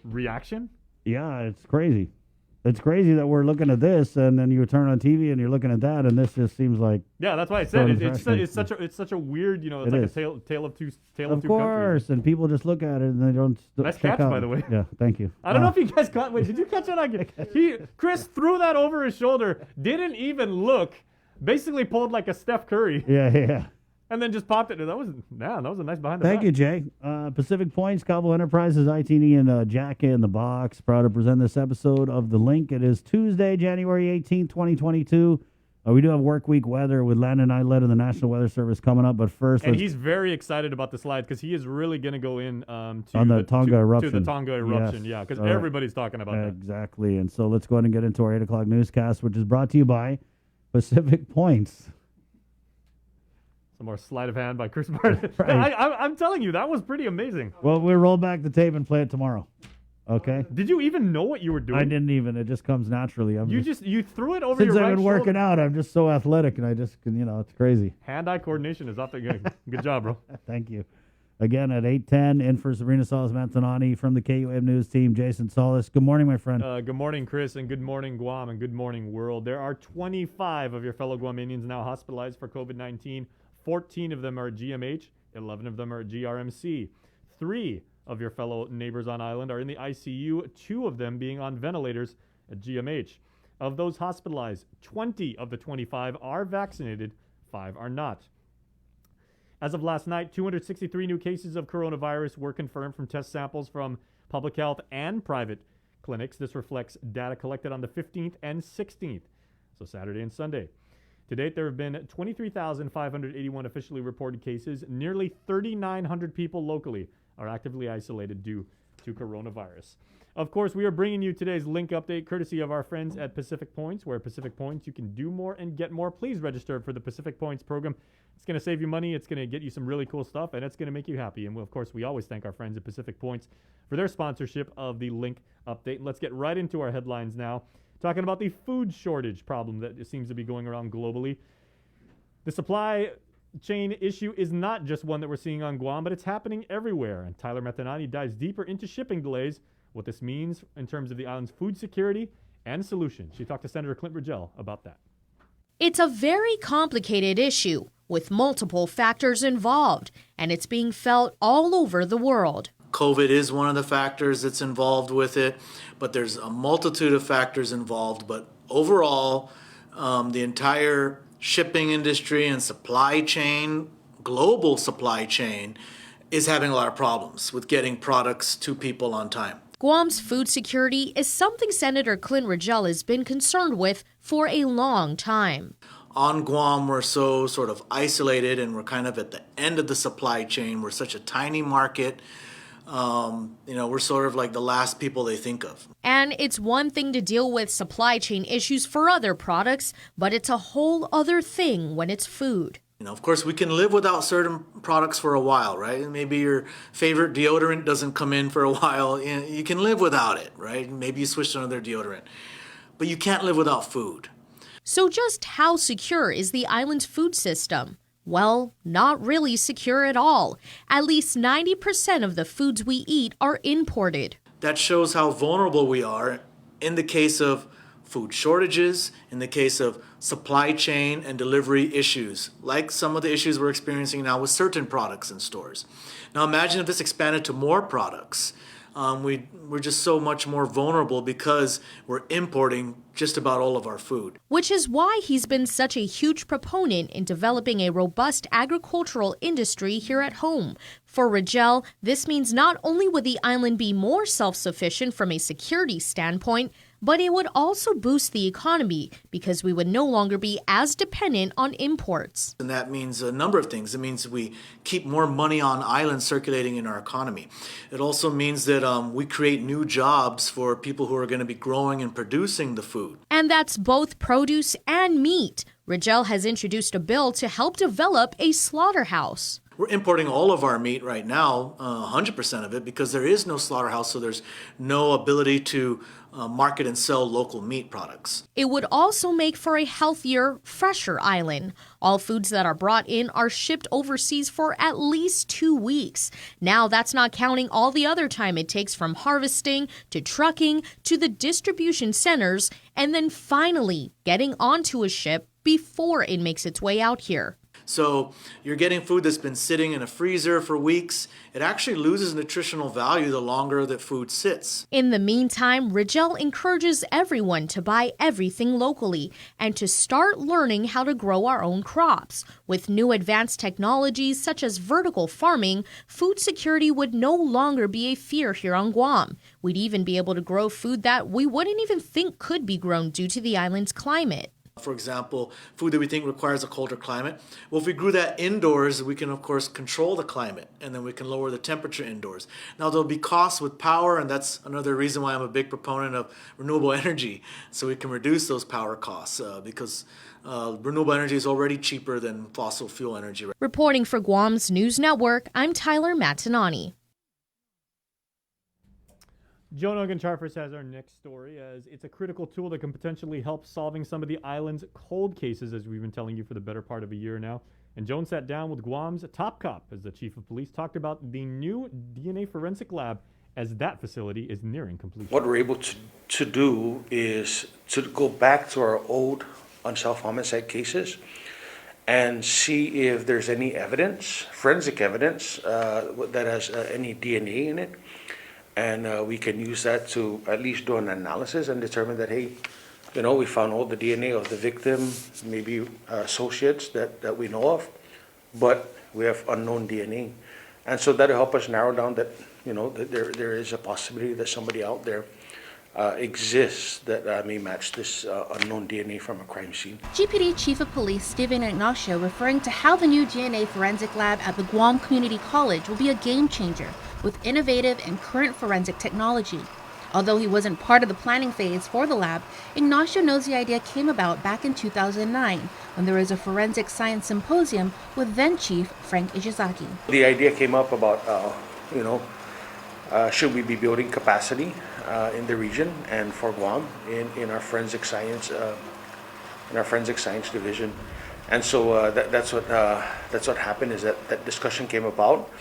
reaction? Yeah, it's crazy. It's crazy that we're looking at this, and then you turn on TV and you're looking at that, and this just seems like. Yeah, that's why I so said interesting. it's such a weird, it's It like is. a tale of two Of countries. course, and people just look at it and they don't. Nice check catch, out. by the way. Yeah, thank you. I don't know if you guys caught. Wait, did you catch it? Chris threw that over his shoulder, didn't even look, basically pulled like a Steph Curry, Yeah. and then just popped it. That was a nice behind the Thank back. you, Jay. Pacific Points, Cabo Enterprises, ITD, and Jack in the Box. Proud to present this episode of The Link. It is Tuesday, January 18th, 2022. We do have work week weather with Landon Idlet of the National Weather Service coming up. But first, And he's very excited about the slide because he is really going to go in to on the Tonga eruption. To the Tonga eruption, Yes. yeah, because All right. everybody's talking about that. Exactly. And so let's go ahead and get into our 8 o'clock newscast, which is brought to you by Pacific Points. Some more sleight of hand by Chris Martin. Right. I'm telling you, that was pretty amazing. Well, we'll roll back the tape and play it tomorrow. Okay? Did you even know what you were doing? I didn't even. It just comes naturally. You threw it over Since your I've right been working shoulder. out, I'm just so athletic, and I just can, it's crazy. Hand-eye coordination is off the good. Good job, bro. Thank you. Again, at 8:10, in for Sabrina Salas-Mantonani from the KUM News team, Jason Salas. Good morning, my friend. Good morning, Chris, and good morning, Guam, and good morning, world. There are 25 of your fellow Guamanians now hospitalized for COVID-19. 14 of them are at GMH, 11 of them are at GRMC. 3 of your fellow neighbors on island are in the ICU, 2 of them being on ventilators at GMH. Of those hospitalized, 20 of the 25 are vaccinated, 5 are not. As of last night, 263 new cases of coronavirus were confirmed from test samples from public health and private clinics. This reflects data collected on the 15th and 16th, so Saturday and Sunday. To date, there have been 23,581 officially reported cases. Nearly 3,900 people locally are actively isolated due to coronavirus. Of course, we are bringing you today's link update courtesy of our friends at Pacific Points, where Pacific Points, you can do more and get more. Please register for the Pacific Points program. It's going to save you money. It's going to get you some really cool stuff, and it's going to make you happy. And, of course, we always thank our friends at Pacific Points for their sponsorship of the link update. And let's get right into our headlines now, talking about the food shortage problem that seems to be going around globally. The supply chain issue is not just one that we're seeing on Guam, but it's happening everywhere. And Tyler Methanani dives deeper into shipping delays, what this means in terms of the island's food security and solutions. She talked to Senator Clint Ridgell about that. It's a very complicated issue with multiple factors involved, and it's being felt all over the world. COVID is one of the factors that's involved with it, but there's a multitude of factors involved. But overall, the entire shipping industry and supply chain, global supply chain, is having a lot of problems with getting products to people on time. Guam's food security is something Senator Clint Ridgell has been concerned with for a long time. On Guam, we're so sort of isolated and we're kind of at the end of the supply chain. We're such a tiny market. We're sort of like the last people they think of. And it's one thing to deal with supply chain issues for other products, but it's a whole other thing when it's food. Of course, we can live without certain products for a while, right? Maybe your favorite deodorant doesn't come in for a while. You can live without it, right? Maybe you switch to another deodorant. But you can't live without food. So just how secure is the island's food system? Well, not really secure at all. At least 90% of the foods we eat are imported. That shows how vulnerable we are in the case of food shortages, in the case of supply chain and delivery issues, like some of the issues we're experiencing now with certain products in stores. Now imagine if this expanded to more products. We're just so much more vulnerable because we're importing just about all of our food. Which is why he's been such a huge proponent in developing a robust agricultural industry here at home. For Rigel, this means not only would the island be more self-sufficient from a security standpoint, but it would also boost the economy because we would no longer be as dependent on imports. And that means a number of things. It means we keep more money on island circulating in our economy. It also means that we create new jobs for people who are going to be growing and producing the food. And that's both produce and meat. Rigel has introduced a bill to help develop a slaughterhouse. We're importing all of our meat right now, 100% of it, because there is no slaughterhouse, so there's no ability to market and sell local meat products. It would also make for a healthier, fresher island. All foods that are brought in are shipped overseas for at least 2 weeks. Now that's not counting all the other time it takes from harvesting to trucking to the distribution centers and then finally getting onto a ship before it makes its way out here. So you're getting food that's been sitting in a freezer for weeks. It actually loses nutritional value the longer that food sits. In the meantime, Rigel encourages everyone to buy everything locally and to start learning how to grow our own crops. With new advanced technologies such as vertical farming, food security would no longer be a fear here on Guam. We'd even be able to grow food that we wouldn't even think could be grown due to the island's climate. For example, food that we think requires a colder climate. Well, if we grew that indoors, we can, of course, control the climate, and then we can lower the temperature indoors. Now, there'll be costs with power, and that's another reason why I'm a big proponent of renewable energy, so we can reduce those power costs, because renewable energy is already cheaper than fossil fuel energy. Reporting for Guam's News Network, I'm Tyler Matanani. Joan Ogan-Charfers has our next story, as it's a critical tool that can potentially help solving some of the island's cold cases, as we've been telling you for the better part of a year now. And Joan sat down with Guam's top cop, as the chief of police talked about the new DNA forensic lab, as that facility is nearing completion. What we're able to do is to go back to our old unsolved homicide cases and see if there's any evidence, forensic evidence, that has any DNA in it. And we can use that to at least do an analysis and determine that, hey, you know, we found all the DNA of the victim, maybe associates that we know of, but we have unknown DNA. And so that'll help us narrow down that, you know, that there is a possibility that somebody out there exists that may match this unknown DNA from a crime scene. GPD Chief of Police Steven Ignacio referring to how the new DNA forensic lab at the Guam Community College will be a game changer with innovative and current forensic technology. Although he wasn't part of the planning phase for the lab, Ignacio knows the idea came about back in 2009 when there was a forensic science symposium with then Chief Frank Ijizaki. The idea came up about, should we be building capacity in the region and for Guam in our forensic science division, and so that's what happened. Is that discussion came about,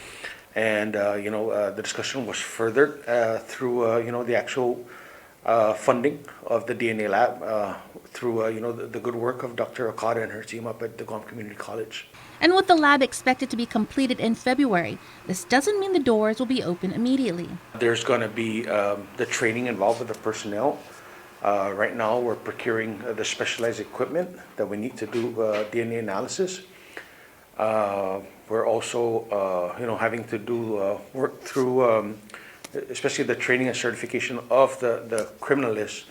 and the discussion was furthered through the actual funding of the DNA lab through the good work of Dr. Okada and her team up at the Guam Community College. And with the lab expected to be completed in February, this doesn't mean the doors will be open immediately. There's going to be the training involved with the personnel. Right now, we're procuring the specialized equipment that we need to do DNA analysis. We're also, having to do work through, especially the training and certification of the criminalists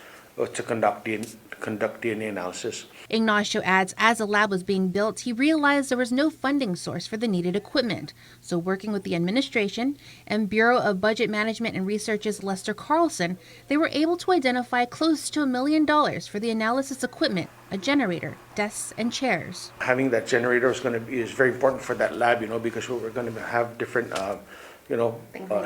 to conduct DNA analysis. Ignacio adds, as the lab was being built, he realized there was no funding source for the needed equipment. So working with the administration and Bureau of Budget Management and Research's Lester Carlson, they were able to identify close to $1 million for the analysis equipment, a generator, desks, and chairs. Having that generator is very important for that lab, because we're going to have different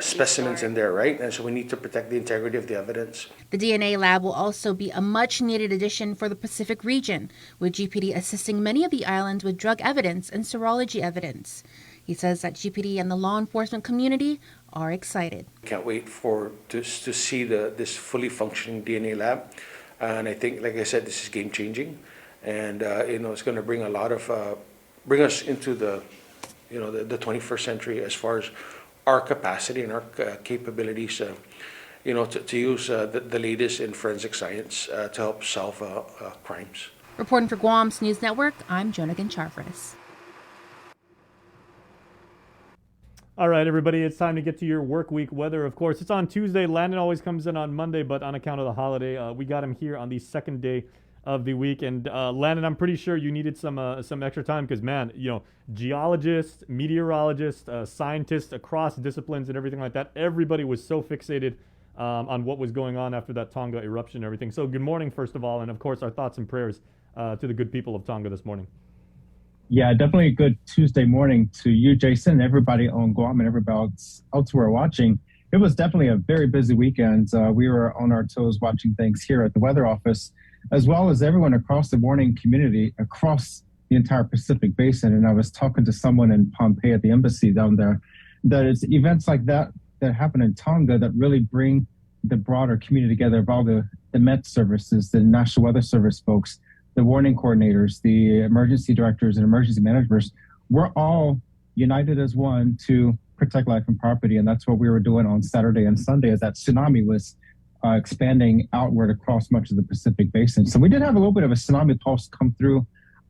specimens in there, right? And so we need to protect the integrity of the evidence. The DNA lab will also be a much-needed addition for the Pacific region, with GPD assisting many of the islands with drug evidence and serology evidence. He says that GPD and the law enforcement community are excited. Can't wait to see this fully functioning DNA lab. And I think, like I said, this is game changing. And, it's going to bring bring us into the 21st century as far as our capacity and our capabilities, to use the latest in forensic science to help solve crimes. Reporting for Guam's News Network, I'm Jonagan Charfris. All right, everybody, it's time to get to your work week weather. Of course, it's on Tuesday. Landon always comes in on Monday, but on account of the holiday, we got him here on the second day of the week. And Landon, I'm pretty sure you needed some extra time because, man, geologists, meteorologists, scientists across disciplines and everything like that, everybody was so fixated on what was going on after that Tonga eruption and everything. So good morning, first of all, and of course, our thoughts and prayers to the good people of Tonga this morning. Yeah, definitely a good Tuesday morning to you, Jason, everybody on Guam and everybody elsewhere watching. It was definitely a very busy weekend. We were on our toes watching things here at the weather office, as well as everyone across the warning community across the entire Pacific Basin. And I was talking to someone in Pompeii at the embassy down there, that it's events like that happen in Tonga that really bring the broader community together of all the Met services, the National Weather Service folks, the warning coordinators, the emergency directors and emergency managers. We're all united as one to protect life and property. And that's what we were doing on Saturday and Sunday as that tsunami was expanding outward across much of the Pacific Basin. So we did have a little bit of a tsunami pulse come through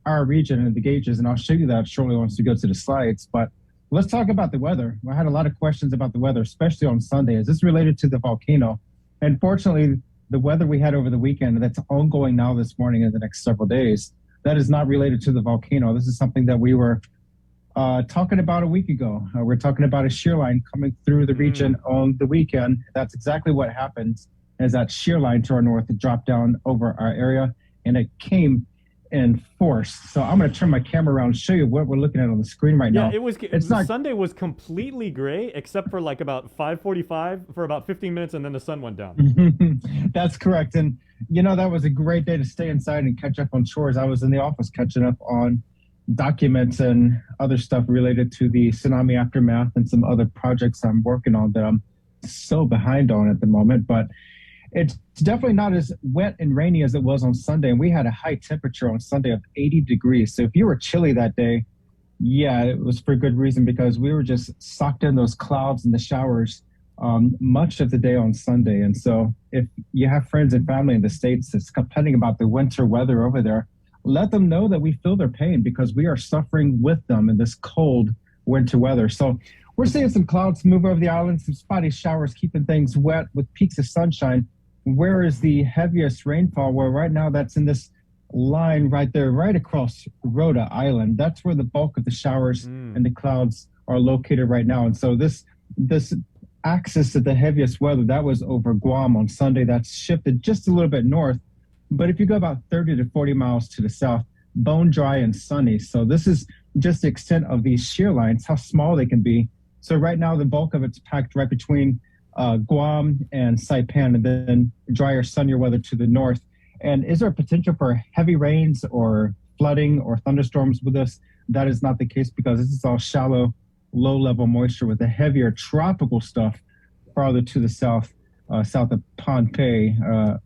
our region and the gauges, and I'll show you that shortly once we go to the slides. But let's talk about the weather. I had a lot of questions about the weather, especially on Sunday. Is this related to the volcano? And fortunately, the weather we had over the weekend that's ongoing now this morning and the next several days, that is not related to the volcano. This is something that we were talking about a week ago. We're talking about a shear line coming through the region on the weekend. That's exactly what happened, as that shear line to our north dropped down over our area, and it came in force. So I'm going to turn my camera around and show you what we're looking at on the screen right now. Sunday was completely gray except for like about 5:45 for about 15 minutes, and then the sun went down. That's correct. And that was a great day to stay inside and catch up on chores. I was in the office catching up on documents and other stuff related to the tsunami aftermath and some other projects I'm working on that I'm so behind on at the moment. But it's definitely not as wet and rainy as it was on Sunday. And we had a high temperature on Sunday of 80 degrees. So if you were chilly that day, yeah, it was for good reason, because we were just socked in those clouds and the showers much of the day on Sunday. And so if you have friends and family in the States that's complaining about the winter weather over there, let them know that we feel their pain, because we are suffering with them in this cold winter weather. So we're seeing some clouds move over the island, some spotty showers keeping things wet with peaks of sunshine. Where is the heaviest rainfall? Well, right now that's in this line right there, right across Rhode Island. That's where the bulk of the showers and the clouds are located right now. And so this axis of the heaviest weather, that was over Guam on Sunday. That's shifted just a little bit north. But if you go about 30 to 40 miles to the south, bone dry and sunny. So this is just the extent of these shear lines, how small they can be. So right now, the bulk of it's packed right between Guam and Saipan, and then drier, sunnier weather to the north. And is there a potential for heavy rains or flooding or thunderstorms with this? That is not the case, because this is all shallow, low-level moisture with the heavier tropical stuff farther to the south, south of Pompeii,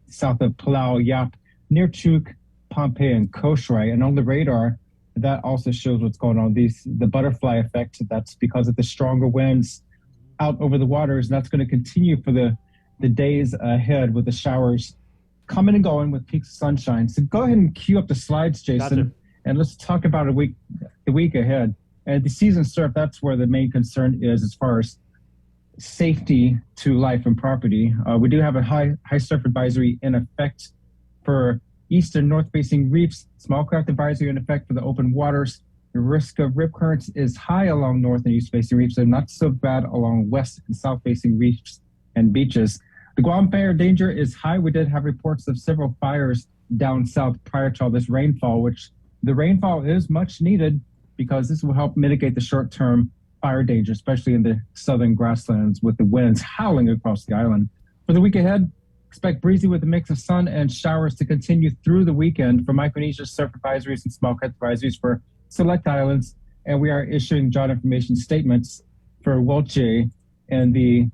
south of Palau, Yap, near Chuk, Pompeii, and Kosrae. And on the radar, that also shows what's going on. The butterfly effect, that's because of the stronger winds out over the waters, and that's going to continue for the days ahead with the showers coming and going with peaks of sunshine. So go ahead and cue up the slides, Jason, Gotcha. And let's talk about the week ahead. And the season surf, that's where the main concern is as far as safety to life and property. We do have a high surf advisory in effect for east and north-facing reefs, small craft advisory in effect for the open waters. The risk of rip currents is high along north and east-facing reefs, and not so bad along west and south-facing reefs and beaches. The Guam fire danger is high. We did have reports of several fires down south prior to all this rainfall, which the rainfall is much needed because this will help mitigate the short-term fire danger, especially in the southern grasslands with the winds howling across the island. For the week ahead, expect breezy with a mix of sun and showers to continue through the weekend. For Micronesia, surf advisories and small cat advisories for select islands, and we are issuing joint information statements for Welche and the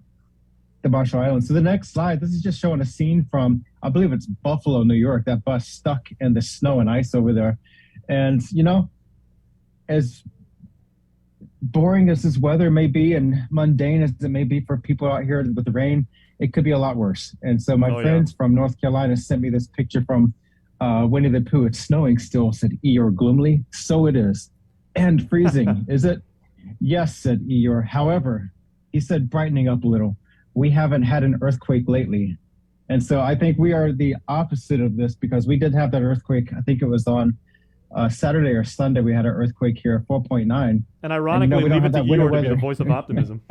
Marshall Islands. So the next slide, this is just showing a scene from, I believe it's Buffalo, New York, that bus stuck in the snow and ice over there. And, you know, as boring as this weather may be and mundane as it may be for people out here with the rain, it could be a lot worse. And so my friends from North Carolina sent me this picture from Winnie the Pooh. It's snowing still, said Eeyore gloomily. So it is. And freezing, is it? Yes, said Eeyore. However, he said, brightening up a little, we haven't had an earthquake lately. And so I think we are the opposite of this, because we did have that earthquake. I think it was on Saturday or Sunday. We had an earthquake here, 4.9. And ironically, leave it to Eeyore to be the voice of optimism.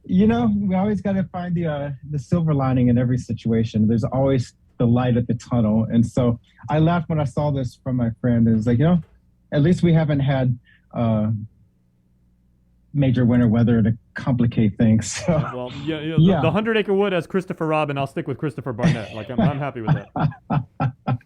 You know, we always got to find the silver lining in every situation. There's always the light at the tunnel. And so I laughed when I saw this from my friend. It was like, you know, at least we haven't had major winter weather to complicate things. So, well, the 100-acre wood as Christopher Robin. I'll stick with Christopher Barnett. Like I'm happy with that.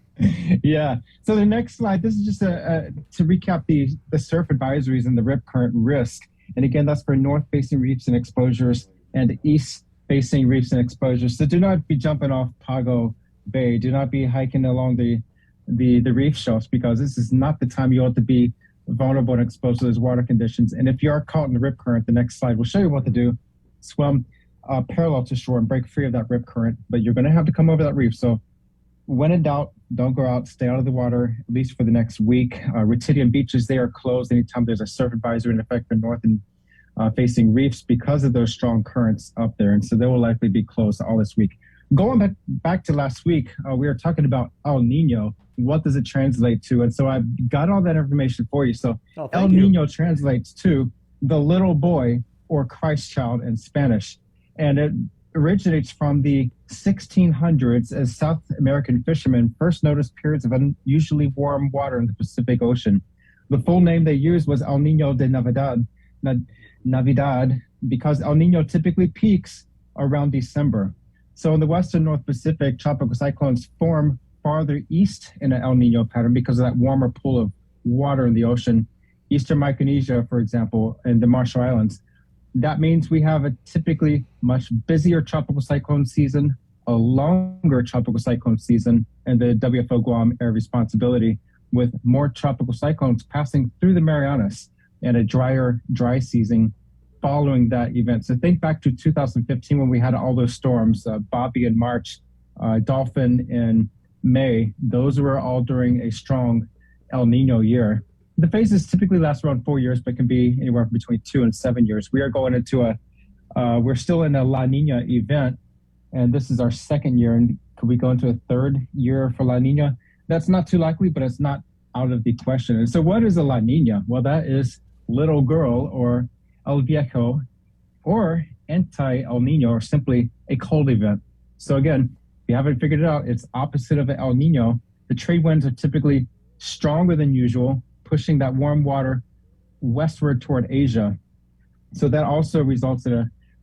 Yeah. So the next slide, this is just to recap the surf advisories and the rip current risk. And again, that's for north-facing reefs and exposures and east-facing reefs and exposures. So do not be jumping off Pago Bay. Do not be hiking along the reef shelves, because this is not the time you ought to be vulnerable and exposed to those water conditions. And if you are caught in the rip current, the next slide will show you what to do. Swim parallel to shore and break free of that rip current, but you're going to have to come over that reef. So when in doubt, don't go out, stay out of the water, at least for the next week. Retidium beaches, they are closed anytime there's a surf advisory in effect for north and facing reefs because of those strong currents up there. And so they will likely be closed all this week. Going back to last week, we were talking about El Nino. What does it translate to? And so I've got all that information for you. So El Nino translates to the little boy or Christ child in Spanish. And it originates from the 1600s as South American fishermen first noticed periods of unusually warm water in the Pacific Ocean. The full name they used was El Nino de Navidad, because El Nino typically peaks around December. So in the western North Pacific, tropical cyclones form farther east in an El Nino pattern because of that warmer pool of water in the ocean. Eastern Micronesia, for example, and the Marshall Islands. That means we have a typically much busier tropical cyclone season, a longer tropical cyclone season, and the WFO Guam area responsibility, with more tropical cyclones passing through the Marianas and a dry season following that event. So think back to 2015 when we had all those storms, Bobby in March, Dolphin in May. Those were all during a strong El Nino year. The phases typically last around 4 years, but can be anywhere between 2 and 7 years. We are going into we're still in a La Nina event, and this is our second year. And could we go into a third year for La Nina? That's not too likely, but it's not out of the question. And so what is a La Nina? Well, that is little girl, or El Viejo, or anti-El Nino, or simply a cold event. So again, if you haven't figured it out, it's opposite of El Nino. The trade winds are typically stronger than usual, pushing that warm water westward toward Asia. So that also results in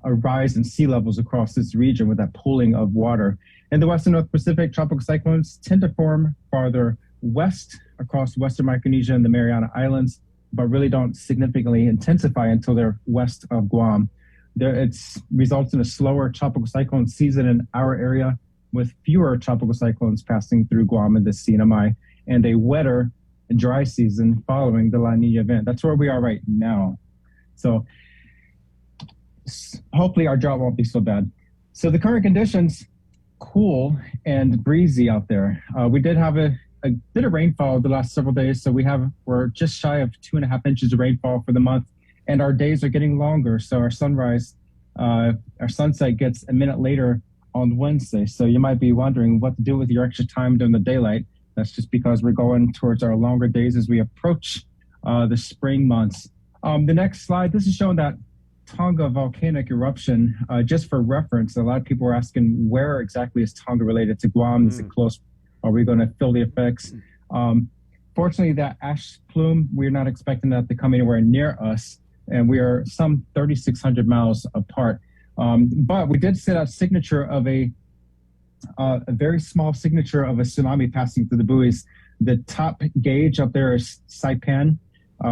a rise in sea levels across this region with that pooling of water. In the western North Pacific, tropical cyclones tend to form farther west across western Micronesia and the Mariana Islands, but really don't significantly intensify until they're west of Guam. It results in a slower tropical cyclone season in our area, with fewer tropical cyclones passing through Guam and the CNMI, and a wetter dry season following the La Nina event. That's where we are right now. So hopefully our drought won't be so bad. So the current conditions, cool and breezy out there. We did have a bit of rainfall the last several days. So we're just shy of 2.5 inches of rainfall for the month, and our days are getting longer. So our sunset gets a minute later on Wednesday. So you might be wondering what to do with your extra time during the daylight. That's just because we're going towards our longer days as we approach the spring months. The next slide, this is showing that Tonga volcanic eruption. Just for reference, a lot of people are asking, where exactly is Tonga related to Guam? Is it close? Are we going to feel the effects? Fortunately, that ash plume, we're not expecting that to come anywhere near us, and we are some 3,600 miles apart. But we did see that signature of a very small signature of a tsunami passing through the buoys. The top gauge up there is Saipan,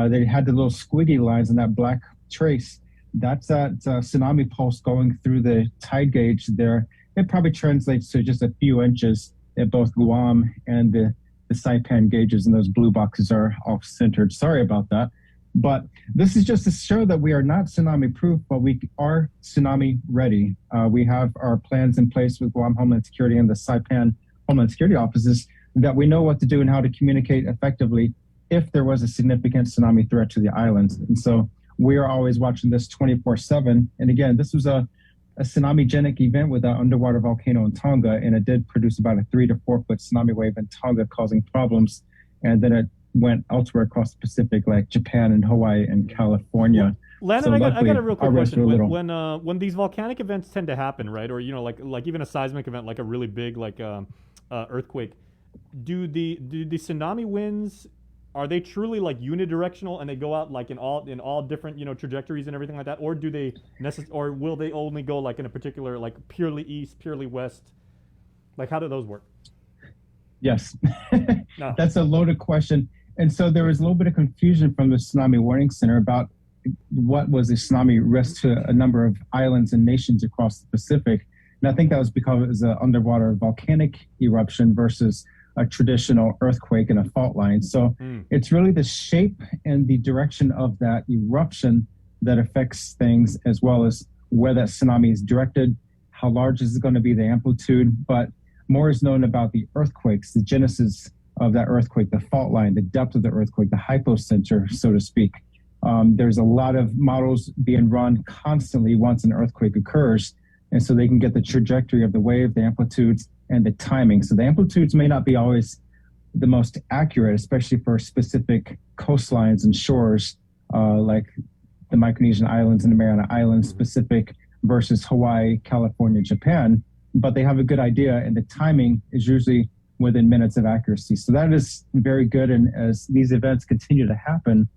They had the little squiggy lines and that black trace. That's that tsunami pulse going through the tide gauge there. It probably translates to just a few inches at both Guam and the Saipan gauges, and those blue boxes are off-centered. Sorry about that. But this is just to show that we are not tsunami-proof, but we are tsunami-ready. We have our plans in place with Guam Homeland Security and the Saipan Homeland Security offices that we know what to do and how to communicate effectively if there was a significant tsunami threat to the islands. And so we are always watching this 24/7. And again, this was a tsunami-genic event with an underwater volcano in Tonga, and it did produce about a 3 to 4 foot tsunami wave in Tonga, causing problems. And then it went elsewhere across the Pacific, like Japan and Hawaii and California. Landon, So I got a luckily, real quick our risks question. were little. When these volcanic events tend to happen, right, or like even a seismic event, like a really big earthquake, do the tsunami winds, are they truly like unidirectional and they go out like in all different trajectories and everything like that, or do they or will they only go like in a particular like purely east, purely west? Like how do those work? Yes, No. that's a loaded question. And so there was a little bit of confusion from the Tsunami Warning Center about what was a tsunami risk to a number of islands and nations across the Pacific. And I think that was because it was an underwater volcanic eruption versus a traditional earthquake and a fault line. So it's really the shape and the direction of that eruption that affects things, as well as where that tsunami is directed, how large is it going to be, the amplitude. But more is known about the earthquakes, the genesis of that earthquake, the fault line, the depth of the earthquake, the hypocenter, so to speak. There's a lot of models being run constantly once an earthquake occurs. And so they can get the trajectory of the wave, the amplitudes, and the timing. So the amplitudes may not be always the most accurate, especially for specific coastlines and shores, like the Micronesian Islands and the Mariana Islands specific versus Hawaii, California, Japan. But they have a good idea, and the timing is usually within minutes of accuracy. So that is very good. And as these events continue to happen,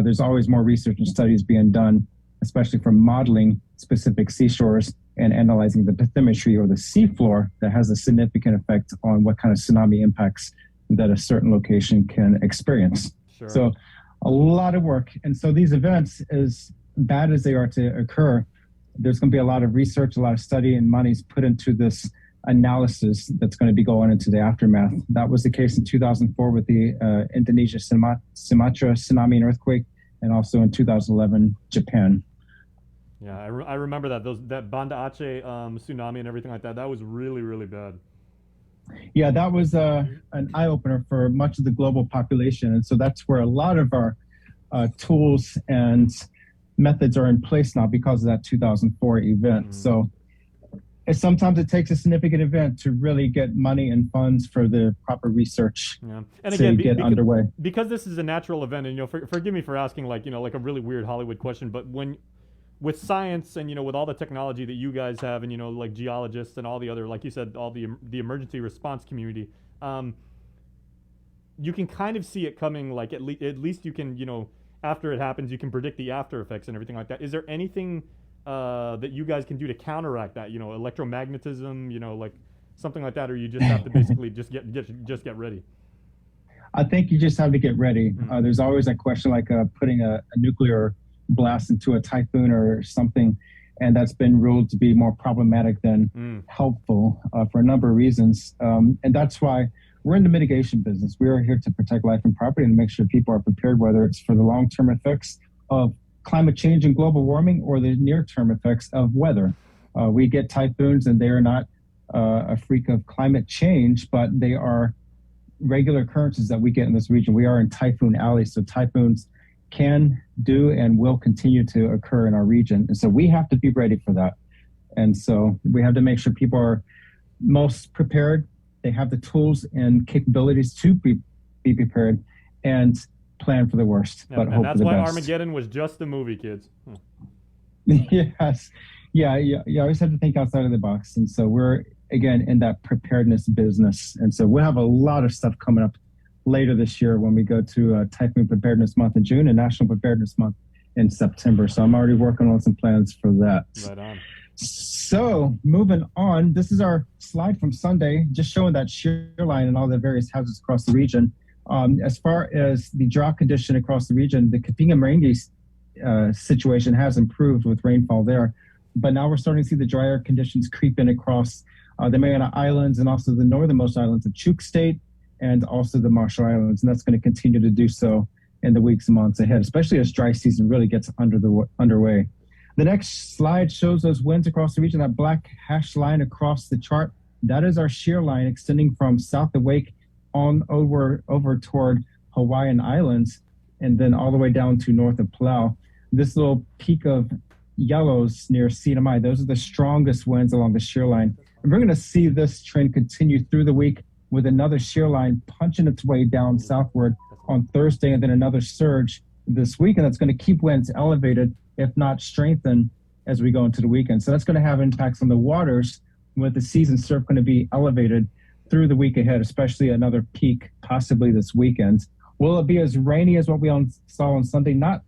there's always more research and studies being done, especially for modeling specific seashores and analyzing the bathymetry or the seafloor that has a significant effect on what kind of tsunami impacts that a certain location can experience. Sure. So a lot of work. And so these events, as bad as they are to occur, there's going to be a lot of research, a lot of study and money's put into this analysis that's going to be going into the aftermath. That was the case in 2004 with the Indonesia Sumatra tsunami and earthquake, and also in 2011, Japan. Yeah, I remember that Banda Aceh tsunami and everything like that. That was really, really bad. Yeah, that was an eye-opener for much of the global population. And so that's where a lot of our tools and methods are in place now because of that 2004 event. So sometimes it takes a significant event to really get money and funds for the proper research And to again, get underway. Because this is a natural event, and forgive me for asking like a really weird Hollywood question, but with science and with all the technology that you guys have, and like geologists and all the other, like you said, all the emergency response community, you can kind of see it coming. Like at least you can after it happens, you can predict the after effects and everything like that. Is there anything that you guys can do to counteract that? Electromagnetism, like something like that, or you just have to basically just get ready? I think you just have to get ready. There's always a question like putting a nuclear blast into a typhoon or something, and that's been ruled to be more problematic than helpful for a number of reasons. And that's why we're in the mitigation business. We are here to protect life and property and make sure people are prepared, whether it's for the long-term effects of climate change and global warming or the near-term effects of weather. We get typhoons, and they are not a freak of climate change, but they are regular occurrences that we get in this region. We are in typhoon alley, so typhoons can do and will continue to occur in our region. And so we have to be ready for that. And so we have to make sure people are most prepared. They have the tools and capabilities to be prepared and plan for the worst, but hope for the best. And that's why Armageddon was just a movie, kids. Yes. Yeah, you always have to think outside of the box. And so we're, again, in that preparedness business. And so we'll have a lot of stuff coming up later this year when we go to Typhoon Preparedness Month in June and National Preparedness Month in September. So I'm already working on some plans for that. Right on. So moving on, this is our slide from Sunday, just showing that shear line and all the various houses across the region. As far as the drought condition across the region, the Kapinga-Maringi situation has improved with rainfall there. But now we're starting to see the drier conditions creep in across the Mariana Islands and also the northernmost islands of Chuuk State and also the Marshall Islands. And that's going to continue to do so in the weeks and months ahead, especially as dry season really gets underway. The next slide shows those winds across the region. That black hash line across the chart, that is our shear line extending from south of Wake on over toward Hawaiian Islands and then all the way down to north of Palau. This little peak of yellows near CNMI, those are the strongest winds along the shear line. And we're going to see this trend continue through the week with another shear line punching its way down southward on Thursday and then another surge this week. And that's going to keep winds elevated, if not strengthen, as we go into the weekend. So that's going to have impacts on the waters with the season surf going to be elevated through the week ahead, especially another peak possibly this weekend. Will it be as rainy as what we saw on Sunday? Not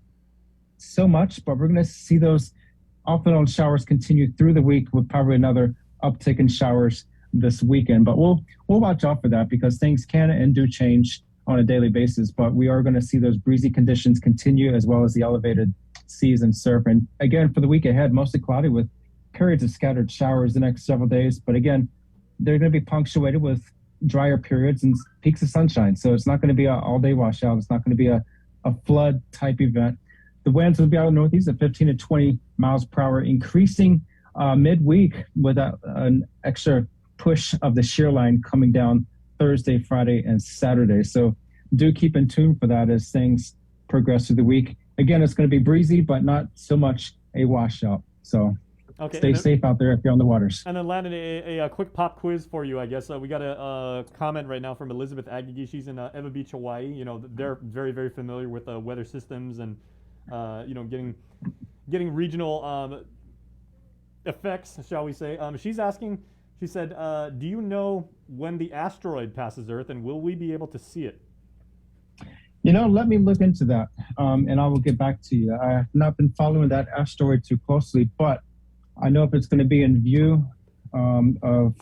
so much, but we're going to see those off and on showers continue through the week with probably another uptick in showers this weekend. But we'll watch out for that because things can and do change on a daily basis. But we are going to see those breezy conditions continue as well as the elevated seas and surf. And again, for the week ahead, mostly cloudy with periods of scattered showers the next several days. But again, they're going to be punctuated with drier periods and peaks of sunshine. So it's not going to be an all-day washout. It's not going to be a flood type event. The winds will be out of the northeast at 15 to 20 miles per hour, increasing midweek with an extra push of the shear line coming down Thursday, Friday, and Saturday. So do keep in tune for that as things progress through the week. Again, it's going to be breezy, but not so much a washout. So stay safe out there if you're on the waters. And then, Landon, a quick pop quiz for you, I guess. We got a comment right now from Elizabeth Agagi. She's in Ewa Beach, Hawaii. You know, they're very, very familiar with weather systems and, you know, getting regional effects, shall we say. She's asking, she said, do you know when the asteroid passes Earth, and will we be able to see it? You know, let me look into that, and I will get back to you. I have not been following that asteroid too closely, but I know if it's going to be in view of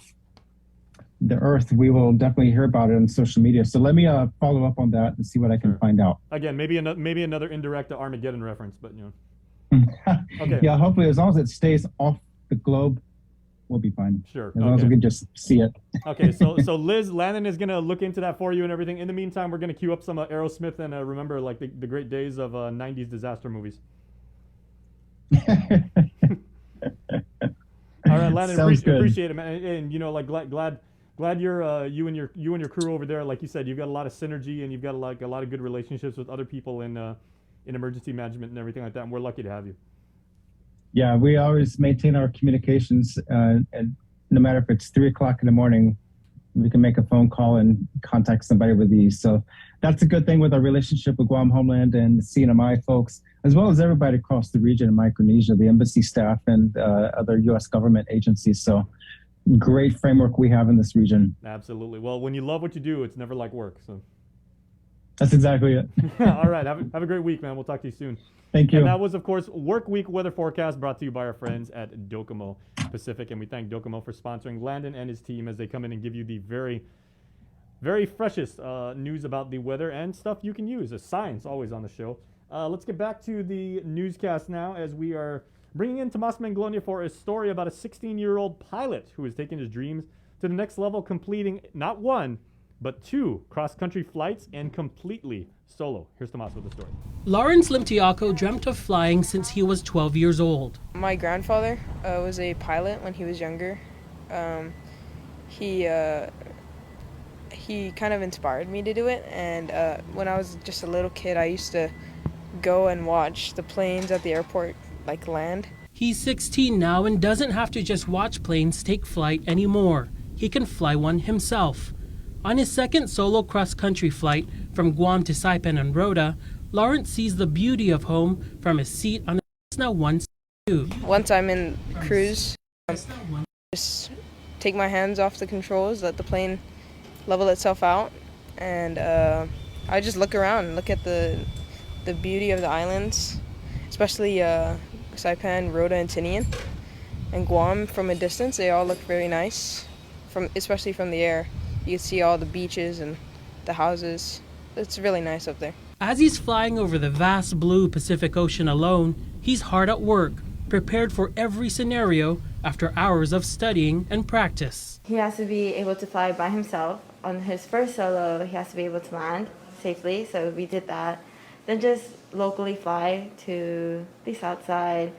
the Earth, we will definitely hear about it on social media. So let me follow up on that and see what I can find out. Again, maybe another indirect Armageddon reference, but you know. Okay. Yeah, hopefully as long as it stays off the globe, we'll be fine. Sure. As long as we can just see it. Okay, so Liz, Landon is going to look into that for you and everything. In the meantime, we're going to queue up some Aerosmith and remember like the great days of 90s disaster movies. All right, Landon, appreciate it, man. And you know, like glad you're you and your crew over there. Like you said, you've got a lot of synergy and you've got like a lot of good relationships with other people in emergency management and everything like that. And we're lucky to have you. Yeah, we always maintain our communications, and no matter if it's 3 o'clock in the morning, we can make a phone call and contact somebody with ease. So that's a good thing with our relationship with Guam Homeland and CNMI folks, as well as everybody across the region in Micronesia, the embassy staff and other U.S. government agencies. So great framework we have in this region. Absolutely. Well, when you love what you do, it's never like work. So that's exactly it. All right. Have a great week, man. We'll talk to you soon. Thank you. And that was, of course, Work Week Weather Forecast brought to you by our friends at Docomo Pacific. And we thank Docomo for sponsoring Landon and his team as they come in and give you the very, very freshest news about the weather and stuff you can use. Science always on the show. Let's get back to the newscast now as we are bringing in Tomas Manglonia for a story about a 16-year-old pilot who has taken his dreams to the next level, completing not 1, but 2 cross-country flights and completely solo. Here's Tomas with the story. Lawrence Limtiaco dreamt of flying since he was 12 years old. My grandfather was a pilot when he was younger. He kind of inspired me to do it, and when I was just a little kid, I used to go and watch the planes at the airport like land. He's 16 now and doesn't have to just watch planes take flight anymore. He can fly one himself. On his second solo cross-country flight from Guam to Saipan and Rota, Lawrence sees the beauty of home from his seat on a Cessna 162. Once I'm in cruise, just take my hands off the controls, let the plane level itself out, and I just look around and look at the beauty of the islands, especially Saipan, Rota, and Tinian, and Guam from a distance. They all look very nice, especially from the air. You can see all the beaches and the houses. it's really nice up there. As he's flying over the vast blue Pacific Ocean alone, he's hard at work, prepared for every scenario after hours of studying and practice. He has to be able to fly by himself. On his first solo, he has to be able to land safely, so we did that. Then just locally fly to the south side,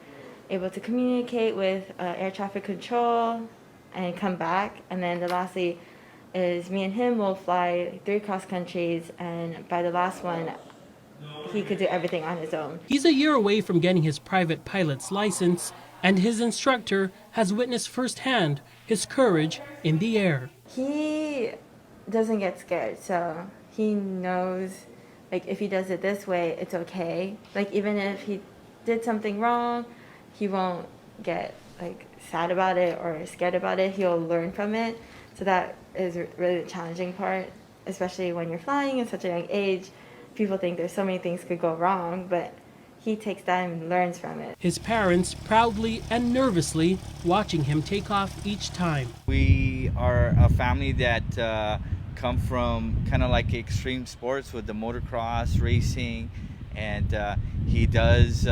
able to communicate with air traffic control and come back. And then the lastly is me and him will fly 3 cross countries, and by the last one, he could do everything on his own. He's a year away from getting his private pilot's license, and his instructor has witnessed firsthand his courage in the air. He doesn't get scared, so he knows, like, if he does it this way, it's okay. Like, even if he did something wrong, he won't get, like, sad about it or scared about it. He'll learn from it. So that is really the challenging part, especially when you're flying at such a young age. People think there's so many things could go wrong, but he takes that and learns from it. His parents proudly and nervously watching him take off each time. We are a family that come from kind of like extreme sports with the motocross racing, and he does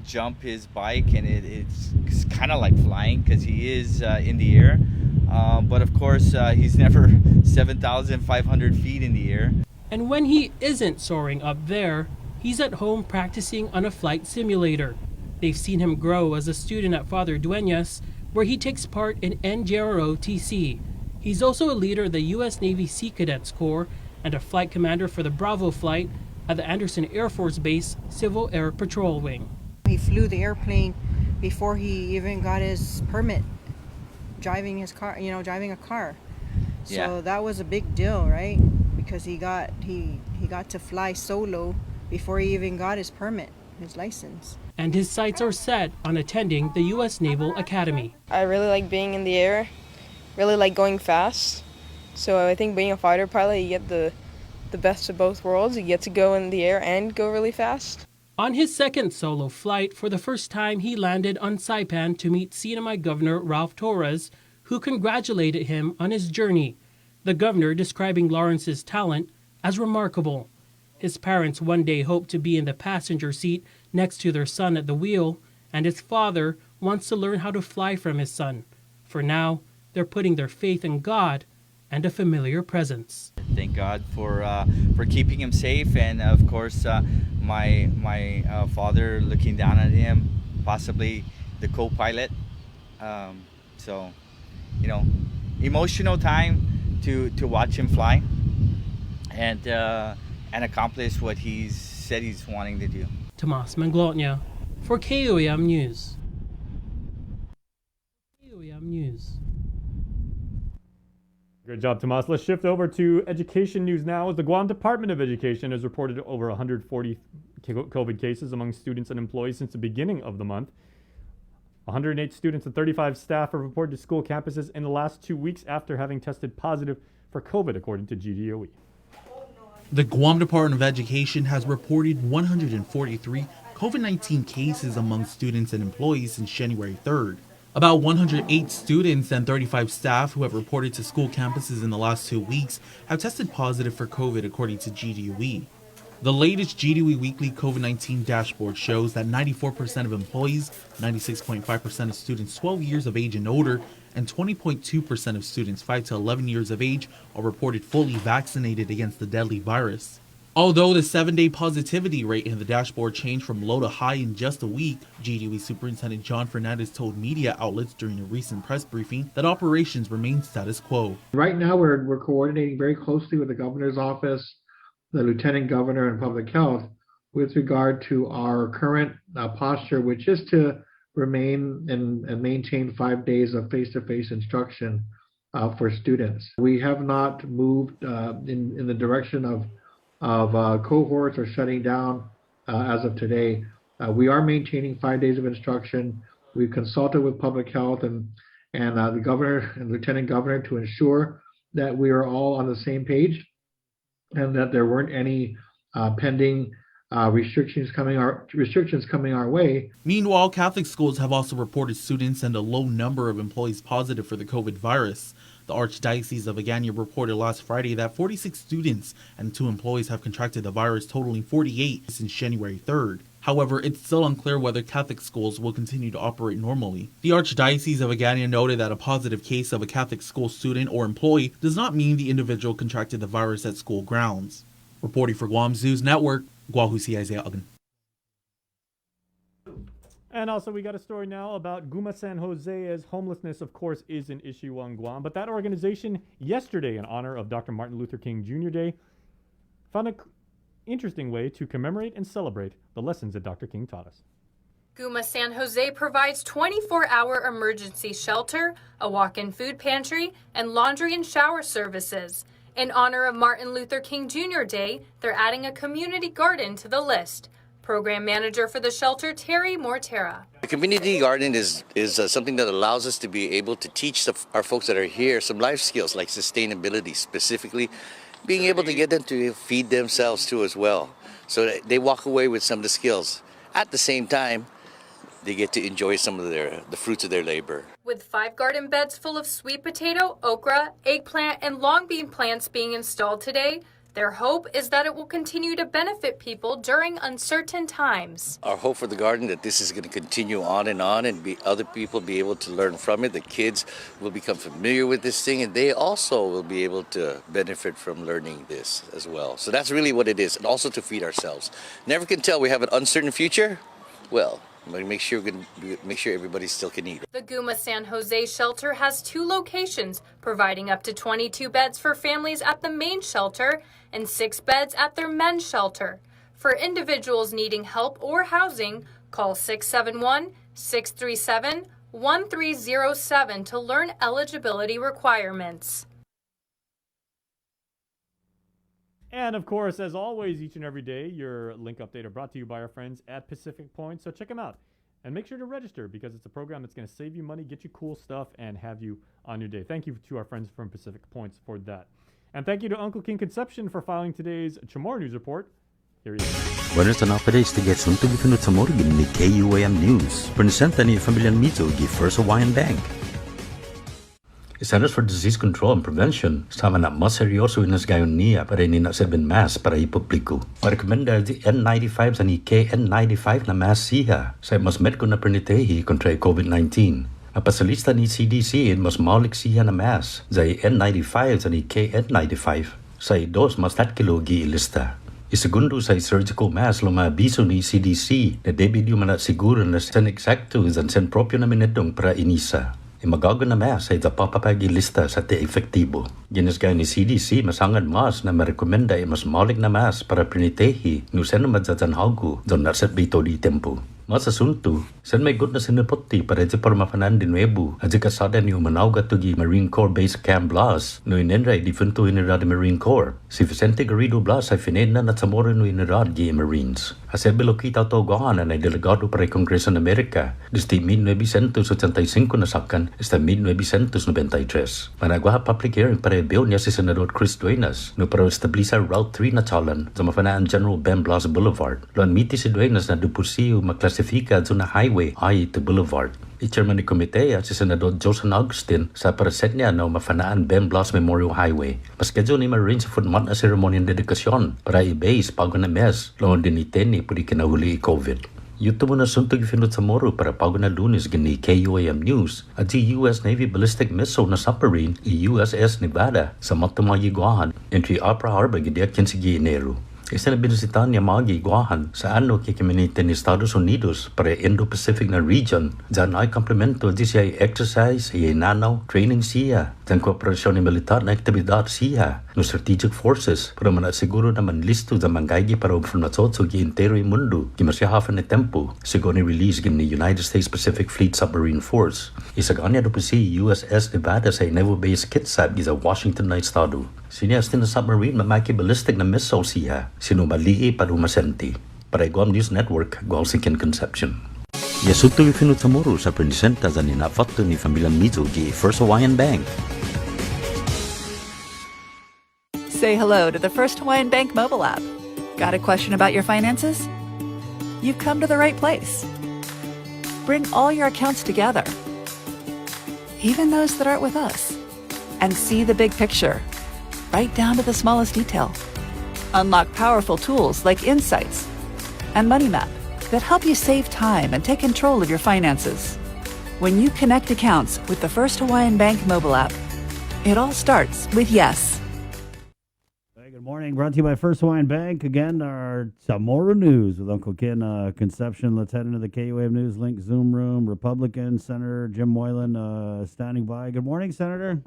jump his bike, and it's kind of like flying because he is in the air. But of course, he's never 7,500 feet in the air. And when he isn't soaring up there, he's at home practicing on a flight simulator. They've seen him grow as a student at Father Dueñas, where he takes part in NJROTC. He's also a leader of the U.S. Navy Sea Cadets Corps and a flight commander for the Bravo flight at the Anderson Air Force Base Civil Air Patrol Wing. He flew the airplane before he even got his permit, driving his car, driving a car. So Yeah. that was a big deal, right? Because he got to fly solo before he even got his permit, his license. And his sights are set on attending the U.S. Naval Academy. I really like being in the air, really like going fast. So I think being a fighter pilot, you get the best of both worlds. You get to go in the air and go really fast. On his second solo flight, for the first time, he landed on Saipan to meet Sinamay Governor Ralph Torres, who congratulated him on his journey. The governor describing Lawrence's talent as remarkable. His parents one day hope to be in the passenger seat next to their son at the wheel, and his father wants to learn how to fly from his son. For now, they're putting their faith in God and a familiar presence. Thank God for keeping him safe, and of course, my father looking down at him, possibly the co-pilot. So, emotional time to watch him fly and accomplish what he's said he's wanting to do. Tomas Manglotnya for KUAM News. KUAM News. Great job, Tomas. Let's shift over to education news now. As the Guam Department of Education has reported over 140 COVID cases among students and employees since the beginning of the month. 108 students and 35 staff have reported to school campuses in the last 2 weeks after having tested positive for COVID, according to GDOE. The Guam Department of Education has reported 143 COVID-19 cases among students and employees since January 3rd. About 108 students and 35 staff who have reported to school campuses in the last 2 weeks have tested positive for COVID, according to GDOE. The latest GDOE weekly COVID-19 dashboard shows that 94% of employees, 96.5% of students 12 years of age and older, and 20.2% of students 5 to 11 years of age are reported fully vaccinated against the deadly virus. Although the 7-day positivity rate in the dashboard changed from low to high in just a week, GDOE Superintendent John Fernandez told media outlets during a recent press briefing that operations remain status quo. Right now, we're coordinating very closely with the governor's office, the lieutenant governor, and public health with regard to our current posture, which is to remain and maintain 5 days of face-to-face instruction for students. We have not moved in the direction of cohorts or shutting down as of today. We are maintaining 5 days of instruction. We've consulted with public health and the governor and lieutenant governor to ensure that we are all on the same page and that there weren't any pending restrictions coming our way. Meanwhile, Catholic schools have also reported students and a low number of employees positive for the COVID virus. The Archdiocese of Agana reported last Friday that 46 students and 2 employees have contracted the virus, totaling 48 since January 3rd. However, it's still unclear whether Catholic schools will continue to operate normally. The Archdiocese of Agana noted that a positive case of a Catholic school student or employee does not mean the individual contracted the virus at school grounds. Reporting for Guam's News Network, Guahusi Isaiah Agan. And also, we got a story now about Guma San Jose, as homelessness, of course, is an issue on Guam. But that organization, yesterday, in honor of Dr. Martin Luther King Jr. Day, found an interesting way to commemorate and celebrate the lessons that Dr. King taught us. Guma San Jose provides 24-hour emergency shelter, a walk-in food pantry, and laundry and shower services. In honor of Martin Luther King Jr. Day, they're adding a community garden to the list. Program manager for the shelter, Terry Mortera. The community garden is something that allows us to be able to teach our folks that are here some life skills like sustainability, specifically being able to get them to feed themselves too as well. So that they walk away with some of the skills. At the same time, they get to enjoy some of the fruits of their labor. With 5 garden beds full of sweet potato, okra, eggplant, and long bean plants being installed today, their hope is that it will continue to benefit people during uncertain times. Our hope for the garden that this is going to continue on and other people be able to learn from it. The kids will become familiar with this thing, and they also will be able to benefit from learning this as well. So that's really what it is, and also to feed ourselves. Never can tell we have an uncertain future. Well, make sure everybody still can eat. The Guma San Jose shelter has 2 locations, providing up to 22 beds for families at the main shelter and 6 beds at their men's shelter. For individuals needing help or housing, call 671-637-1307 to learn eligibility requirements. And of course, as always, each and every day, your link update are brought to you by our friends at Pacific Point. So check them out and make sure to register, because it's a program that's going to save you money, get you cool stuff, and have you on your day. Thank you to our friends from Pacific Points for that. And thank you to Uncle King Conception for filing today's Chamorro News Report. Here he is. Buenos updates to get some to be from ni KUAM News. Presenta ni Familian Mito gi First Hawaiian Bank. Centers for Disease Control and Prevention sama na mas seryoso inas gayon niya para ini na serben mask para ipubliko. Marekomenda di N95 sa ni KN95 na mask siya sa mas medko na pernitehi kontra COVID-19. Apasalista ni CDC mas maulik siya na mask sa N95 sa ni KN95 sa 2 mas 4 kilo gi ilista. Segundo sa surgical mask lumabiso ni CDC na debut man siguro na sen exacto san sen proprio na minedong para inisa. Magago na mask ay papapagi lista sa te efektibo. Ginisgay ni CDC masangan mas na marekomenda mas maulik na mask para prinitehi nusen na madzatanhagu don narset bito di tempo. Mas asunto, sen may good na sinipoti para di parmafanan din webu at di kasada ni umanaw gatugi Marine Corps Base Camp Blas no inenray di funto inirad Marine Corps. Si Vicente Garrido Blas ay finena na samoro no inirad gi Marines. Asebelo kita to gahan na delegado para Kongreso ng Amerika desde 1985 na sakan hasta 1993. Managwa public hearing para bill niya si Senador Chris Duenas no para establisa Route 3 na talan sa mafanaan General Ben Blas Boulevard. Loan miti si Duenas na dupusiyo maklasifika na highway ay to Boulevard. I-chairman ni komite at si Senador Joseph Augustin sa paraset niya na mafanaan Ben Blas Memorial Highway. Paskadyo ni marin sa footmat na seremony ng dedikasyon para i-base pago na mes loon din iteni pudi kinahuli i-COVID. Yuto mo na suntog ifinot sa moro para pago na Lunes gini KUAM News at si US Navy ballistic missile na submarine USS Nevada sa Matumayiguahan entry Opera Harbor gidiak kinsigi Enero. Isa na binisitan niya magiguahan sa ano kikiminite ni Estados Unidos para Indo-Pacific na region dyan ay komplemento di siya exercise, siya nanaw, training siya, dyan kooperasyon ni militar na aktibidad siya no strategic forces para manasiguro naman listo sa manggaygi para umformasyon sa entero yung mundo kimasyahafan na tempo siguro ni release ni United States Pacific Fleet Submarine Force. Isa ganya do pa si USS Nevada sa Naval Base Kitsap sa Washington na estado. Siniastin na submarine mamaki ballistic na missile siya sino malii para umasenti. Para Guam News Network, Gualsinkin Conception. Yasuto ifinut sa moro sa presenta sa ninafato ni Familian Mizo gi First Hawaiian Bank. Say hello to the First Hawaiian Bank mobile app. Got a question about your finances? You've come to the right place. Bring all your accounts together, even those that aren't with us, and see the big picture, right down to the smallest detail. Unlock powerful tools like Insights and Money Map that help you save time and take control of your finances. When you connect accounts with the First Hawaiian Bank mobile app, it all starts with yes. Hey, good morning. Brought to you by First Hawaiian Bank. Again, our Samoa News with Uncle Ken Conception. Let's head into the KUAM News Link Zoom room. Republican Senator Jim Moylan standing by. Good morning, Senator.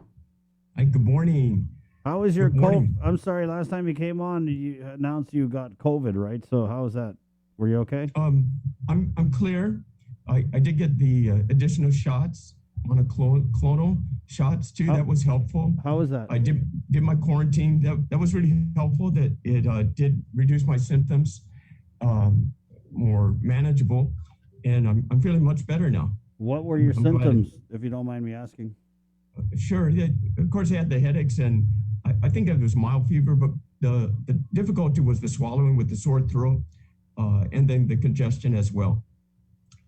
Hi, good morning. How was your Good morning. COVID? I'm sorry, last time you came on, you announced you got COVID, right? So how was that? Were you okay? I'm clear. I did get the additional shots on a clonal shots too. That was helpful. How was that? I did my quarantine. That was really helpful. That it did reduce my symptoms, more manageable, and I'm feeling much better now. What were your symptoms, if you don't mind me asking? Sure. Yeah, of course, I had the headaches, and I think it was mild fever, but the difficulty was the swallowing with the sore throat, and then the congestion as well.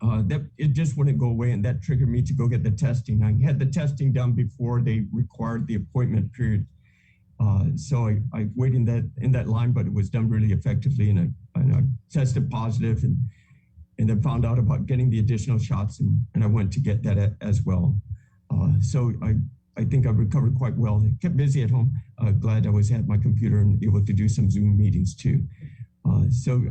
That it just wouldn't go away, and that triggered me to go get the testing. I had the testing done before they required the appointment period, so I waited in that line, but it was done really effectively, and I tested positive, and then found out about getting the additional shots, and I went to get that as well. So I think I recovered quite well. I kept busy at home. Glad I was at my computer and able to do some Zoom meetings too. So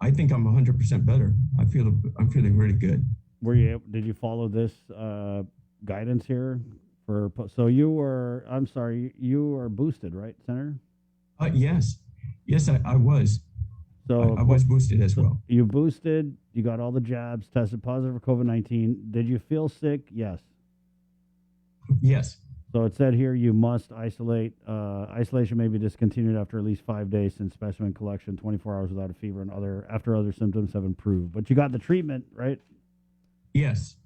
I think I'm 100% better. I'm feeling really good. Did you follow this guidance here? So you were, I'm sorry, you were boosted, right, Senator? Yes, I was. So I was boosted as well. You boosted, you got all the jabs, tested positive for COVID-19. Did you feel sick? Yes. Yes. So it said here you must isolate. Isolation may be discontinued after at least 5 days since specimen collection, 24 hours without a fever, and after other symptoms have improved. But you got the treatment, right? Yes,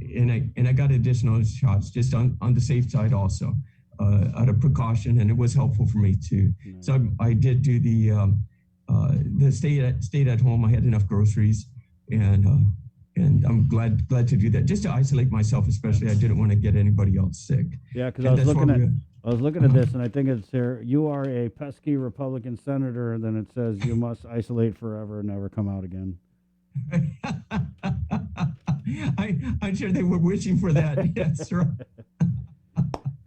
and I got additional shots just on the safe side also, out of precaution, and it was helpful for me too. Mm-hmm. So I did do the stayed at home. I had enough groceries, and I'm glad to do that, just to isolate myself, especially. I didn't want to get anybody else sick. Yeah, because I was looking at this, and I think it's here. You are a pesky Republican senator, and then it says you must isolate forever and never come out again. I'm sure they were wishing for that. Yes, right.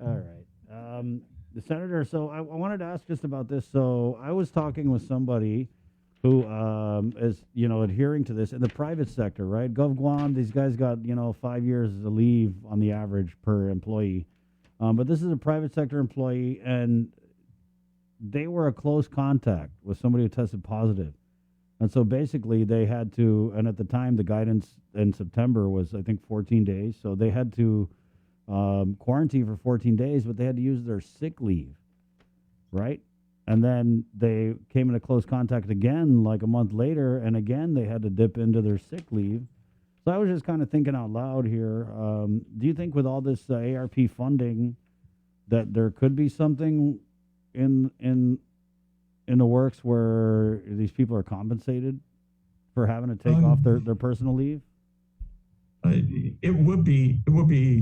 All right, the senator. So I wanted to ask just about this. So I was talking with somebody who is, adhering to this in the private sector, right? Gov Guam, these guys got, 5 years of leave on the average per employee. But this is a private sector employee, and they were a close contact with somebody who tested positive. And so basically they had to, and at the time the guidance in September was, I think, 14 days. So they had to quarantine for 14 days, but they had to use their sick leave, right? And then they came into close contact again like a month later, and again they had to dip into their sick leave. So I was just kind of thinking out loud here. Do you think with all this ARP funding that there could be something in the works where these people are compensated for having to take off their personal leave? It would be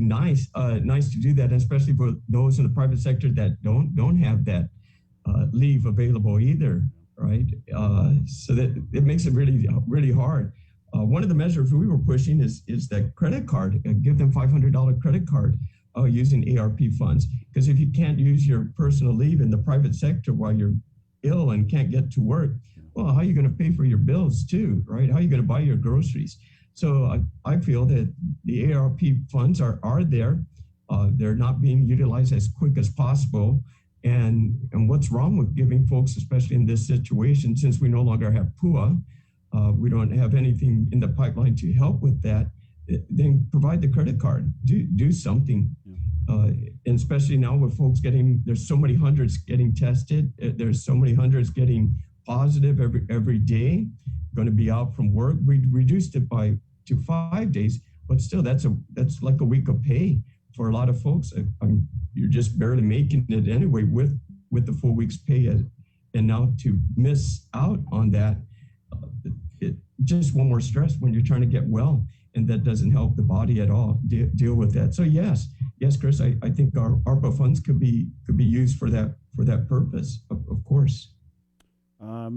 nice to do that, especially for those in the private sector that don't have that leave available either, right? So that it makes it really hard. One of the measures we were pushing is that credit card, give them $500 credit card using ARP funds. Because if you can't use your personal leave in the private sector while you're ill and can't get to work, well, how are you going to pay for your bills too, right? How are you going to buy your groceries? So I feel that the ARP funds are there. They're not being utilized as quick as possible. And what's wrong with giving folks, especially in this situation, since we no longer have PUA, we don't have anything in the pipeline to help with that, then provide the credit card, do something. And especially now with folks there's so many hundreds getting tested, there's so many hundreds getting positive every day, going to be out from work. We reduced it to 5 days, but still that's like a week of pay for a lot of folks. You're just barely making it anyway with the full week's pay And now to miss out on that, just one more stress when you're trying to get well, and that doesn't help the body at all deal with that. So yes, Chris, I think our ARPA funds could be used for that purpose, of course.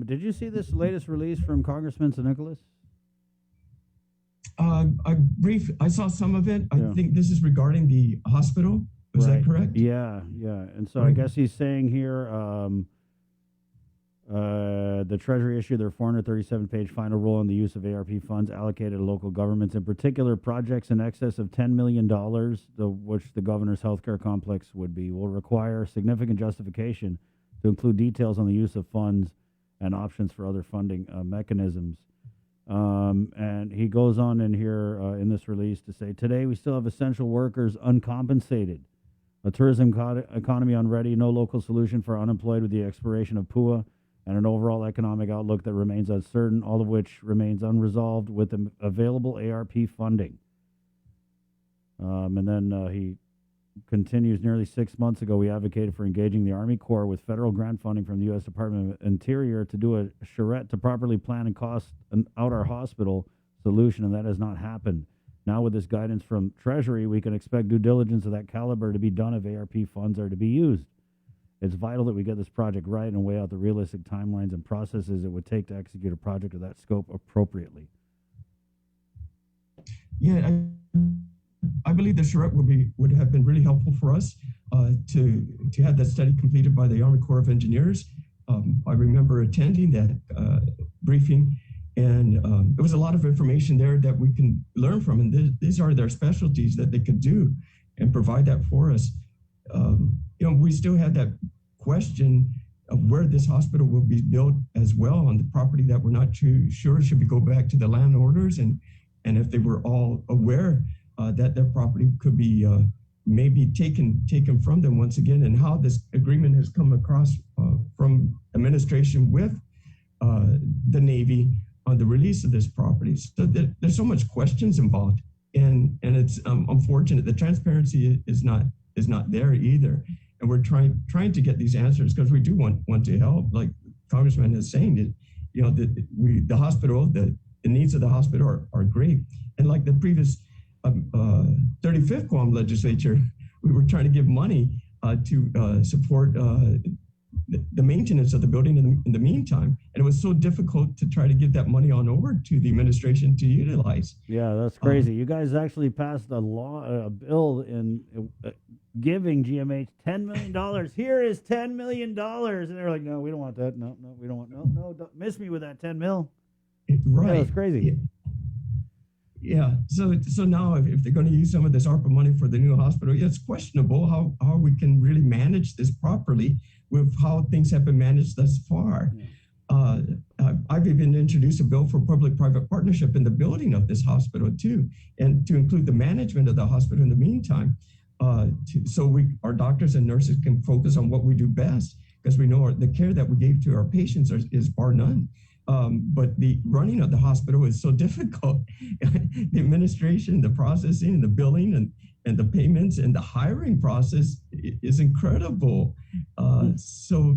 Did you see this latest release from Congressman San Nicolas? I saw some of it. I think this is regarding the hospital. Is that correct? Yeah. And so I guess he's saying here, the Treasury issued their 437-page final rule on the use of ARP funds allocated to local governments, in particular projects in excess of $10 million, which the governor's healthcare complex will require significant justification to include details on the use of funds and options for other funding mechanisms. And he goes on in here in this release to say, today we still have essential workers uncompensated, a tourism economy unready, no local solution for unemployed with the expiration of PUA, and an overall economic outlook that remains uncertain, all of which remains unresolved with the available ARP funding. And then he continues, nearly 6 months ago, we advocated for engaging the Army Corps with federal grant funding from the U.S. Department of Interior to do a charrette to properly plan and cost out our hospital solution, and that has not happened. Now with this guidance from Treasury, we can expect due diligence of that caliber to be done if ARP funds are to be used. It's vital that we get this project right and weigh out the realistic timelines and processes it would take to execute a project of that scope appropriately. Yeah, I believe the charrette would have been really helpful for us to have that study completed by the Army Corps of Engineers. I remember attending that briefing, and there was a lot of information there that we can learn from, and these are their specialties that they could do and provide that for us. We still had that question of where this hospital will be built as well on the property that we're not too sure. Should we go back to the landowners and if they were all aware that their property could be maybe taken from them once again, and how this agreement has come across from administration with the Navy on the release of this property. So there's so much questions involved, and it's unfortunate. The transparency is not there either. And we're trying to get these answers because we do want to help. Like Congressman is saying, the hospital, the needs of the hospital are great. And like the previous 35th Guam legislature, we were trying to give money to support the maintenance of the building in the meantime. And it was so difficult to try to get that money on over to the administration to utilize. Yeah, that's crazy. You guys actually passed a bill in giving GMH $10 million. Here is $10 million. And they're like, no, we don't want that. No, we don't want, no, don't miss me with that 10 mil. Right. Yeah, that's crazy. Yeah. So now if they're going to use some of this ARPA money for the new hospital, it's questionable how we can really manage this properly with how things have been managed thus far. I've even introduced a bill for public-private partnership in the building of this hospital too, and to include the management of the hospital in the meantime, so our doctors and nurses can focus on what we do best, because we know the care that we gave to our patients is bar none. But the running of the hospital is so difficult. The administration, the processing, the billing, and the payments and the hiring process is incredible. So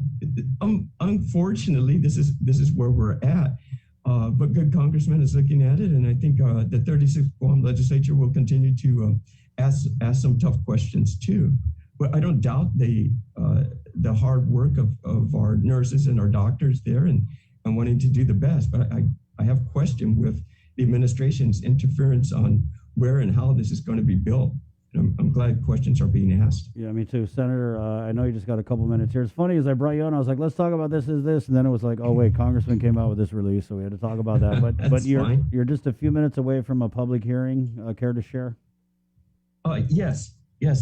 unfortunately, this is where we're at. But good Congressman is looking at it, and I think the 36th Guam legislature will continue to ask some tough questions too. But I don't doubt the hard work of our nurses and our doctors there and wanting to do the best. But I have questioned with the administration's interference on where and how this is going to be built. And I'm glad questions are being asked. Yeah, me too. Senator, I know you just got a couple minutes here. It's funny, as I brought you on, I was like, let's talk about this, and then it was like, oh, wait, Congressman came out with this release, so we had to talk about that. But you're just a few minutes away from a public hearing. Care to share? Yes.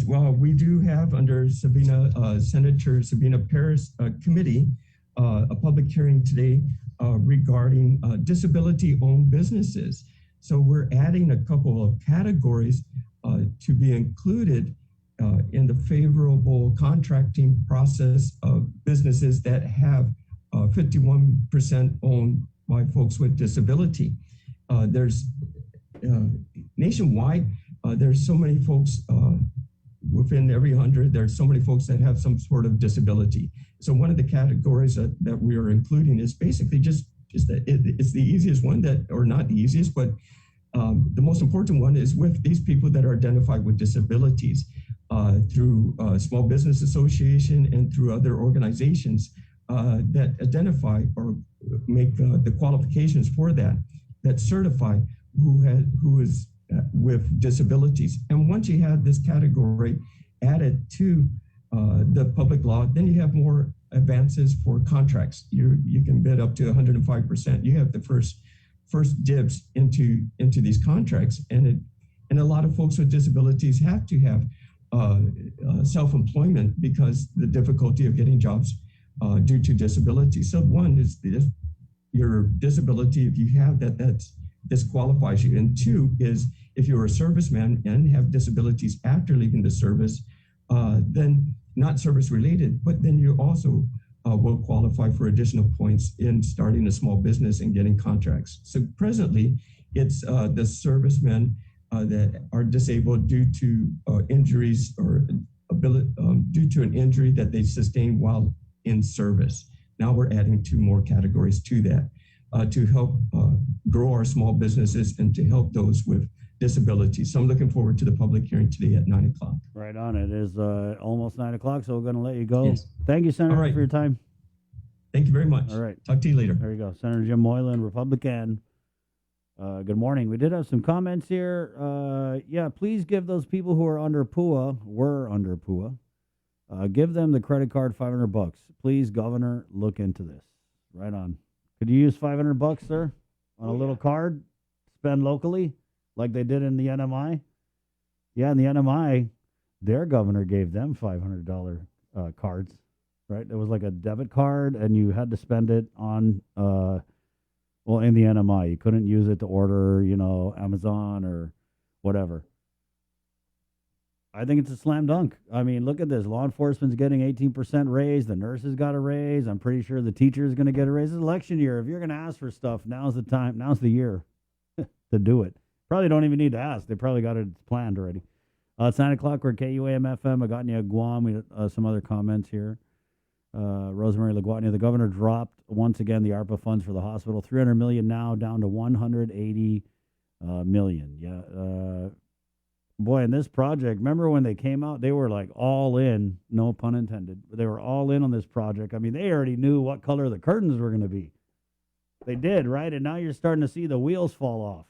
Well, we do have under Senator Sabina Paris committee a public hearing today regarding disability-owned businesses. So we're adding a couple of categories to be included in the favorable contracting process of businesses that have 51% owned by folks with disability. There's nationwide, there's so many folks within every 100, there's so many folks that have some sort of disability. So one of the categories that we are including is basically just that it's the easiest one or not the easiest, but the most important one is with these people that are identified with disabilities through Small Business Association and through other organizations that identify or make the qualifications for that certify who is with disabilities. And once you have this category added to the public law, then you have more advances for contracts. You can bid up to 105%. You have the first dibs into these contracts, and a lot of folks with disabilities have to have self-employment because the difficulty of getting jobs due to disability. So one is your disability. If you have that disqualifies you, and two is if you're a serviceman and have disabilities after leaving the service, then not service related, but then you also will qualify for additional points in starting a small business and getting contracts. So presently, it's the servicemen that are disabled due to injuries or due to an injury that they sustained while in service. Now we're adding 2 more categories to that to help grow our small businesses and to help those with disabilities. So I'm looking forward to the public hearing today at 9 o'clock. Right on. It is almost 9 o'clock, so we're going to let you go. Yes. Thank you, Senator, All right. for your time. Thank you very much. All right. Talk to you later. There you go. Senator Jim Moylan, Republican. Good morning. We did have some comments here. Yeah, please give those people who are under PUA, give them the credit card, $500. Please, Governor, look into this. Right on. Could you use $500, sir, on a little card, spend locally, like they did in the NMI? Yeah, in the NMI, their governor gave them $500 cards, right? It was like a debit card, and you had to spend it on, in the NMI. You couldn't use it to order, Amazon or whatever. I think it's a slam dunk. I mean, look at this. Law enforcement's getting 18% raise. The nurses got a raise. I'm pretty sure the teacher's going to get a raise. It's election year. If you're going to ask for stuff, now's the time. Now's the year to do it. Probably don't even need to ask. They probably got it planned already. It's 9 o'clock. We're at KUAM FM. Agotnia, Guam. We some other comments here. Rosemary Lagwatnia, the governor dropped once again the ARPA funds for the hospital. $300 million now, down to $180 million. Yeah. Boy, in this project, remember when they came out, they were like all in, no pun intended. They were all in on this project. I mean, they already knew what color the curtains were going to be. They did, right? And now you're starting to see the wheels fall off.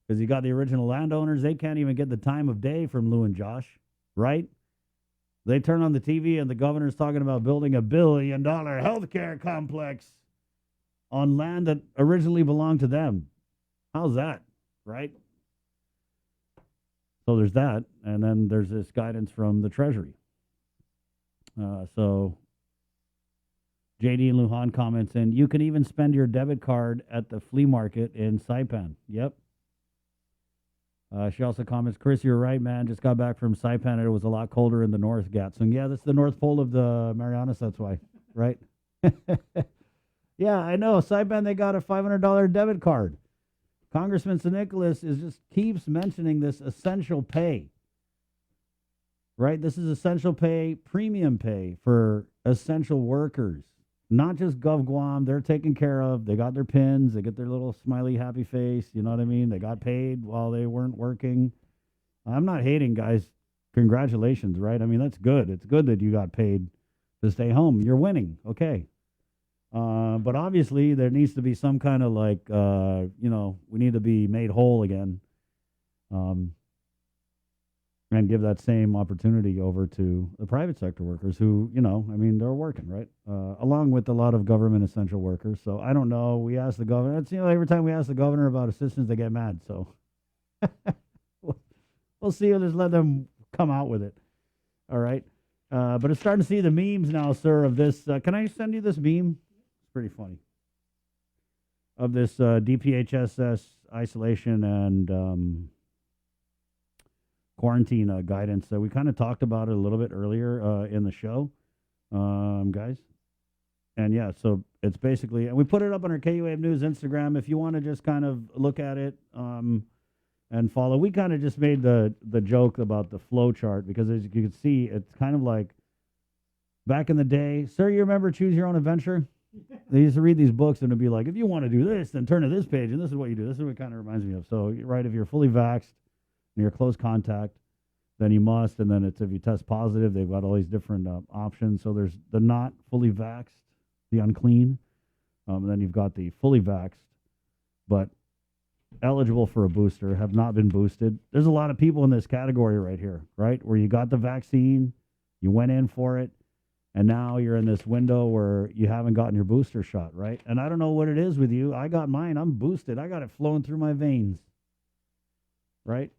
Because you got the original landowners, they can't even get the time of day from Lou and Josh, right? They turn on the TV and the governor's talking about building $1 billion healthcare complex on land that originally belonged to them. How's that, right? So there's that, and then there's this guidance from the Treasury. So JD and Lujan comments in, you can even spend your debit card at the flea market in Saipan. Yep. She also comments, Chris, you're right, man. Just got back from Saipan, and it was a lot colder in the North Gatsung. Yeah, that's the North Pole of the Marianas, that's why, right? Yeah, I know. Saipan, they got a $500 debit card. Congressman San Nicolas just keeps mentioning this essential pay, right? This is essential pay, premium pay for essential workers, not just Gov Guam. They're taken care of. They got their pins. They get their little smiley, happy face. You know what I mean? They got paid while they weren't working. I'm not hating, guys. Congratulations, right? I mean, that's good. It's good that you got paid to stay home. You're winning. Okay. But obviously there needs to be some kind of we need to be made whole again, and give that same opportunity over to the private sector workers who, they're working, right? Along with a lot of government essential workers. So I don't know. We ask the governor. It's, every time we ask the governor about assistance, they get mad. So we'll see. We'll just let them come out with it. All right. But it's starting to see the memes now, sir, of this. Can I send you this meme? Pretty funny, of this DPHSS isolation and quarantine guidance. We kind of talked about it a little bit earlier in the show, guys. And yeah, so it's basically, and we put it up on our KUAM News Instagram if you want to just kind of look at it and follow. We kind of just made the joke about the flow chart because as you can see, it's kind of like Back in the day, sir, you remember Choose Your Own Adventure? They used to read these books and it'd be like, if you want to do this, then turn to this page and this is what you do. This is what it kind of reminds me of. So, right, if you're fully vaxxed and you're close contact, then you must. And then it's if you test positive, they've got all these different options. So there's the not fully vaxxed, the unclean. And then you've got the fully vaxxed, but eligible for a booster, have not been boosted. There's a lot of people in this category right here, right? Where you got the vaccine, you went in for it, and now you're in this window where you haven't gotten your booster shot, right? And I don't know what it is with you. I got mine. I'm boosted. I got it flowing through my veins, right?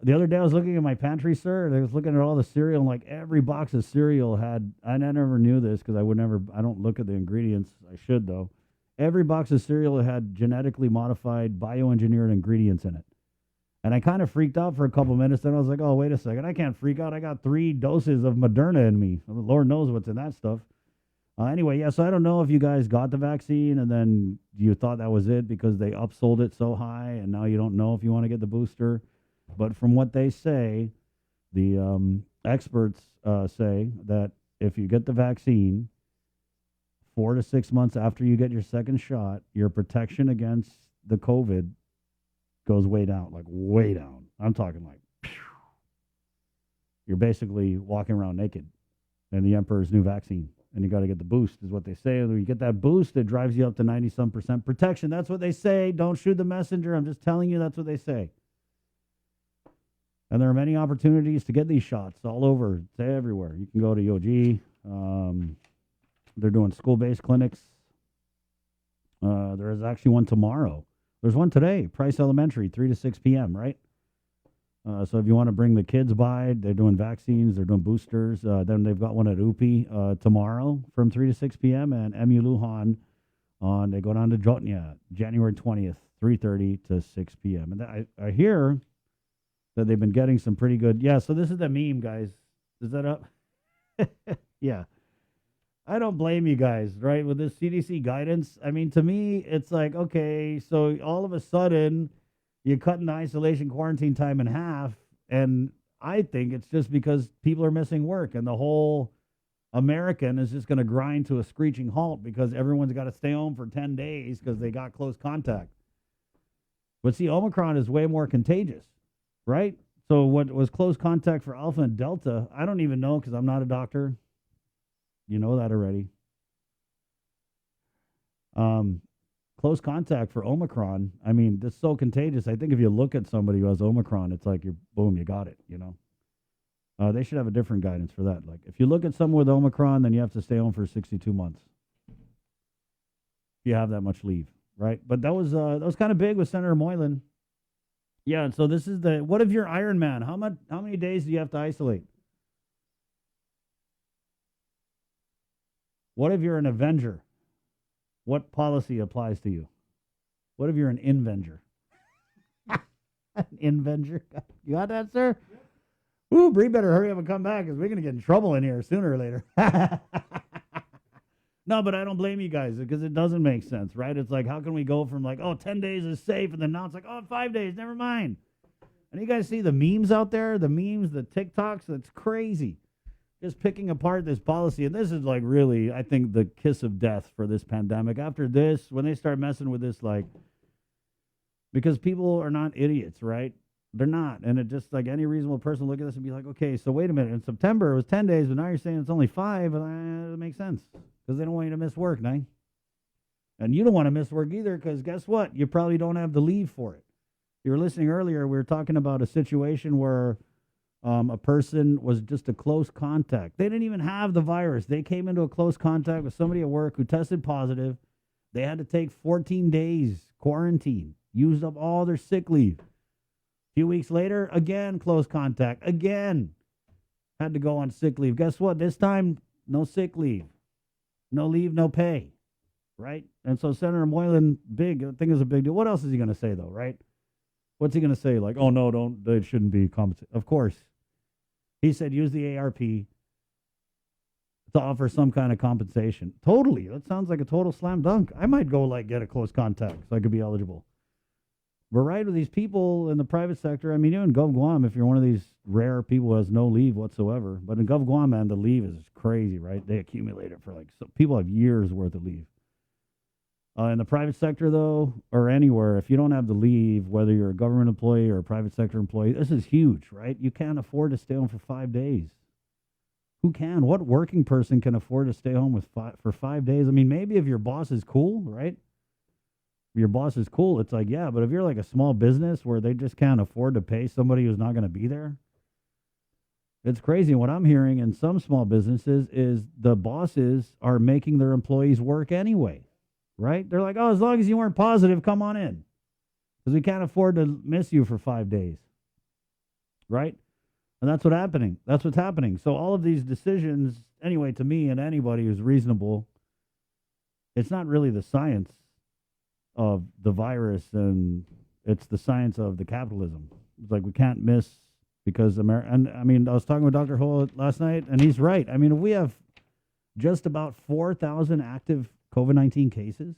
The other day I was looking at my pantry, sir, and I was looking at all the cereal, and like every box of cereal had, I never knew this because I don't look at the ingredients. I should, though. Every box of cereal had genetically modified, bioengineered ingredients in it. And I kind of freaked out for a couple minutes. Then I was like, oh, wait a second. I can't freak out. I got 3 doses of Moderna in me. Lord knows what's in that stuff. Anyway, yeah, so I don't know if you guys got the vaccine and then you thought that was it because they upsold it so high and now you don't know if you want to get the booster. But from what they say, the experts say that if you get the vaccine, 4 to 6 months after you get your second shot, your protection against the COVID goes way down, like way down. I'm talking like, you're basically walking around naked and the emperor's new vaccine. And you got to get the boost is what they say. And when you get that boost, it drives you up to 90-some% protection. That's what they say. Don't shoot the messenger. I'm just telling you that's what they say. And there are many opportunities to get these shots all over. It's everywhere. You can go to UOG. They're doing school-based clinics. There is actually one tomorrow. There's one today, Price Elementary, 3 to 6 p.m., right? So if you want to bring the kids by, they're doing vaccines, they're doing boosters. Then they've got one at UPI tomorrow from 3 to 6 p.m. and MU Lujan they go down to Jotnia, January 20th, 3:30 to 6 p.m. And I hear that they've been getting some pretty good. Yeah, so this is the meme, guys. Is that up? Yeah. I don't blame you guys, right? With this CDC guidance, I mean, to me, it's like, okay, so all of a sudden, you're cutting the isolation quarantine time in half, and I think it's just because people are missing work, and the whole American is just going to grind to a screeching halt because everyone's got to stay home for 10 days because they got close contact. But see, Omicron is way more contagious, right? So what was close contact for Alpha and Delta, I don't even know because I'm not a doctor. You know that already. Close contact for Omicron, I mean, that's so contagious. I think if you look at somebody who has Omicron, it's like, boom, you got it, you know. They should have a different guidance for that. Like, if you look at someone with Omicron, then you have to stay home for 62 months. If you have that much leave, right? But that was kind of big with Senator Moylan. Yeah, and so this is what if you're Iron Man? How many days do you have to isolate? What if you're an Avenger? What policy applies to you? What if you're an Invenger? An Invenger? You got that, sir? Ooh, Bree better hurry up and come back because we're going to get in trouble in here sooner or later. No, but I don't blame you guys because it doesn't make sense, right? It's like, how can we go from like, 10 days is safe, and then now it's like, 5 days, never mind. And you guys see the memes out there, the memes, the TikToks, that's crazy. Just picking apart this policy. And this is like really, I think, the kiss of death for this pandemic. After this, when they start messing with this, like, because people are not idiots, right? They're not. And it just like any reasonable person look at this and be like, okay, so wait a minute. In September, it was 10 days, but now you're saying it's only 5. And it makes sense because they don't want you to miss work, right? And you don't want to miss work either because guess what? You probably don't have the leave for it. You were listening earlier, we were talking about a situation where a person was just a close contact. They didn't even have the virus. They came into a close contact with somebody at work who tested positive. They had to take 14 days quarantine, used up all their sick leave. A few weeks later, again, close contact. Again, had to go on sick leave. Guess what? This time, no sick leave. No leave, no pay. Right? And so Senator Moylan, I think is a big deal. What else is he going to say, though, right? What's he going to say? Like, oh, no, it shouldn't be compensated. Of course. He said use the ARP to offer some kind of compensation. Totally. That sounds like a total slam dunk. I might go get a close contact so I could be eligible. But right with these people in the private sector, I mean, even in Gov Guam, if you're one of these rare people who has no leave whatsoever, but in Gov Guam, man, the leave is crazy, right? They accumulate it for like, so people have years worth of leave. In the private sector, though, or anywhere, if you don't have the leave, whether you're a government employee or a private sector employee, this is huge, right? You can't afford to stay home for 5 days. Who can? What working person can afford to stay home for 5 days? I mean, maybe if your boss is cool, right? If your boss is cool, it's like, yeah, but if you're like a small business where they just can't afford to pay somebody who's not going to be there, it's crazy. What I'm hearing in some small businesses is the bosses are making their employees work anyway. Right? They're like, oh, as long as you weren't positive, come on in. Because we can't afford to miss you for 5 days. Right? And that's what's happening. That's what's happening. So all of these decisions, anyway, to me and anybody who's reasonable, it's not really the science of the virus, and it's the science of the capitalism. It's like we can't miss because and I mean, I was talking with Dr. Ho last night, and he's right. I mean, if we have just about 4,000 active COVID-19 cases,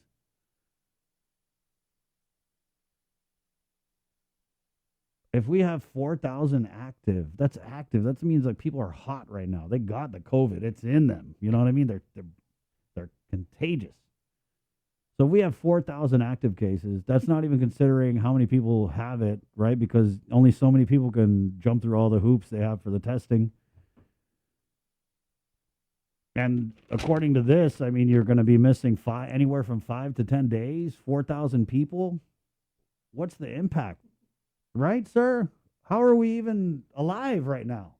if we have 4,000 active, that's active. That means like people are hot right now. They got the COVID. It's in them. You know what I mean? They're contagious. So if we have 4,000 active cases, that's not even considering how many people have it, right? Because only so many people can jump through all the hoops they have for the testing. And according to this, I mean, you're going to be missing anywhere from 5 to 10 days, 4,000 people. What's the impact? Right, sir? How are we even alive right now?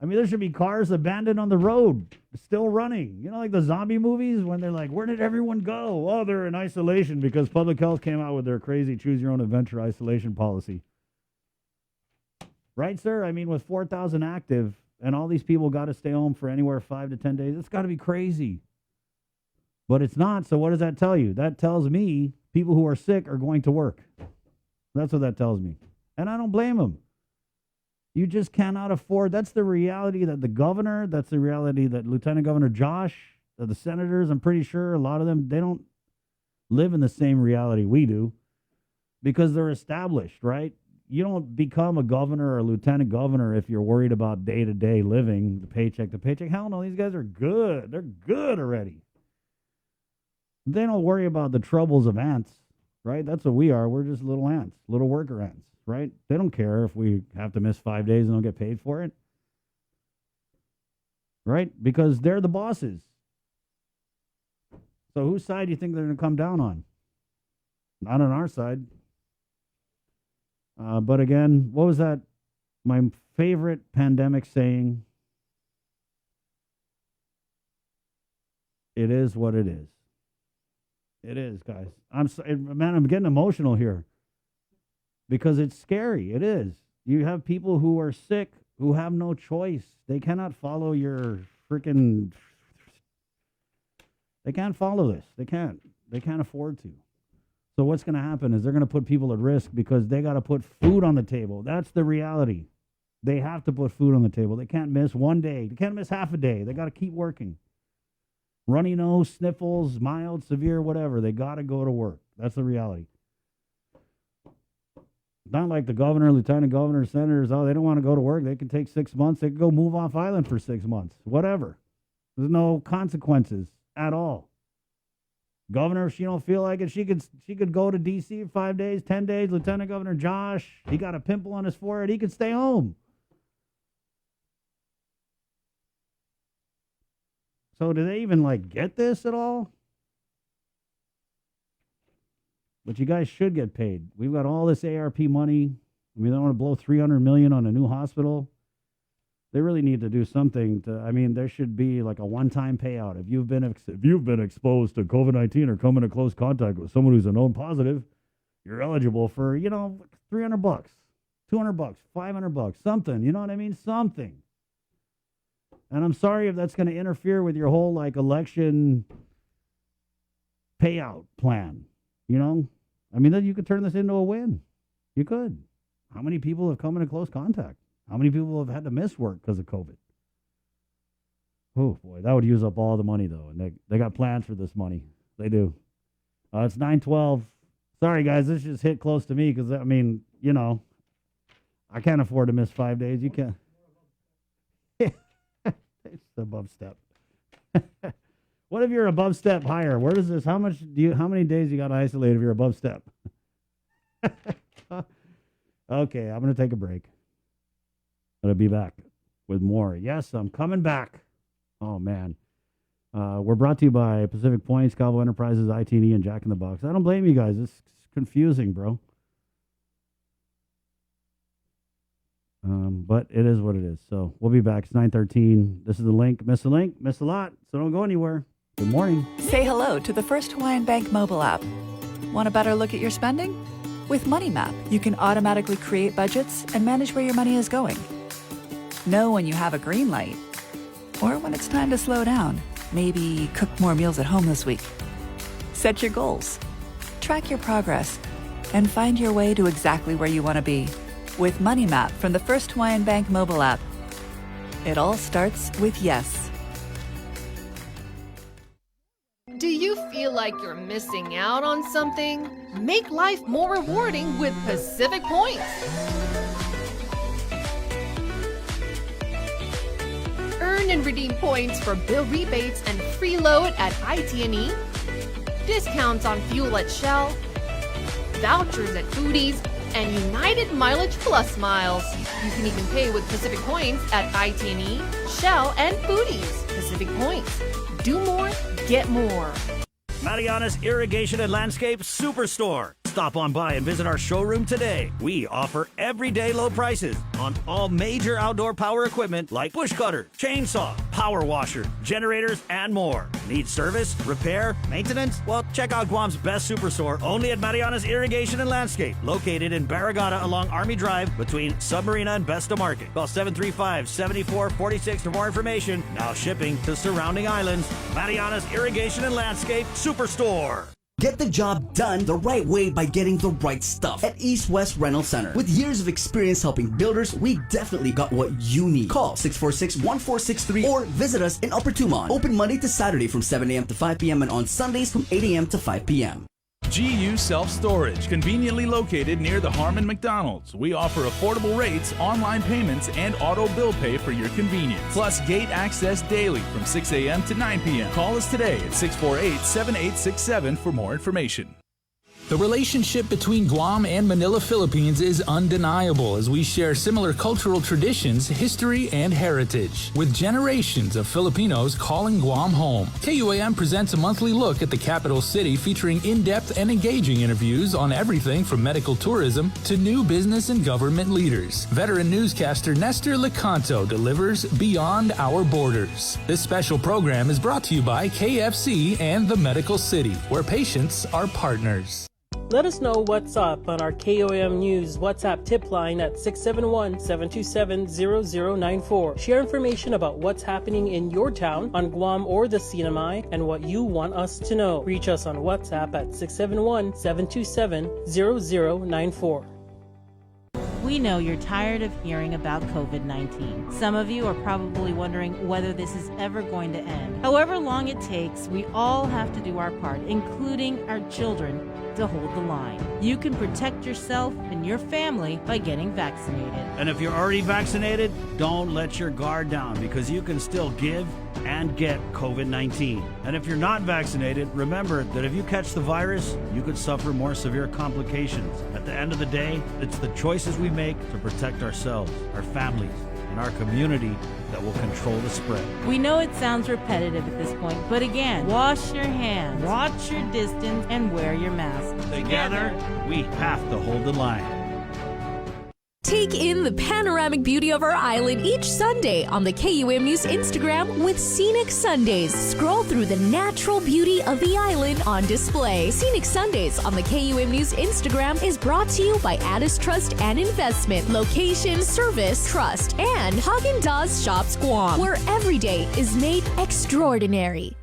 I mean, there should be cars abandoned on the road, still running. You know, like the zombie movies when they're like, where did everyone go? Oh, they're in isolation because public health came out with their crazy choose-your-own-adventure isolation policy. Right, sir? I mean, with 4,000 active, and all these people got to stay home for anywhere 5 to 10 days. It's got to be crazy. But it's not. So what does that tell you? That tells me people who are sick are going to work. That's what that tells me. And I don't blame them. You just cannot afford. That's the reality that the governor, that's the reality that Lieutenant Governor Josh, that the senators, I'm pretty sure a lot of them, they don't live in the same reality we do because they're established, right? You don't become a governor or a lieutenant governor if you're worried about day-to-day living, the paycheck to paycheck. Hell no, these guys are good. They're good already. They don't worry about the troubles of ants, right? That's what we are. We're just little ants, little worker ants, right? They don't care if we have to miss 5 days and don't get paid for it, right? Because they're the bosses. So whose side do you think they're going to come down on? Not on our side. But again, what was that? My favorite pandemic saying, it is what it is. It is, guys. I'm getting emotional here because it's scary. It is. You have people who are sick who have no choice. They cannot follow your freaking. They can't follow this. They can't. They can't afford to. So what's going to happen is they're going to put people at risk because they got to put food on the table. That's the reality. They have to put food on the table. They can't miss 1 day. They can't miss half a day. They got to keep working. Runny nose, sniffles, mild, severe, whatever. They got to go to work. That's the reality. Not like the governor, lieutenant governor, senators. Oh, they don't want to go to work. They can take 6 months. They can go move off island for 6 months. Whatever. There's no consequences at all. Governor, if she don't feel like it, she could go to D.C. 5 days, 10 days. Lieutenant Governor Josh, he got a pimple on his forehead. He could stay home. So do they even get this at all? But you guys should get paid. We've got all this ARP money. I mean, they want to blow $300 million on a new hospital. They really need to do something to, I mean, there should be like a one-time payout. If you've been exposed to COVID-19 or come into close contact with someone who's a known positive, you're eligible for, $300, $200, $500, something. You know what I mean? Something. And I'm sorry if that's going to interfere with your whole election payout plan. I mean, then you could turn this into a win. You could. How many people have come into close contact? How many people have had to miss work because of COVID? Oh, boy, that would use up all the money, though. And they got plans for this money. They do. It's 9:12. Sorry, guys. This just hit close to me because, I mean, you know, I can't afford to miss 5 days. You can't. It's above step. What if you're above step higher? Where does this, how many days you got to isolate if you're above step? Okay, I'm going to take a break. I'll be back with more. Yes, I'm coming back. Oh, man. We're brought to you by Pacific Point, Scalvo Enterprises, IT&E, and Jack in the Box. I don't blame you guys. It's confusing, bro. But it is what it is. So we'll be back. It's 9:13. This is the link. Miss the link. Miss a lot. So don't go anywhere. Good morning. Say hello to the First Hawaiian Bank mobile app. Want a better look at your spending? With Money Map, you can automatically create budgets and manage where your money is going. Know when you have a green light or when it's time to slow down. Maybe cook more meals at home this week. Set your goals, track your progress, and find your way to exactly where you want to be. With Money Map from the First Hawaiian Bank mobile app. It all starts with yes. Do you feel like you're missing out on something? Make life more rewarding with Pacific Points. Earn and redeem points for bill rebates and free load at IT&E, discounts on fuel at Shell, vouchers at Foodies, and United Mileage Plus miles. You can even pay with Pacific Points at IT&E, Shell, and Foodies. Pacific Points. Do more, get more. Mariana's Irrigation and Landscape Superstore. Stop on by and visit our showroom today. We offer everyday low prices on all major outdoor power equipment like bush cutter, chainsaw, power washer, generators, and more. Need service, repair, maintenance? Well, check out Guam's best superstore only at Mariana's Irrigation and Landscape, located in Barragata along Army Drive between Submarina and Besta Market. Call 735-7446 for more information. Now shipping to surrounding islands. Mariana's Irrigation and Landscape Superstore. Get the job done the right way by getting the right stuff at East West Rental Center. With years of experience helping builders, we definitely got what you need. Call 646-1463 or visit us in Upper Tumon. Open Monday to Saturday from 7 a.m. to 5 p.m. and on Sundays from 8 a.m. to 5 p.m. GU Self-Storage, conveniently located near the Harmon McDonald's. We offer affordable rates, online payments, and auto bill pay for your convenience. Plus gate access daily from 6 a.m. to 9 p.m. Call us today at 648-7867 for more information. The relationship between Guam and Manila, Philippines is undeniable as we share similar cultural traditions, history, and heritage. With generations of Filipinos calling Guam home, KUAM presents a monthly look at the capital city featuring in-depth and engaging interviews on everything from medical tourism to new business and government leaders. Veteran newscaster Nestor Lecanto delivers Beyond Our Borders. This special program is brought to you by KFC and the Medical City, where patients are partners. Let us know what's up on our KOM News WhatsApp tip line at 671-727-0094. Share information about what's happening in your town, on Guam or the Tsunami, and what you want us to know. Reach us on WhatsApp at 671-727-0094. We know you're tired of hearing about COVID-19. Some of you are probably wondering whether this is ever going to end. However long it takes, we all have to do our part, including our children, to hold the line. You can protect yourself and your family by getting vaccinated. And if you're already vaccinated, don't let your guard down because you can still give and get COVID-19. And if you're not vaccinated, remember that if you catch the virus, you could suffer more severe complications. At the end of the day, it's the choices we make to protect ourselves, our families, and our community that will control the spread. We know it sounds repetitive at this point, but again, wash your hands, watch your distance, and wear your mask. Together, we have to hold the line. Take in the panoramic beauty of our island each Sunday on the KUM News Instagram with Scenic Sundays. Scroll through the natural beauty of the island on display. Scenic Sundays on the KUM News Instagram is brought to you by Addis Trust and Investment, Location, Service, Trust, and Haagen-Dazs Shops Guam, where every day is made extraordinary.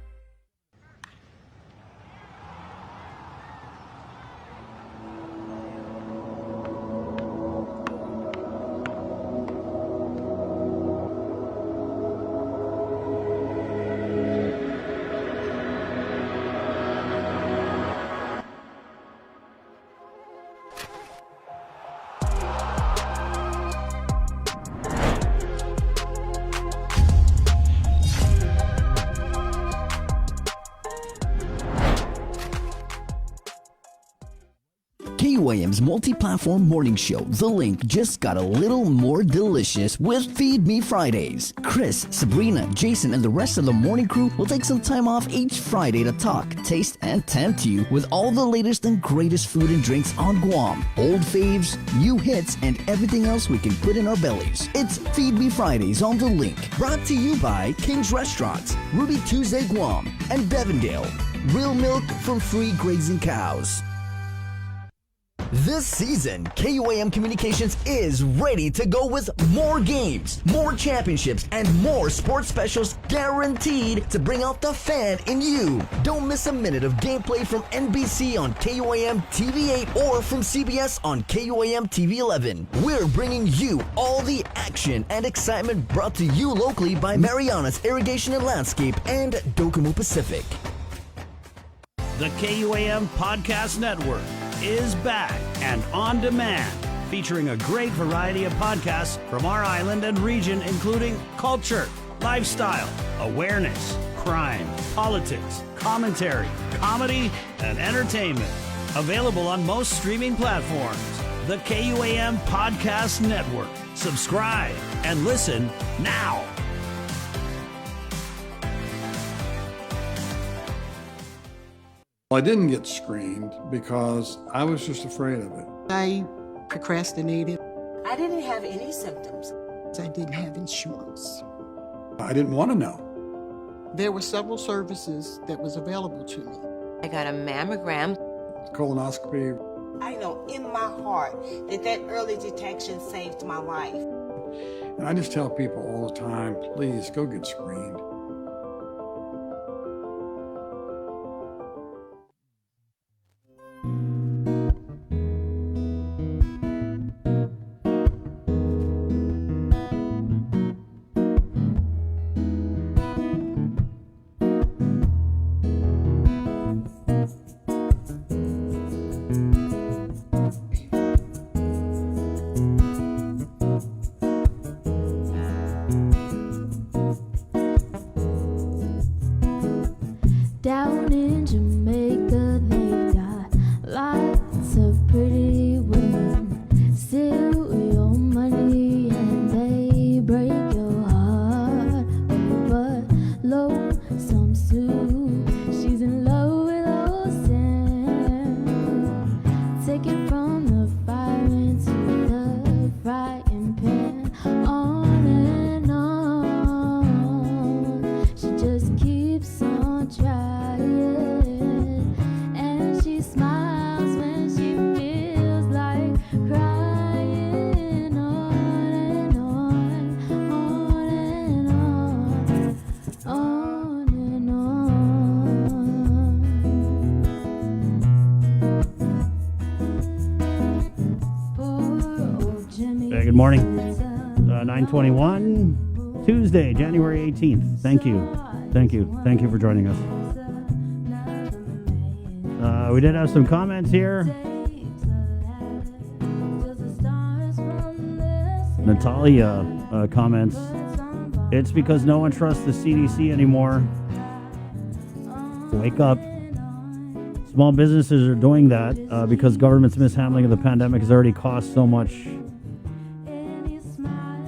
KUAM's multi-platform morning show, The Link, just got a little more delicious with Feed Me Fridays. Chris, Sabrina, Jason, and the rest of the morning crew will take some time off each Friday to talk, taste, and tempt you with all the latest and greatest food and drinks on Guam. Old faves, new hits, and everything else we can put in our bellies. It's Feed Me Fridays on The Link. Brought to you by King's Restaurants, Ruby Tuesday Guam, and Devondale. Real milk from free grazing cows. This season, KUAM Communications is ready to go with more games, more championships, and more sports specials guaranteed to bring out the fan in you. Don't miss a minute of gameplay from NBC on KUAM TV8 or from CBS on KUAM TV11. We're bringing you all the action and excitement brought to you locally by Mariana's Irrigation and Landscape and Dokumu Pacific. The KUAM Podcast Network is back and on demand, featuring a great variety of podcasts from our island and region, including culture, lifestyle, awareness, crime, politics, commentary, comedy, and entertainment. Available on most streaming platforms. The KUAM Podcast Network. Subscribe and listen now. I didn't get screened because I was just afraid of it. I procrastinated. I didn't have any symptoms. I didn't have insurance. I didn't want to know. There were several services that was available to me. I got a mammogram. Colonoscopy. I know in my heart that early detection saved my life. And I just tell people all the time, please go get screened. Down in Jamaica, they got lots of pretty women. Steal your money and they break your heart. Oh, but lonesome Sue, she's in love with old Sam. Take it from the fire into the frying pan. On and on, she just keeps on trying. Good morning. 9:21, Tuesday, January 18th. Thank you for joining us. We did have some comments here. Natalia comments, it's because no one trusts the CDC anymore. Wake up. Small businesses are doing that because government's mishandling of the pandemic has already cost so much,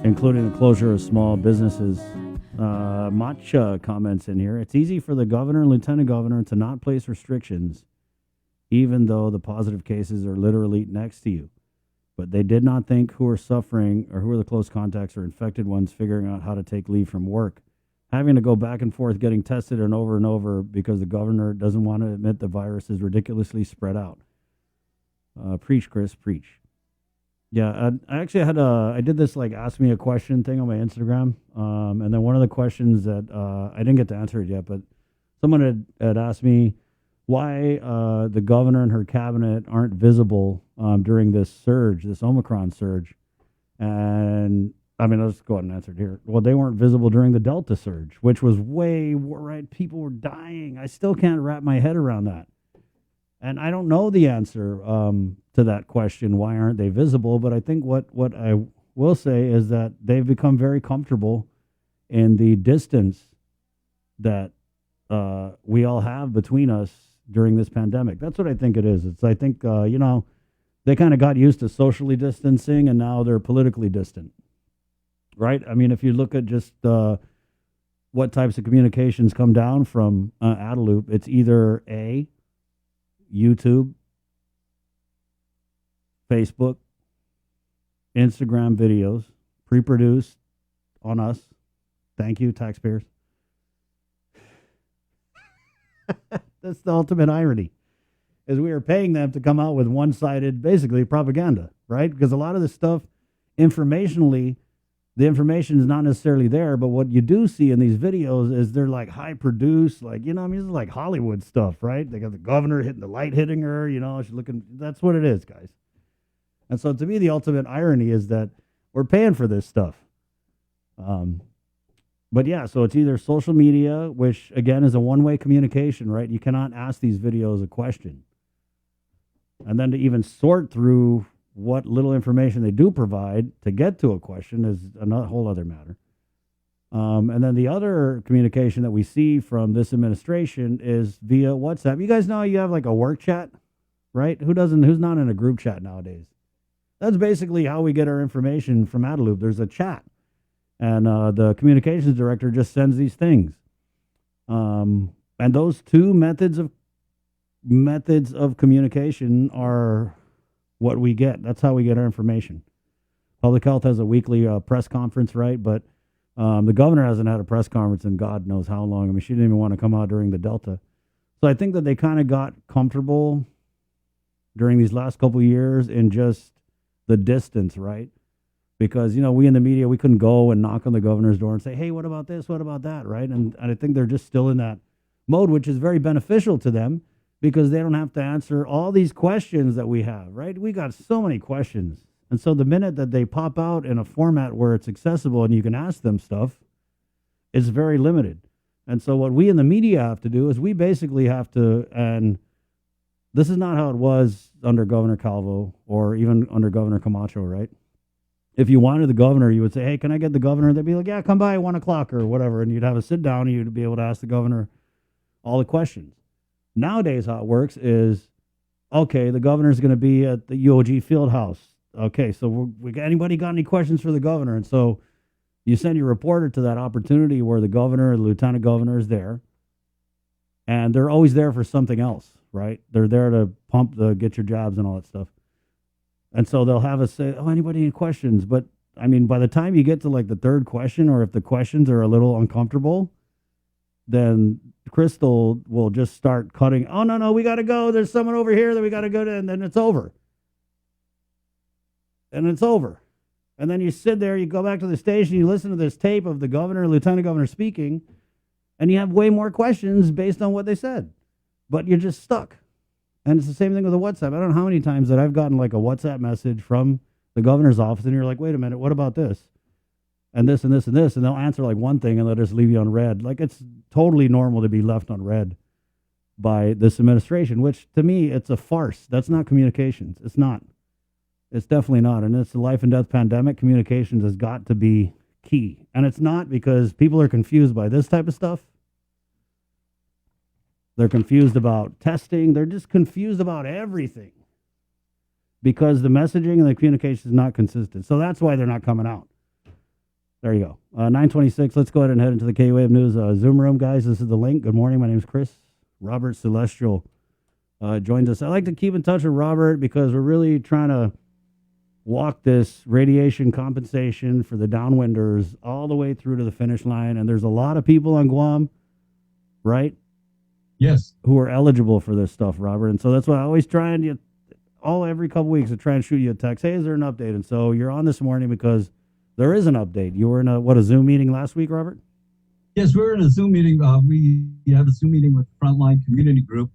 including the closure of small businesses. Matcha comments in here. It's easy for the governor and lieutenant governor to not place restrictions, even though the positive cases are literally next to you. But they did not think who are suffering or who are the close contacts or infected ones figuring out how to take leave from work. Having to go back and forth getting tested and over because the governor doesn't want to admit the virus is ridiculously spread out. Preach, Chris, preach. Yeah, I actually I did this like ask me a question thing on my Instagram. And then one of the questions that I didn't get to answer it yet, but someone had asked me why the governor and her cabinet aren't visible during this surge, this Omicron surge. And I mean, I'll just go ahead and answer it here. Well, they weren't visible during the Delta surge, which was right. People were dying. I still can't wrap my head around that. And I don't know the answer to that question, why aren't they visible? But I think what I will say is that they've become very comfortable in the distance that we all have between us during this pandemic. That's what I think it is. I think, they kind of got used to socially distancing, and now they're politically distant, right? I mean, if you look at just what types of communications come down from Adaloop, it's either A, YouTube, Facebook, Instagram videos, pre-produced on us. Thank you, taxpayers. That's the ultimate irony, is we are paying them to come out with one-sided, basically, propaganda, right? Because a lot of this stuff, informationally, the information is not necessarily there, but what you do see in these videos is they're like high-produced, like, you know, I mean, this is like Hollywood stuff, right? They got the governor hitting the light, hitting her, you know, she's looking, that's what it is, guys. And so to me, the ultimate irony is that we're paying for this stuff. But yeah, so it's either social media, which again is a one-way communication, right? You cannot ask these videos a question. And then to even sort through what little information they do provide to get to a question is a whole other matter. And then the other communication that we see from this administration is via WhatsApp. You guys know you have like a work chat, right? Who's not in a group chat nowadays? That's basically how we get our information from Adaloop. There's a chat. And the communications director just sends these things. And those two methods of communication are what we get. That's how we get our information. Public Health has a weekly press conference, right? But the governor hasn't had a press conference in God knows how long. I mean, she didn't even want to come out during the Delta. So I think that they kind of got comfortable during these last couple of years in just the distance, right? Because, you know, we in the media, we couldn't go and knock on the governor's door and say, hey, what about this? What about that? Right. And I think they're just still in that mode, which is very beneficial to them because they don't have to answer all these questions that we have. Right. We got so many questions. And so the minute that they pop out in a format where it's accessible and you can ask them stuff, it's very limited. And so what we in the media have to do is we basically have to, and this is not how it was under Governor Calvo or even under Governor Camacho, right? If you wanted the governor, you would say, hey, can I get the governor? They'd be like, yeah, come by at 1 o'clock or whatever. And you'd have a sit down and you'd be able to ask the governor all the questions. Nowadays, how it works is, okay, the governor's going to be at the UOG field house. Okay, so anybody got any questions for the governor? And so you send your reporter to that opportunity where the governor or the lieutenant governor is there. And they're always there for something else, right? They're there to get your jobs and all that stuff. And so they'll have us say, oh, anybody any questions? But, I mean, by the time you get to like the third question, or if the questions are a little uncomfortable, then Crystal will just start cutting. Oh, no, we got to go. There's someone over here that we got to go to. And then it's over. And it's over. And then you sit there, you go back to the station, you listen to this tape of the governor, lieutenant governor speaking, and you have way more questions based on what they said. But you're just stuck. And it's the same thing with the WhatsApp. I don't know how many times that I've gotten like a WhatsApp message from the governor's office, and you're like, wait a minute, what about this? And this and this and this. And they'll answer like one thing and they'll just leave you on red. Like it's totally normal to be left on red by this administration, which to me, it's a farce. That's not communications. It's not. It's definitely not. And it's a life and death pandemic. Communications has got to be key. And it's not because people are confused by this type of stuff. They're confused about testing. They're just confused about everything because the messaging and the communication is not consistent. So that's why they're not coming out. There you go. 9:26. Let's go ahead and head into the K-Wave News Zoom room, guys. This is the link. Good morning. My name is Chris. Robert Celestial joins us. I like to keep in touch with Robert because we're really trying to walk this radiation compensation for the downwinders all the way through to the finish line. And there's a lot of people on Guam, right? Yes. Who are eligible for this stuff, Robert. And so that's why I always try and every couple weeks I try and shoot you a text. Hey, is there an update? And so you're on this morning because there is an update. You were in a Zoom meeting last week, Robert? Yes, we were in a Zoom meeting. We have a Zoom meeting with Frontline Community Group,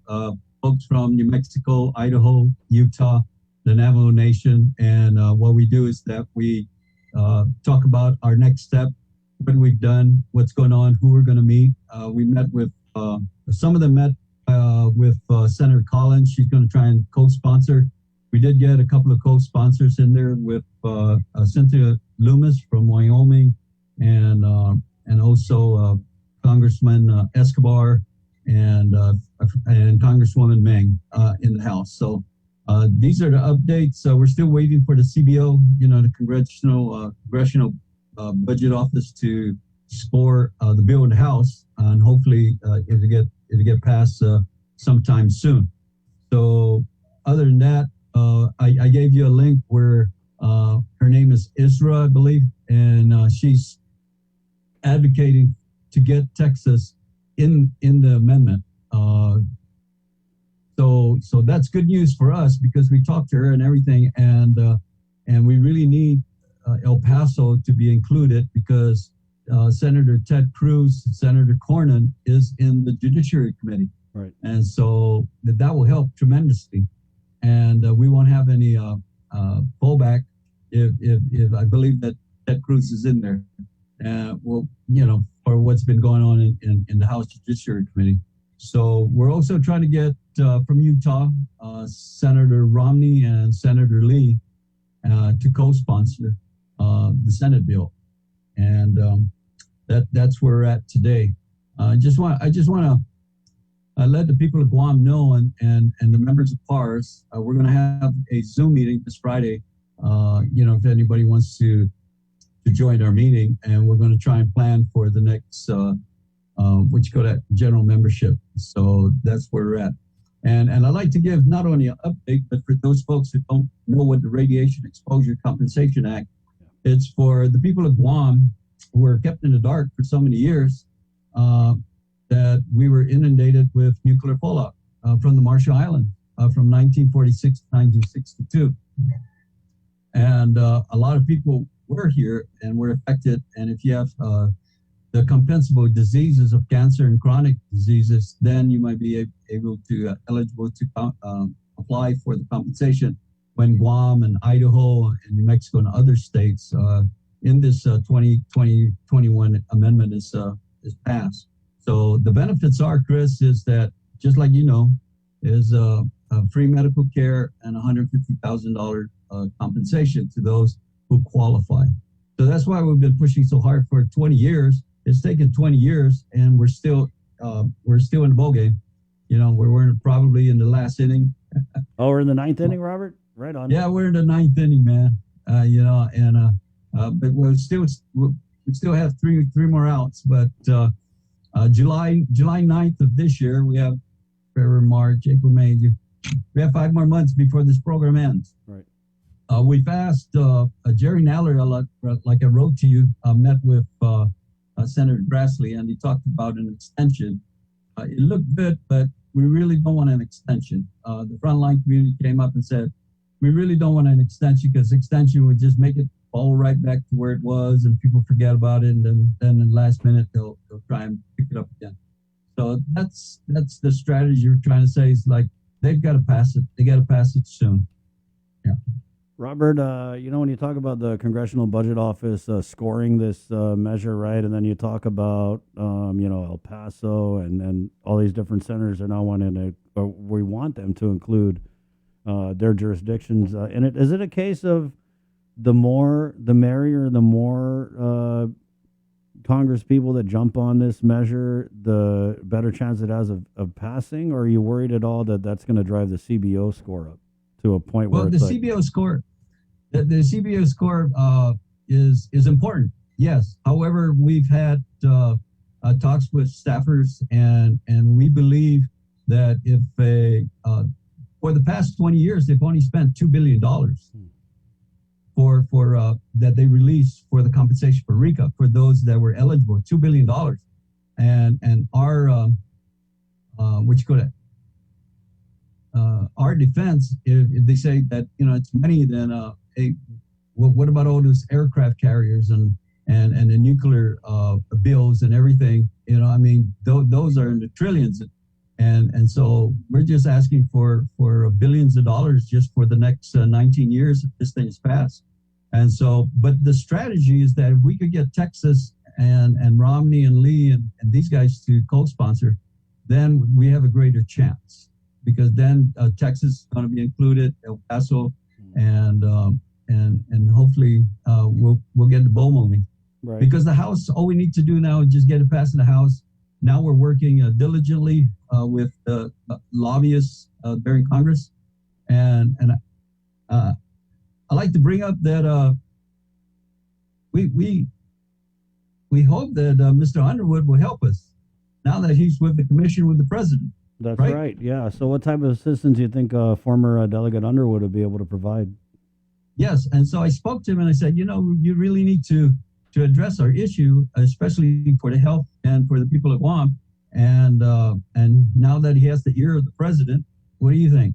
folks from New Mexico, Idaho, Utah, the Navajo Nation. And what we do is that we talk about our next step, what we've done, what's going on, who we're going to meet. We met with some of them met with Senator Collins. She's going to try and co-sponsor. We did get a couple of co-sponsors in there with Cynthia Loomis from Wyoming and also Congressman Escobar and Congresswoman Meng in the House. So These are the updates. We're still waiting for the CBO, the Congressional Budget Office to score the bill in the House, and hopefully it'll get passed sometime soon. So other than that, I gave you a link where her name is Isra, I believe, and she's advocating to get Texas in the amendment. So that's good news for us because we talked to her and everything, and we really need El Paso to be included because Senator Ted Cruz, Senator Cornyn is in the Judiciary Committee, right? And so that will help tremendously, and we won't have any fallback if I believe that Ted Cruz is in there. Well, for what's been going on in the House Judiciary Committee. So we're also trying to get from Utah, Senator Romney and Senator Lee to co-sponsor the Senate bill, and that's where we're at today. I just want to let the people of Guam know, and the members of PARS, we're going to have a Zoom meeting this Friday. If anybody wants to join our meeting, and we're going to try and plan for the next general membership. So that's where we're at. And I'd like to give not only an update, but for those folks who don't know what the Radiation Exposure Compensation Act, it's for the people of Guam who were kept in the dark for so many years that we were inundated with nuclear fallout from the Marshall Islands from 1946 to 1962. And a lot of people were here and were affected. And if you have the compensable diseases of cancer and chronic diseases, then you might be eligible to apply for the compensation when Guam and Idaho and New Mexico and other states in this 2021 amendment is passed. So the benefits are, Chris, is that just like is free medical care and $150,000 compensation to those who qualify. So that's why we've been pushing so hard for 20 years. It's taken 20 years, and we're still in the ball game. We're probably in the last inning. Oh, we're in the ninth inning, Robert. Right on. Yeah, we're in the ninth inning, man. But we still have three more outs. But July 9th of this year, we have February, March, April, May. We have 5 more months before this program ends. Right. We've asked Jerry Naller, like I wrote to you, met with Senator Grassley, and he talked about an extension. It looked good, but we really don't want an extension. The frontline community came up and said, we really don't want an extension because extension would just make it fall right back to where it was, and people forget about it, and then in the last minute they'll try and pick it up again. So that's the strategy we're trying to say is like they've got to pass it. They got to pass it soon. Yeah. Robert, when you talk about the Congressional Budget Office scoring this measure, right, and then you talk about, El Paso and all these different senators are now wanting to, or we want them to include their jurisdictions. And is it a case of the more, the merrier, the more Congress people that jump on this measure, the better chance it has of passing? Or are you worried at all that that's going to drive the CBO score up to a point where it's CBO score? The CBO score is important, yes. However, we've had talks with staffers, and we believe that if for the past 20 years they've only spent $2 billion for that they released for the compensation for RICA for those that were eligible, $2 billion, and our our defense, if they say that it's money, then what about all those aircraft carriers and the nuclear bills and everything? Those are in the trillions, and so we're just asking for billions of dollars just for the next 19 years if this thing is passed. And so, but the strategy is that if we could get Texas and Romney and Lee and these guys to co-sponsor, then we have a greater chance, because then Texas is going to be included, El Paso, and hopefully we'll get the ball moving. Right. Because the House, all we need to do now is just get it passed in the House. Now we're working diligently with the lobbyists there in Congress, And I like to bring up that we hope that Mr. Underwood will help us now that he's with the commission with the president. That's right. Yeah. So what type of assistance do you think former Delegate Underwood would be able to provide? Yes. And so I spoke to him and I said, you really need to address our issue, especially for the health and for the people of Guam. And now that he has the ear of the president, what do you think?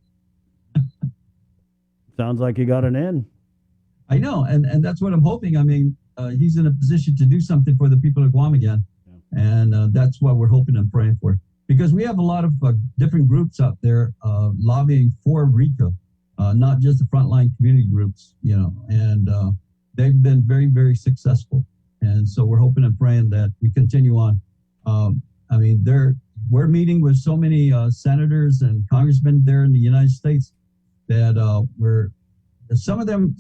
Sounds like you got an in. I know. And that's what I'm hoping. I mean, he's in a position to do something for the people of Guam again. Yeah. And that's what we're hoping and praying for. Because we have a lot of different groups out there lobbying for RECA, not just the frontline community groups, and they've been very, very successful. And so we're hoping and praying that we continue on. I mean, we're meeting with so many senators and congressmen there in the United States that some of them,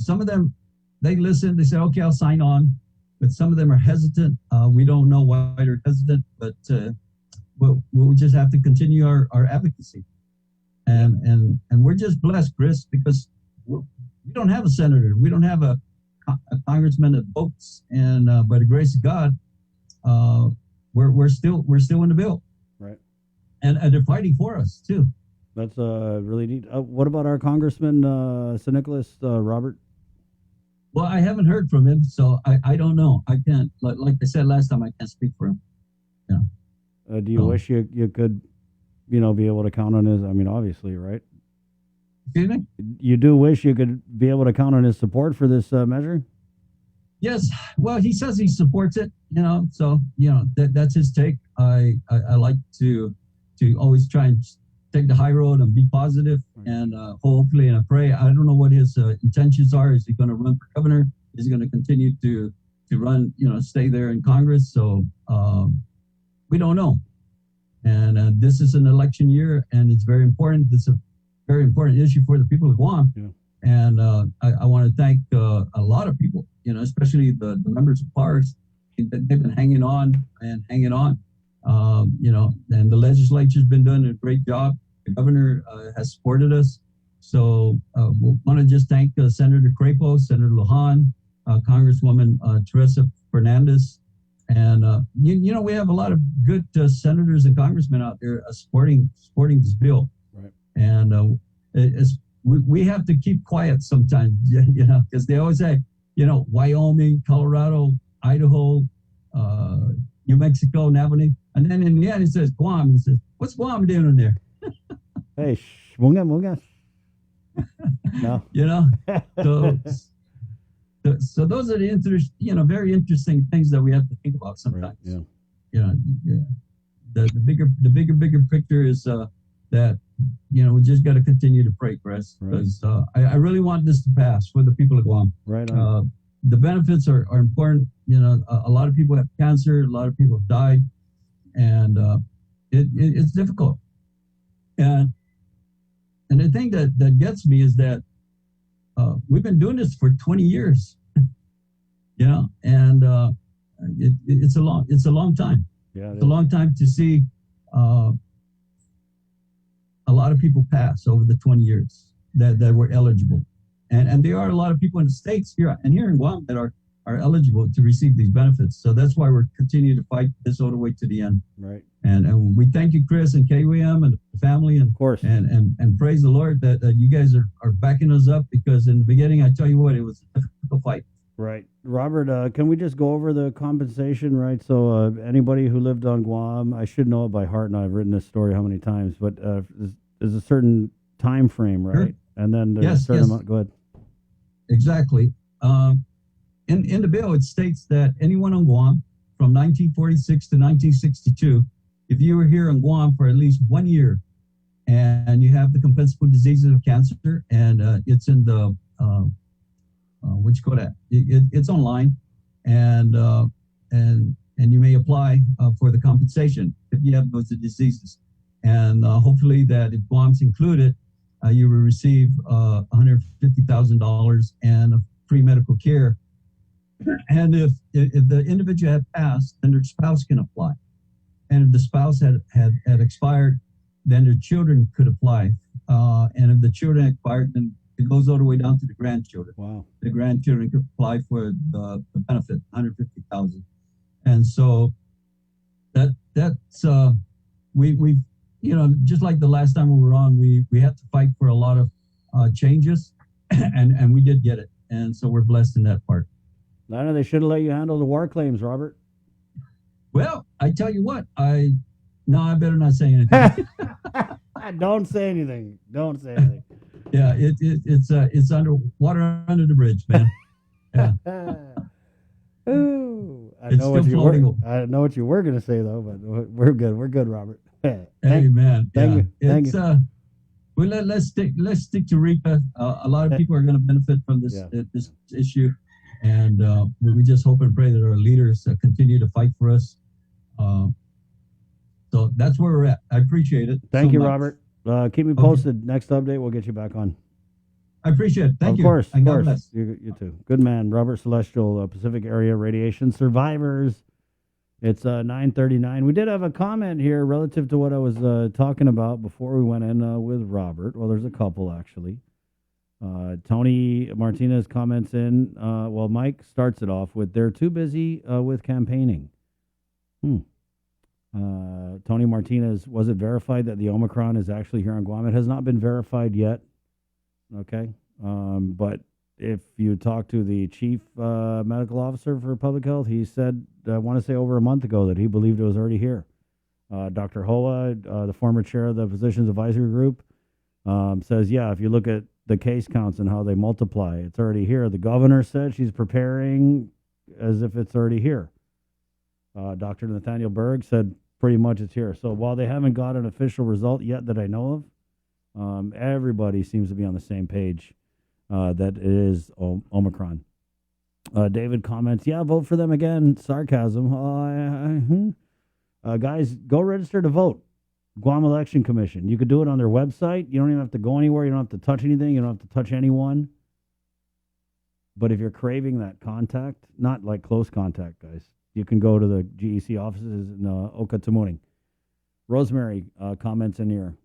they listen, they say, okay, I'll sign on. But some of them are hesitant. We don't know why they're hesitant, but we'll just have to continue our advocacy. And we're just blessed, Chris, because we don't have a senator. We don't have a congressman that votes. And by the grace of God, we're still in the bill. Right. And they're fighting for us, too. That's really neat. What about our Congressman, St. Nicholas, Robert? Well, I haven't heard from him, so I don't know. I can't, like I said last time, I can't speak for him. Yeah. Do you wish you could, be able to count on his, obviously, right? Excuse me? You do wish you could be able to count on his support for this measure? Yes. Well, he says he supports it, so, that's his take. I like to always try and take the high road and be positive, and hopefully, and I pray. I don't know what his intentions are. Is he going to run for governor? Is he going to continue to run, stay there in Congress? So we don't know. And this is an election year, and it's very important. This is a very important issue for the people of Guam. Yeah. And I want to thank a lot of people, especially the members of PARS. They've been hanging on. And the legislature's been doing a great job. The governor has supported us. So we want to just thank Senator Crapo, Senator Lujan, Congresswoman Teresa Fernandez. And, we have a lot of good senators and congressmen out there supporting this bill. Right. And we have to keep quiet sometimes, because they always say, Wyoming, Colorado, Idaho, New Mexico, Navajo. And then in the end, he says Guam. He says, what's Guam doing in there? Hey, munga. No. So those are the very interesting things that we have to think about sometimes. Right, yeah. The bigger picture is that we just got to continue to pray, Chris, because I really want this to pass for the people of Guam. Right on. The benefits are important. A lot of people have cancer, a lot of people have died, and it's difficult. And the thing that gets me is that we've been doing this for 20 years, and it's a long time. Yeah, it's a long time to see a lot of people pass over the 20 years that were eligible, and there are a lot of people in the States here in Guam that are eligible to receive these benefits. So that's why we're continuing to fight this all the way to the end. Right. And we thank you, Chris, and KWM and the family, and of course, and praise the Lord that you guys are backing us up, because in the beginning, I tell you what, it was a difficult fight. Right. Robert, can we just go over the compensation, right? So anybody who lived on Guam, I should know it by heart, and I've written this story how many times, but there's a certain time frame, right? Sure. And then there's a certain amount. Go ahead. Exactly. In the bill, it states that anyone on Guam from 1946 to 1962, if you were here on Guam for at least 1 year and you have the compensable diseases of cancer, and it's in the it's online, and you may apply for the compensation if you have those diseases, and hopefully that if Guam's included, you will receive $150,000 and free medical care. And if the individual had passed, then their spouse can apply. And if the spouse had expired, then their children could apply and if the children acquired, then it goes all the way down to the grandchildren. Wow. The grandchildren could apply for the benefit, $150,000. And so that's we just like the last time we were on, we had to fight for a lot of changes, and we did get it. And so we're blessed in that part. I know they should have let you handle the war claims, Robert. Well, I tell you what, I better not say anything. Don't say anything. Don't say anything. Yeah, it's under water under the bridge, man. Yeah. Ooh, I It's know what still you were. floating. I know what you were going to say though, but we're good. We're good, Robert. Hey, man. Thank you. Thank It's you. well, let's stick to REPA. A lot of people are going to benefit from this this issue, and we just hope and pray that our leaders continue to fight for us. So that's where we're at. I appreciate it. Thank so you, much. Robert. Keep me posted. Next update, we'll get you back on. I appreciate it. Thank you. Of course, And of God course. bless. You too. Good man, Robert Celestial, Pacific Area Radiation Survivors. It's 9:39. We did have a comment here relative to what I was talking about before we went in with Robert. Well, there's a couple actually. Tony Martinez comments in. Well, Mike starts it off with, "They're too busy with campaigning." Tony Martinez, was it verified that the Omicron is actually here on Guam? It has not been verified yet. Okay. But if you talk to the chief medical officer for public health, he said, I want to say over a month ago, that he believed it was already here. Dr. Hoa, the former chair of the Physicians Advisory Group, says, yeah, if you look at the case counts and how they multiply, it's already here. The governor said she's preparing as if it's already here. Dr. Nathaniel Berg said pretty much it's here. So while they haven't got an official result yet that I know of, everybody seems to be on the same page that it is Omicron. David comments, yeah, vote for them again. Sarcasm. Guys, go register to vote. Guam Election Commission. You could do it on their website. You don't even have to go anywhere. You don't have to touch anything. You don't have to touch anyone. But if you're craving that contact, not like close contact, guys, you can go to the GEC offices in Okatamuning. Rosemary comments in here.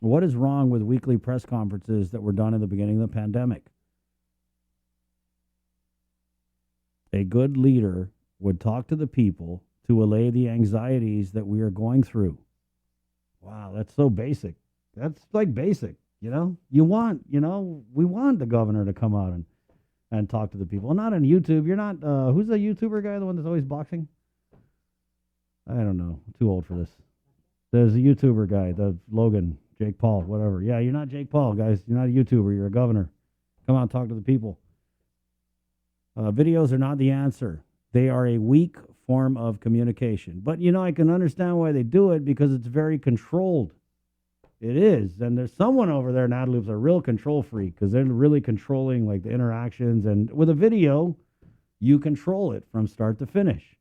What is wrong with weekly press conferences that were done in the beginning of the pandemic? A good leader would talk to the people to allay the anxieties that we are going through. Wow, that's so basic. That's like basic, we want the governor to come out and talk to the people. Not on YouTube. You're not, who's the YouTuber guy, the one that's always boxing? I don't know. I'm too old for this. There's a YouTuber guy, the Logan, Jake Paul, whatever. Yeah, you're not Jake Paul, guys. You're not a YouTuber. You're a governor. Come out and talk to the people. Videos are not the answer. They are a weak form of communication. But, I can understand why they do it, because it's very controlled. It is. And there's someone over there in Adloop's a real control freak, because they're really controlling like the interactions. And with a video, you control it from start to finish.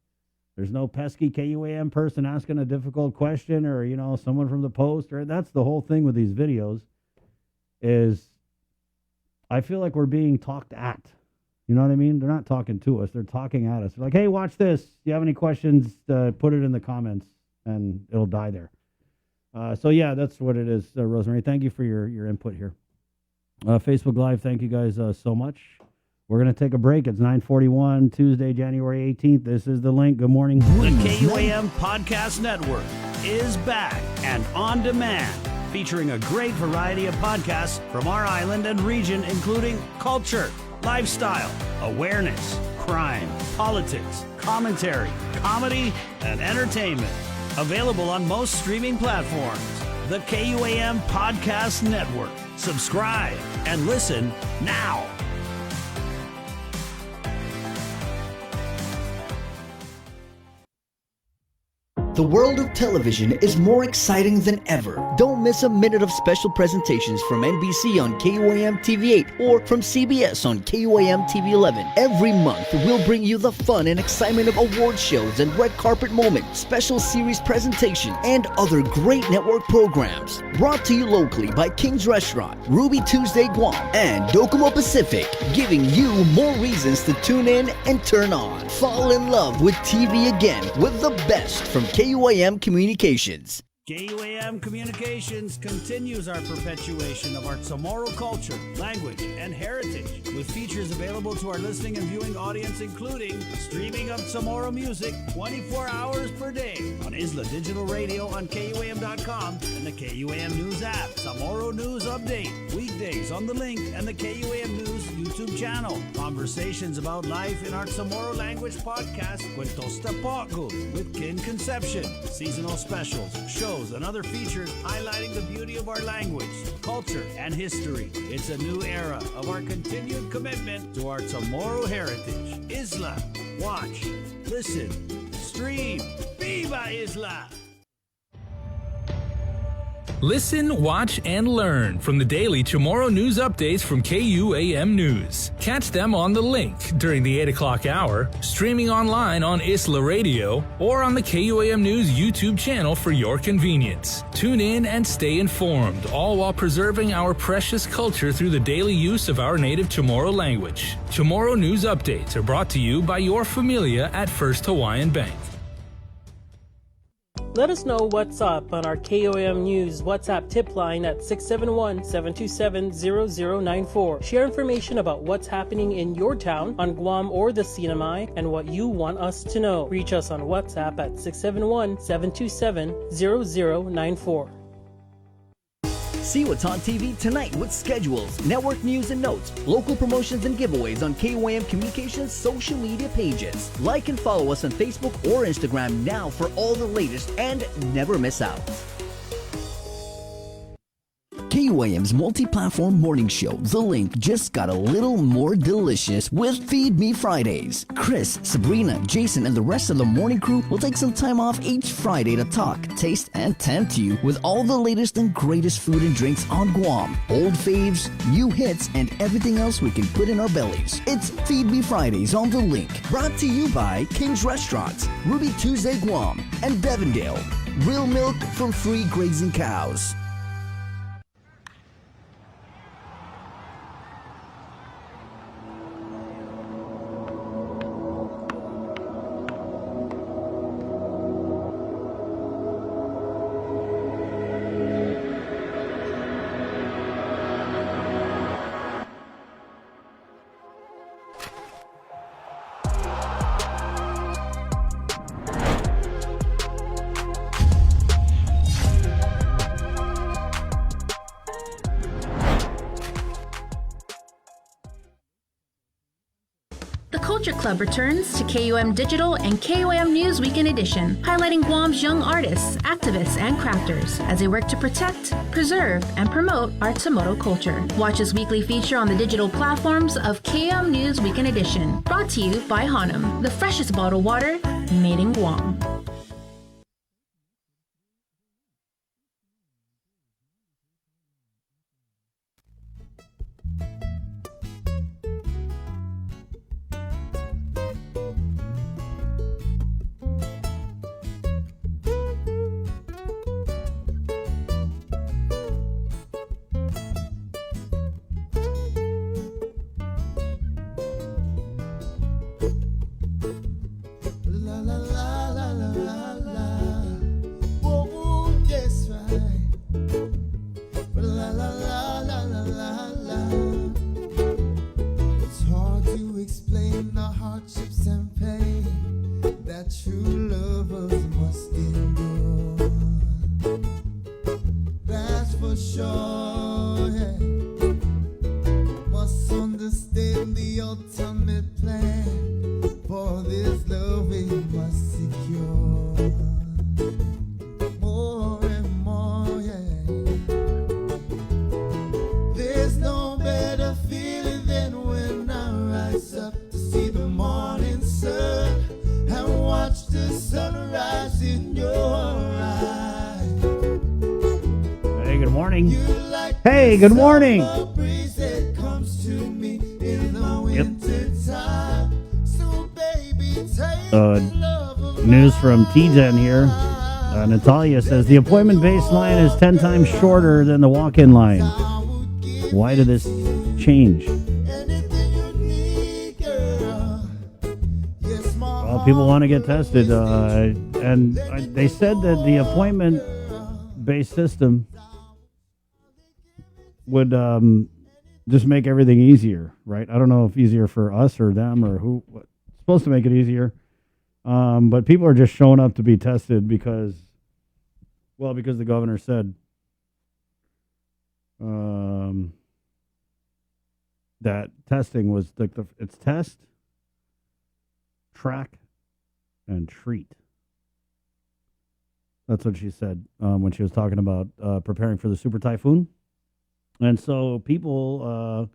There's no pesky KUAM person asking a difficult question, or, someone from the Post. Or that's the whole thing with these videos, is I feel like we're being talked at. You know what I mean? They're not talking to us. They're talking at us. They're like, hey, watch this. If you have any questions, put it in the comments, and it'll die there. So, yeah, that's what it is, Rosemary. Thank you for your input here. Facebook Live, thank you guys so much. We're going to take a break. It's 9:41, Tuesday, January 18th. This is The Link. Good morning. The KUAM Podcast Network is back and on demand, featuring a great variety of podcasts from our island and region, including culture, lifestyle, awareness, crime, politics, commentary, comedy, and entertainment. Available on most streaming platforms. The KUAM Podcast Network. Subscribe and listen now. The world of television is more exciting than ever. Don't miss a minute of special presentations from NBC on KUAM TV8 or from CBS on KUAM TV11. Every month, we'll bring you the fun and excitement of award shows and red carpet moments, special series presentations, and other great network programs. Brought to you locally by King's Restaurant, Ruby Tuesday Guam, and Docomo Pacific, giving you more reasons to tune in and turn on. Fall in love with TV again with the best from KUAM Communications. KUAM Communications continues our perpetuation of our Chamorro culture, language, and heritage, with features available to our listening and viewing audience, including streaming of Chamorro music 24 hours per day on Isla Digital Radio on KUAM.com and the KUAM News app. Chamorro News Update, weekdays on The Link and the KUAM News YouTube channel. Conversations about life in our Chamorro language podcast, Cuentos Tapoco, with Kin Conception. Seasonal specials, shows, and other features highlighting the beauty of our language, culture, and history. It's a new era of our continued commitment to our Chamorro heritage. Isla, watch, listen, stream. Viva Isla! Listen, watch, and learn from the daily Chamorro news updates from KUAM News. Catch them on The Link during the 8 o'clock hour, streaming online on Isla Radio, or on the KUAM News YouTube channel for your convenience. Tune in and stay informed, all while preserving our precious culture through the daily use of our native Chamorro language. Chamorro news updates are brought to you by your familia at First Hawaiian Bank. Let us know what's up on our KOM News WhatsApp tip line at 671-727-0094. Share information about what's happening in your town, on Guam or the Tsunami, and what you want us to know. Reach us on WhatsApp at 671-727-0094. See what's on TV tonight with schedules, network news and notes, local promotions and giveaways on KUAM Communications social media pages. Like and follow us on Facebook or Instagram now for all the latest and never miss out. KUAM's multi-platform morning show, The Link, just got a little more delicious with Feed Me Fridays. Chris, Sabrina, Jason, and the rest of the morning crew will take some time off each Friday to talk, taste, and tempt you with all the latest and greatest food and drinks on Guam. Old faves, new hits, and everything else we can put in our bellies. It's Feed Me Fridays on The Link. Brought to you by King's Restaurants, Ruby Tuesday Guam, and Devondale. Real milk from free grazing cows. Culture Club returns to KUM Digital and KUM News Weekend Edition, highlighting Guam's young artists, activists, and crafters as they work to protect, preserve, and promote our Chamorro culture. Watch this weekly feature on the digital platforms of KUM News Weekend Edition, brought to you by Hanum, the freshest bottled water made in Guam. Hey, good morning. News from T-Den here. Natalia says the appointment-based line is 10 times shorter than the walk-in line. Why did this change? Well, people want to get tested, and they said that the appointment appointment-based system would just make everything easier, right? I don't know if easier for us or them or who. It's supposed to make it easier, but people are just showing up to be tested because the governor said that testing was like it's test, track, and treat. That's what she said when she was talking about preparing for the super typhoon. And so people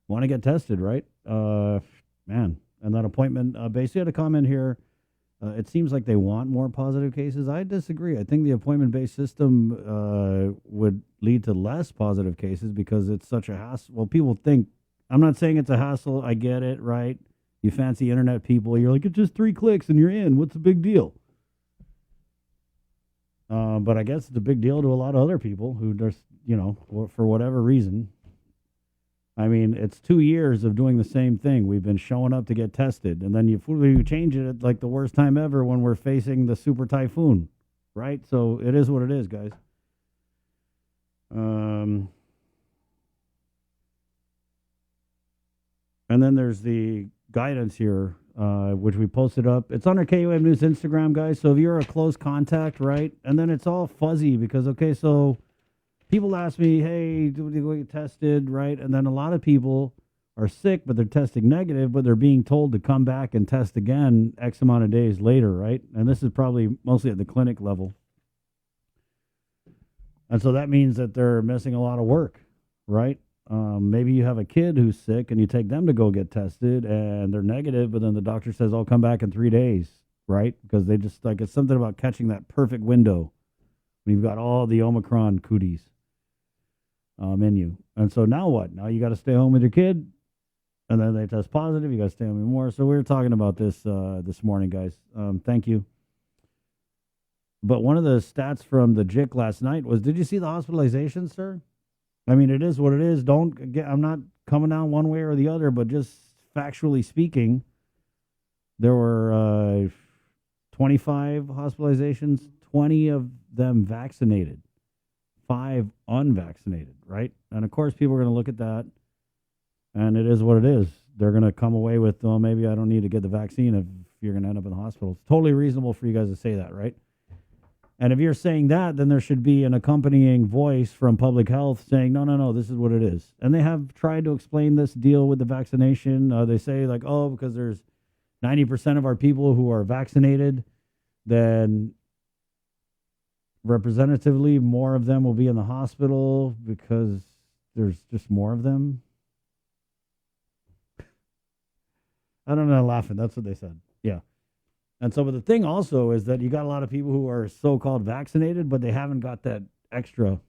want to get tested, right? Man, and that appointment based. You had a comment here. It seems like they want more positive cases. I disagree. I think the appointment-based system would lead to less positive cases because it's such a hassle. Well, people think, I'm not saying it's a hassle. I get it, right? You fancy internet people. You're like, it's just 3 clicks and you're in. What's the big deal? But I guess it's a big deal to a lot of other people who just, for whatever reason. I mean, it's 2 years of doing the same thing. We've been showing up to get tested. And then you change it at like the worst time ever when we're facing the super typhoon, right? So it is what it is, guys. And then there's the guidance here, which we posted up. It's on our KUM News Instagram, guys. So if you're a close contact, right? And then it's all fuzzy because, okay, so people ask me, hey, do we go get tested, right? And then a lot of people are sick, but they're testing negative, but they're being told to come back and test again X amount of days later, right? And this is probably mostly at the clinic level. And so that means that they're missing a lot of work, right? Maybe you have a kid who's sick and you take them to go get tested and they're negative, but then the doctor says, I'll come back in 3 days, right? Because they just it's something about catching that perfect window when you've got all the Omicron cooties in you. And so now what? Now you got to stay home with your kid and then they test positive. You got to stay home even more. So we were talking about this this morning, guys. Thank you. But one of the stats from the JIC last night was, did you see the hospitalizations, sir? I mean, it is what it is. I'm not coming down one way or the other, but just factually speaking, there were 25 hospitalizations, 20 of them vaccinated, 5 unvaccinated, right? And of course, people are going to look at that, and it is what it is. They're going to come away with, well, maybe I don't need to get the vaccine if you're going to end up in the hospital. It's totally reasonable for you guys to say that, right? And if you're saying that, then there should be an accompanying voice from public health saying, no, this is what it is. And they have tried to explain this deal with the vaccination. They say like, oh, because there's 90% of our people who are vaccinated, then representatively more of them will be in the hospital because there's just more of them. I don't know, laughing. That's what they said. Yeah. And so, but the thing also is that you got a lot of people who are so-called vaccinated, but they haven't got that extra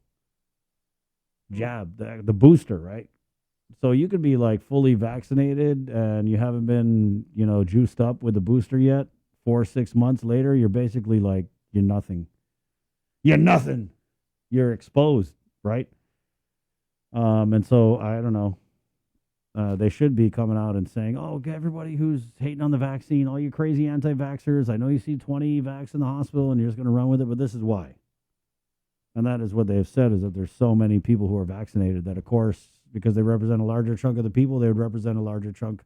jab, the booster, right? So you could be like fully vaccinated and you haven't been, juiced up with the booster yet. 4 or 6 months later, you're basically like, you're nothing. You're nothing. You're exposed, right? And so, I don't know. They should be coming out and saying, oh, everybody who's hating on the vaccine, all you crazy anti-vaxxers, I know you see 20 vax in the hospital and you're just going to run with it, but this is why. And that is what they have said, is that there's so many people who are vaccinated that, of course, because they represent a larger chunk of the people, they would represent a larger chunk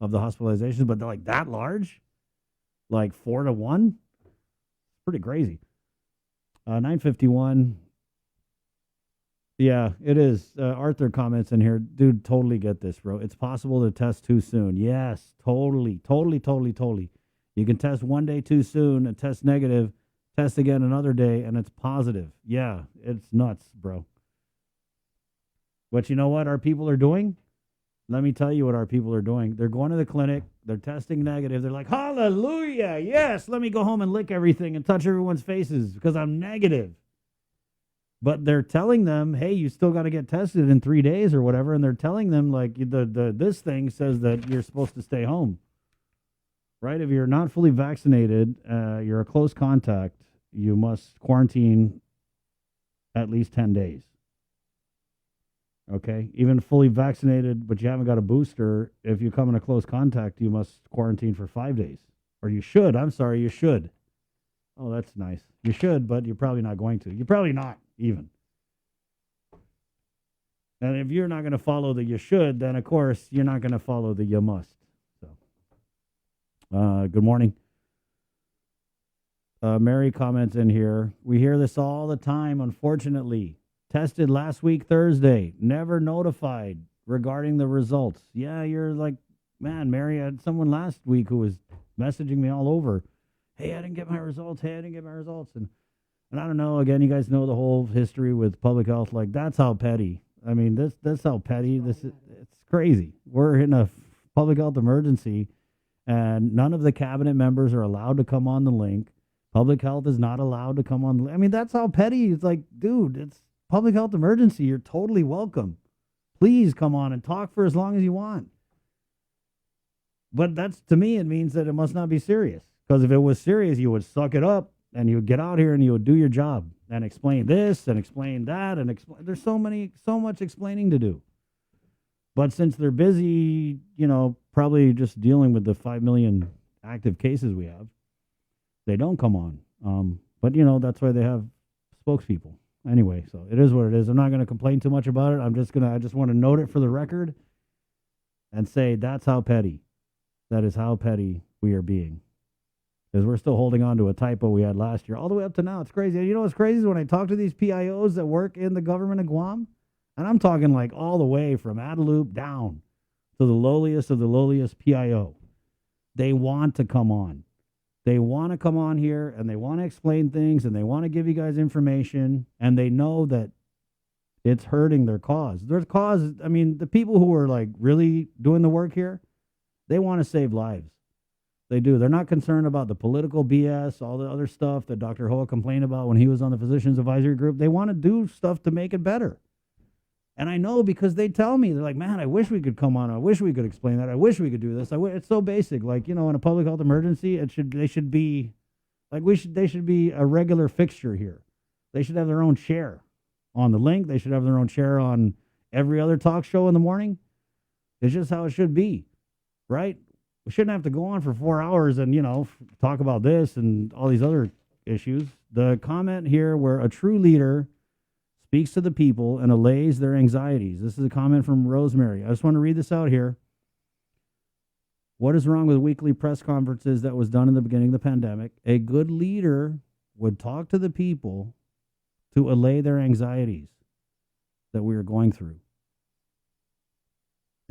of the hospitalizations, but they're like that large? Like 4 to 1? Pretty crazy. 951. Yeah, it is. Arthur comments in here, dude, totally get this, bro. It's possible to test too soon. Yes, totally. You can test 1 day too soon and test negative, test again another day, and it's positive. Yeah, it's nuts, bro. But you know what our people are doing? Let me tell you what our people are doing. They're going to the clinic. They're testing negative. They're like, hallelujah, yes, let me go home and lick everything and touch everyone's faces because I'm negative. But they're telling them, hey, you still got to get tested in 3 days or whatever. And they're telling them, like, this thing says that you're supposed to stay home. Right? If you're not fully vaccinated, you're a close contact, you must quarantine at least 10 days. Okay? Even fully vaccinated, but you haven't got a booster, if you come in a close contact, you must quarantine for 5 days. Or you should. I'm sorry, you should. Oh, that's nice. You should, but you're probably not going to. You're probably not even. And if you're not going to follow the you should, then of course you're not going to follow the you must. So, good morning. Mary comments in here. We hear this all the time, unfortunately. Tested last week, Thursday. Never notified regarding the results. Yeah, you're like, man, Mary, I had someone last week who was messaging me all over. Hey, I didn't get my results. Hey, I didn't get my results. And I don't know, again, you guys know the whole history with public health. Like, that's how petty. I mean, that's how petty this is. It's crazy. We're in a public health emergency, and none of the cabinet members are allowed to come on the link. Public health is not allowed to come on. I mean, that's how petty. It's like, dude, it's public health emergency. You're totally welcome. Please come on and talk for as long as you want. But that's, to me, it means that it must not be serious. Because if it was serious, you would suck it up and you would get out here and you would do your job and explain this and explain that and there's so much explaining to do. But since they're busy, probably just dealing with the 5 million active cases we have, they don't come on. But that's why they have spokespeople. Anyway, so it is what it is. I'm not going to complain too much about it. I just want to note it for the record and say that's how petty. That is how petty we are being. Because we're still holding on to a typo we had last year, all the way up to now. It's crazy. And you know what's crazy is when I talk to these PIOs that work in the government of Guam, and I'm talking like all the way from Adelup down to the lowliest of the lowliest PIO. They want to come on. They want to come on here and they want to explain things and they want to give you guys information, and they know that it's hurting their cause. Their cause, I mean, the people who are like really doing the work here, they want to save lives. They do. They're not concerned about the political BS, all the other stuff that Dr. Hoa complained about when he was on the Physicians Advisory Group. They want to do stuff to make it better. And I know because they tell me, they're like, man, I wish we could come on. I wish we could explain that. I wish we could do this. It's so basic. Like, in a public health emergency, they should be a regular fixture here. They should have their own chair on the link. They should have their own chair on every other talk show in the morning. It's just how it should be, right? We shouldn't have to go on for 4 hours and, talk about this and all these other issues. The comment here where a true leader speaks to the people and allays their anxieties. This is a comment from Rosemary. I just want to read this out here. What is wrong with weekly press conferences that was done in the beginning of the pandemic? A good leader would talk to the people to allay their anxieties that we are going through.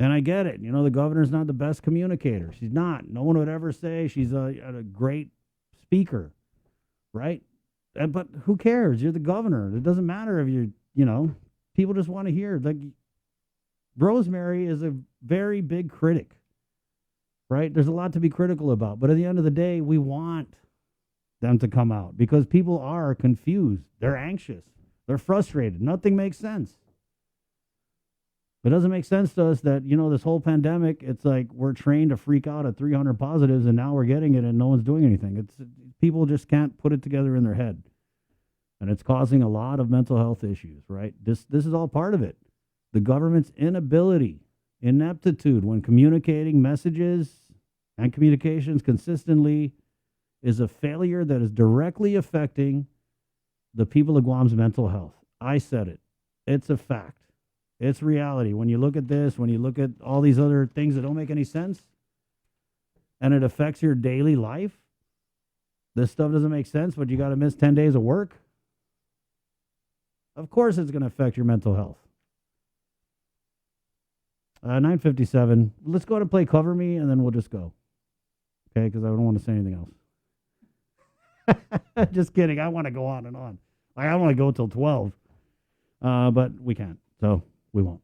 And I get it. The governor's not the best communicator. She's not. No one would ever say she's a great speaker, right? But who cares? You're the governor. It doesn't matter if people just want to hear. Like, Rosemary is a very big critic, right? There's a lot to be critical about. But at the end of the day, we want them to come out because people are confused. They're anxious. They're frustrated. Nothing makes sense. It doesn't make sense to us that, this whole pandemic, it's like we're trained to freak out at 300 positives and now we're getting it and no one's doing anything. People just can't put it together in their head. And it's causing a lot of mental health issues, right? This is all part of it. The government's ineptitude when communicating messages and communications consistently is a failure that is directly affecting the people of Guam's mental health. I said it. It's a fact. It's reality. When you look at this, when you look at all these other things that don't make any sense, and it affects your daily life, this stuff doesn't make sense, but you got to miss 10 days of work. Of course it's going to affect your mental health. 9:57. Let's go to play Cover Me, and then we'll just go. Okay, because I don't want to say anything else. Just kidding. I want to go on and on. I want to go till 12, but we can't, so we won't.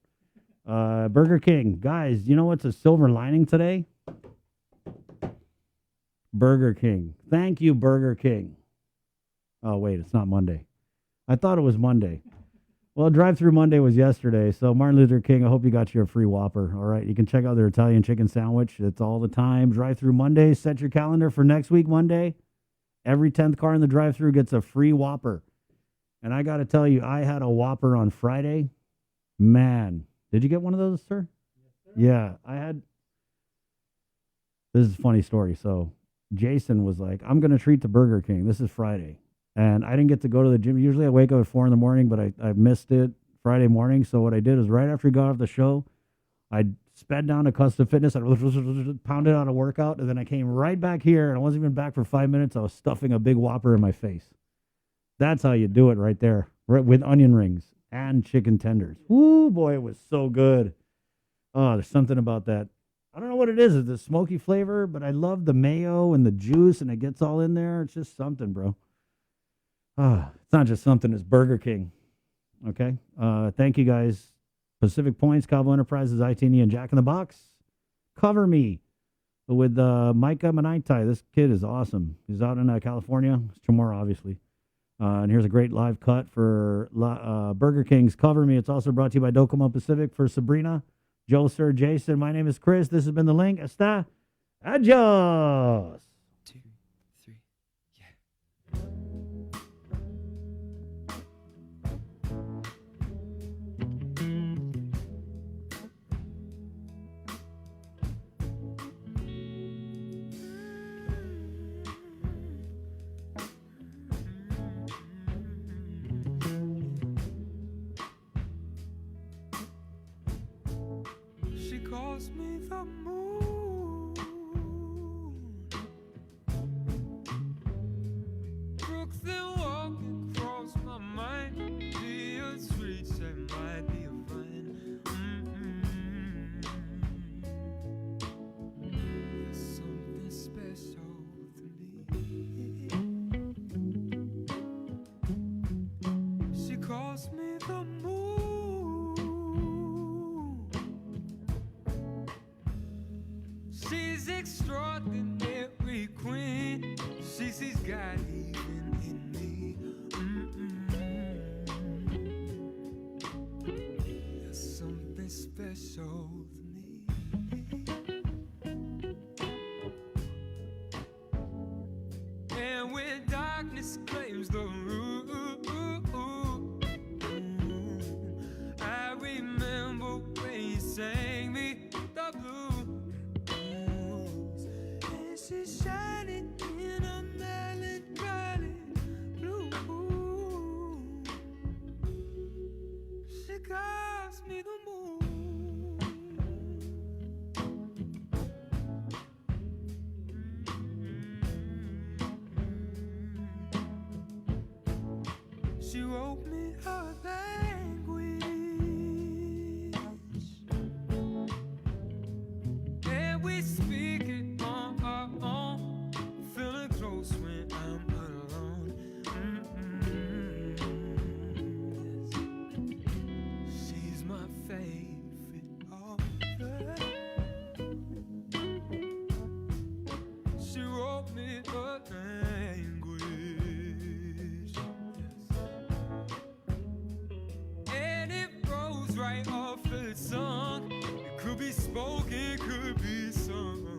Burger King. Guys, you know what's a silver lining today? Burger King. Thank you, Burger King. Oh, wait, it's not Monday. I thought it was Monday. Well, Drive-Thru Monday was yesterday, so Martin Luther King, I hope you got you a free Whopper. All right, you can check out their Italian chicken sandwich. It's all the time. Drive-Thru Monday. Set your calendar for next week, Monday. Every 10th car in the drive-thru gets a free Whopper. And I got to tell you, I had a Whopper on Friday. Man, did you get one of those, sir? Yes, sir. Yeah, I had. This is a funny story. So Jason was like, I'm going to treat the Burger King. This is Friday. And I didn't get to go to the gym. Usually I wake up at 4 in the morning, but I missed it Friday morning. So what I did is right after we got off the show, I sped down to Custom Fitness. I pounded out a workout. And then I came right back here. And I wasn't even back for 5 minutes. I was stuffing a big Whopper in my face. That's how you do it right there. Right, with onion rings and chicken tenders. Ooh, boy, it was so good. Oh, there's something about that. I don't know what it is. It's a smoky flavor, but I love the mayo and the juice, and it gets all in there. It's just something, bro. It's not just something. It's Burger King. Okay? Thank you, guys. Pacific Points, Cabo Enterprises, ITNE, and Jack in the Box. Cover Me with Micah Manaitai. This kid is awesome. He's out in California. It's tomorrow, obviously. And here's a great live cut for Burger King's Cover Me. It's also brought to you by Docomo Pacific for Sabrina, Joe, Sir, Jason. My name is Chris. This has been The Link. Hasta. Adios. 2, 3, yeah. She calls me the moon. Brooks that walk across my mind. The streets that might be a vine. There's something special to me. She calls me the moon. She's extraordinary queen. She sees God even in me. There's something special to me. And when darkness claims the room, I remember when you sang me the blues. And she's shining in a melancholy blue. She calls me the moon. She wrote me her language, and we speak it on our own. Feeling close when I'm alone. Yes. She's my favorite author. She wrote me a language. And it rolls right off the tongue. It could be spoken, could be sung.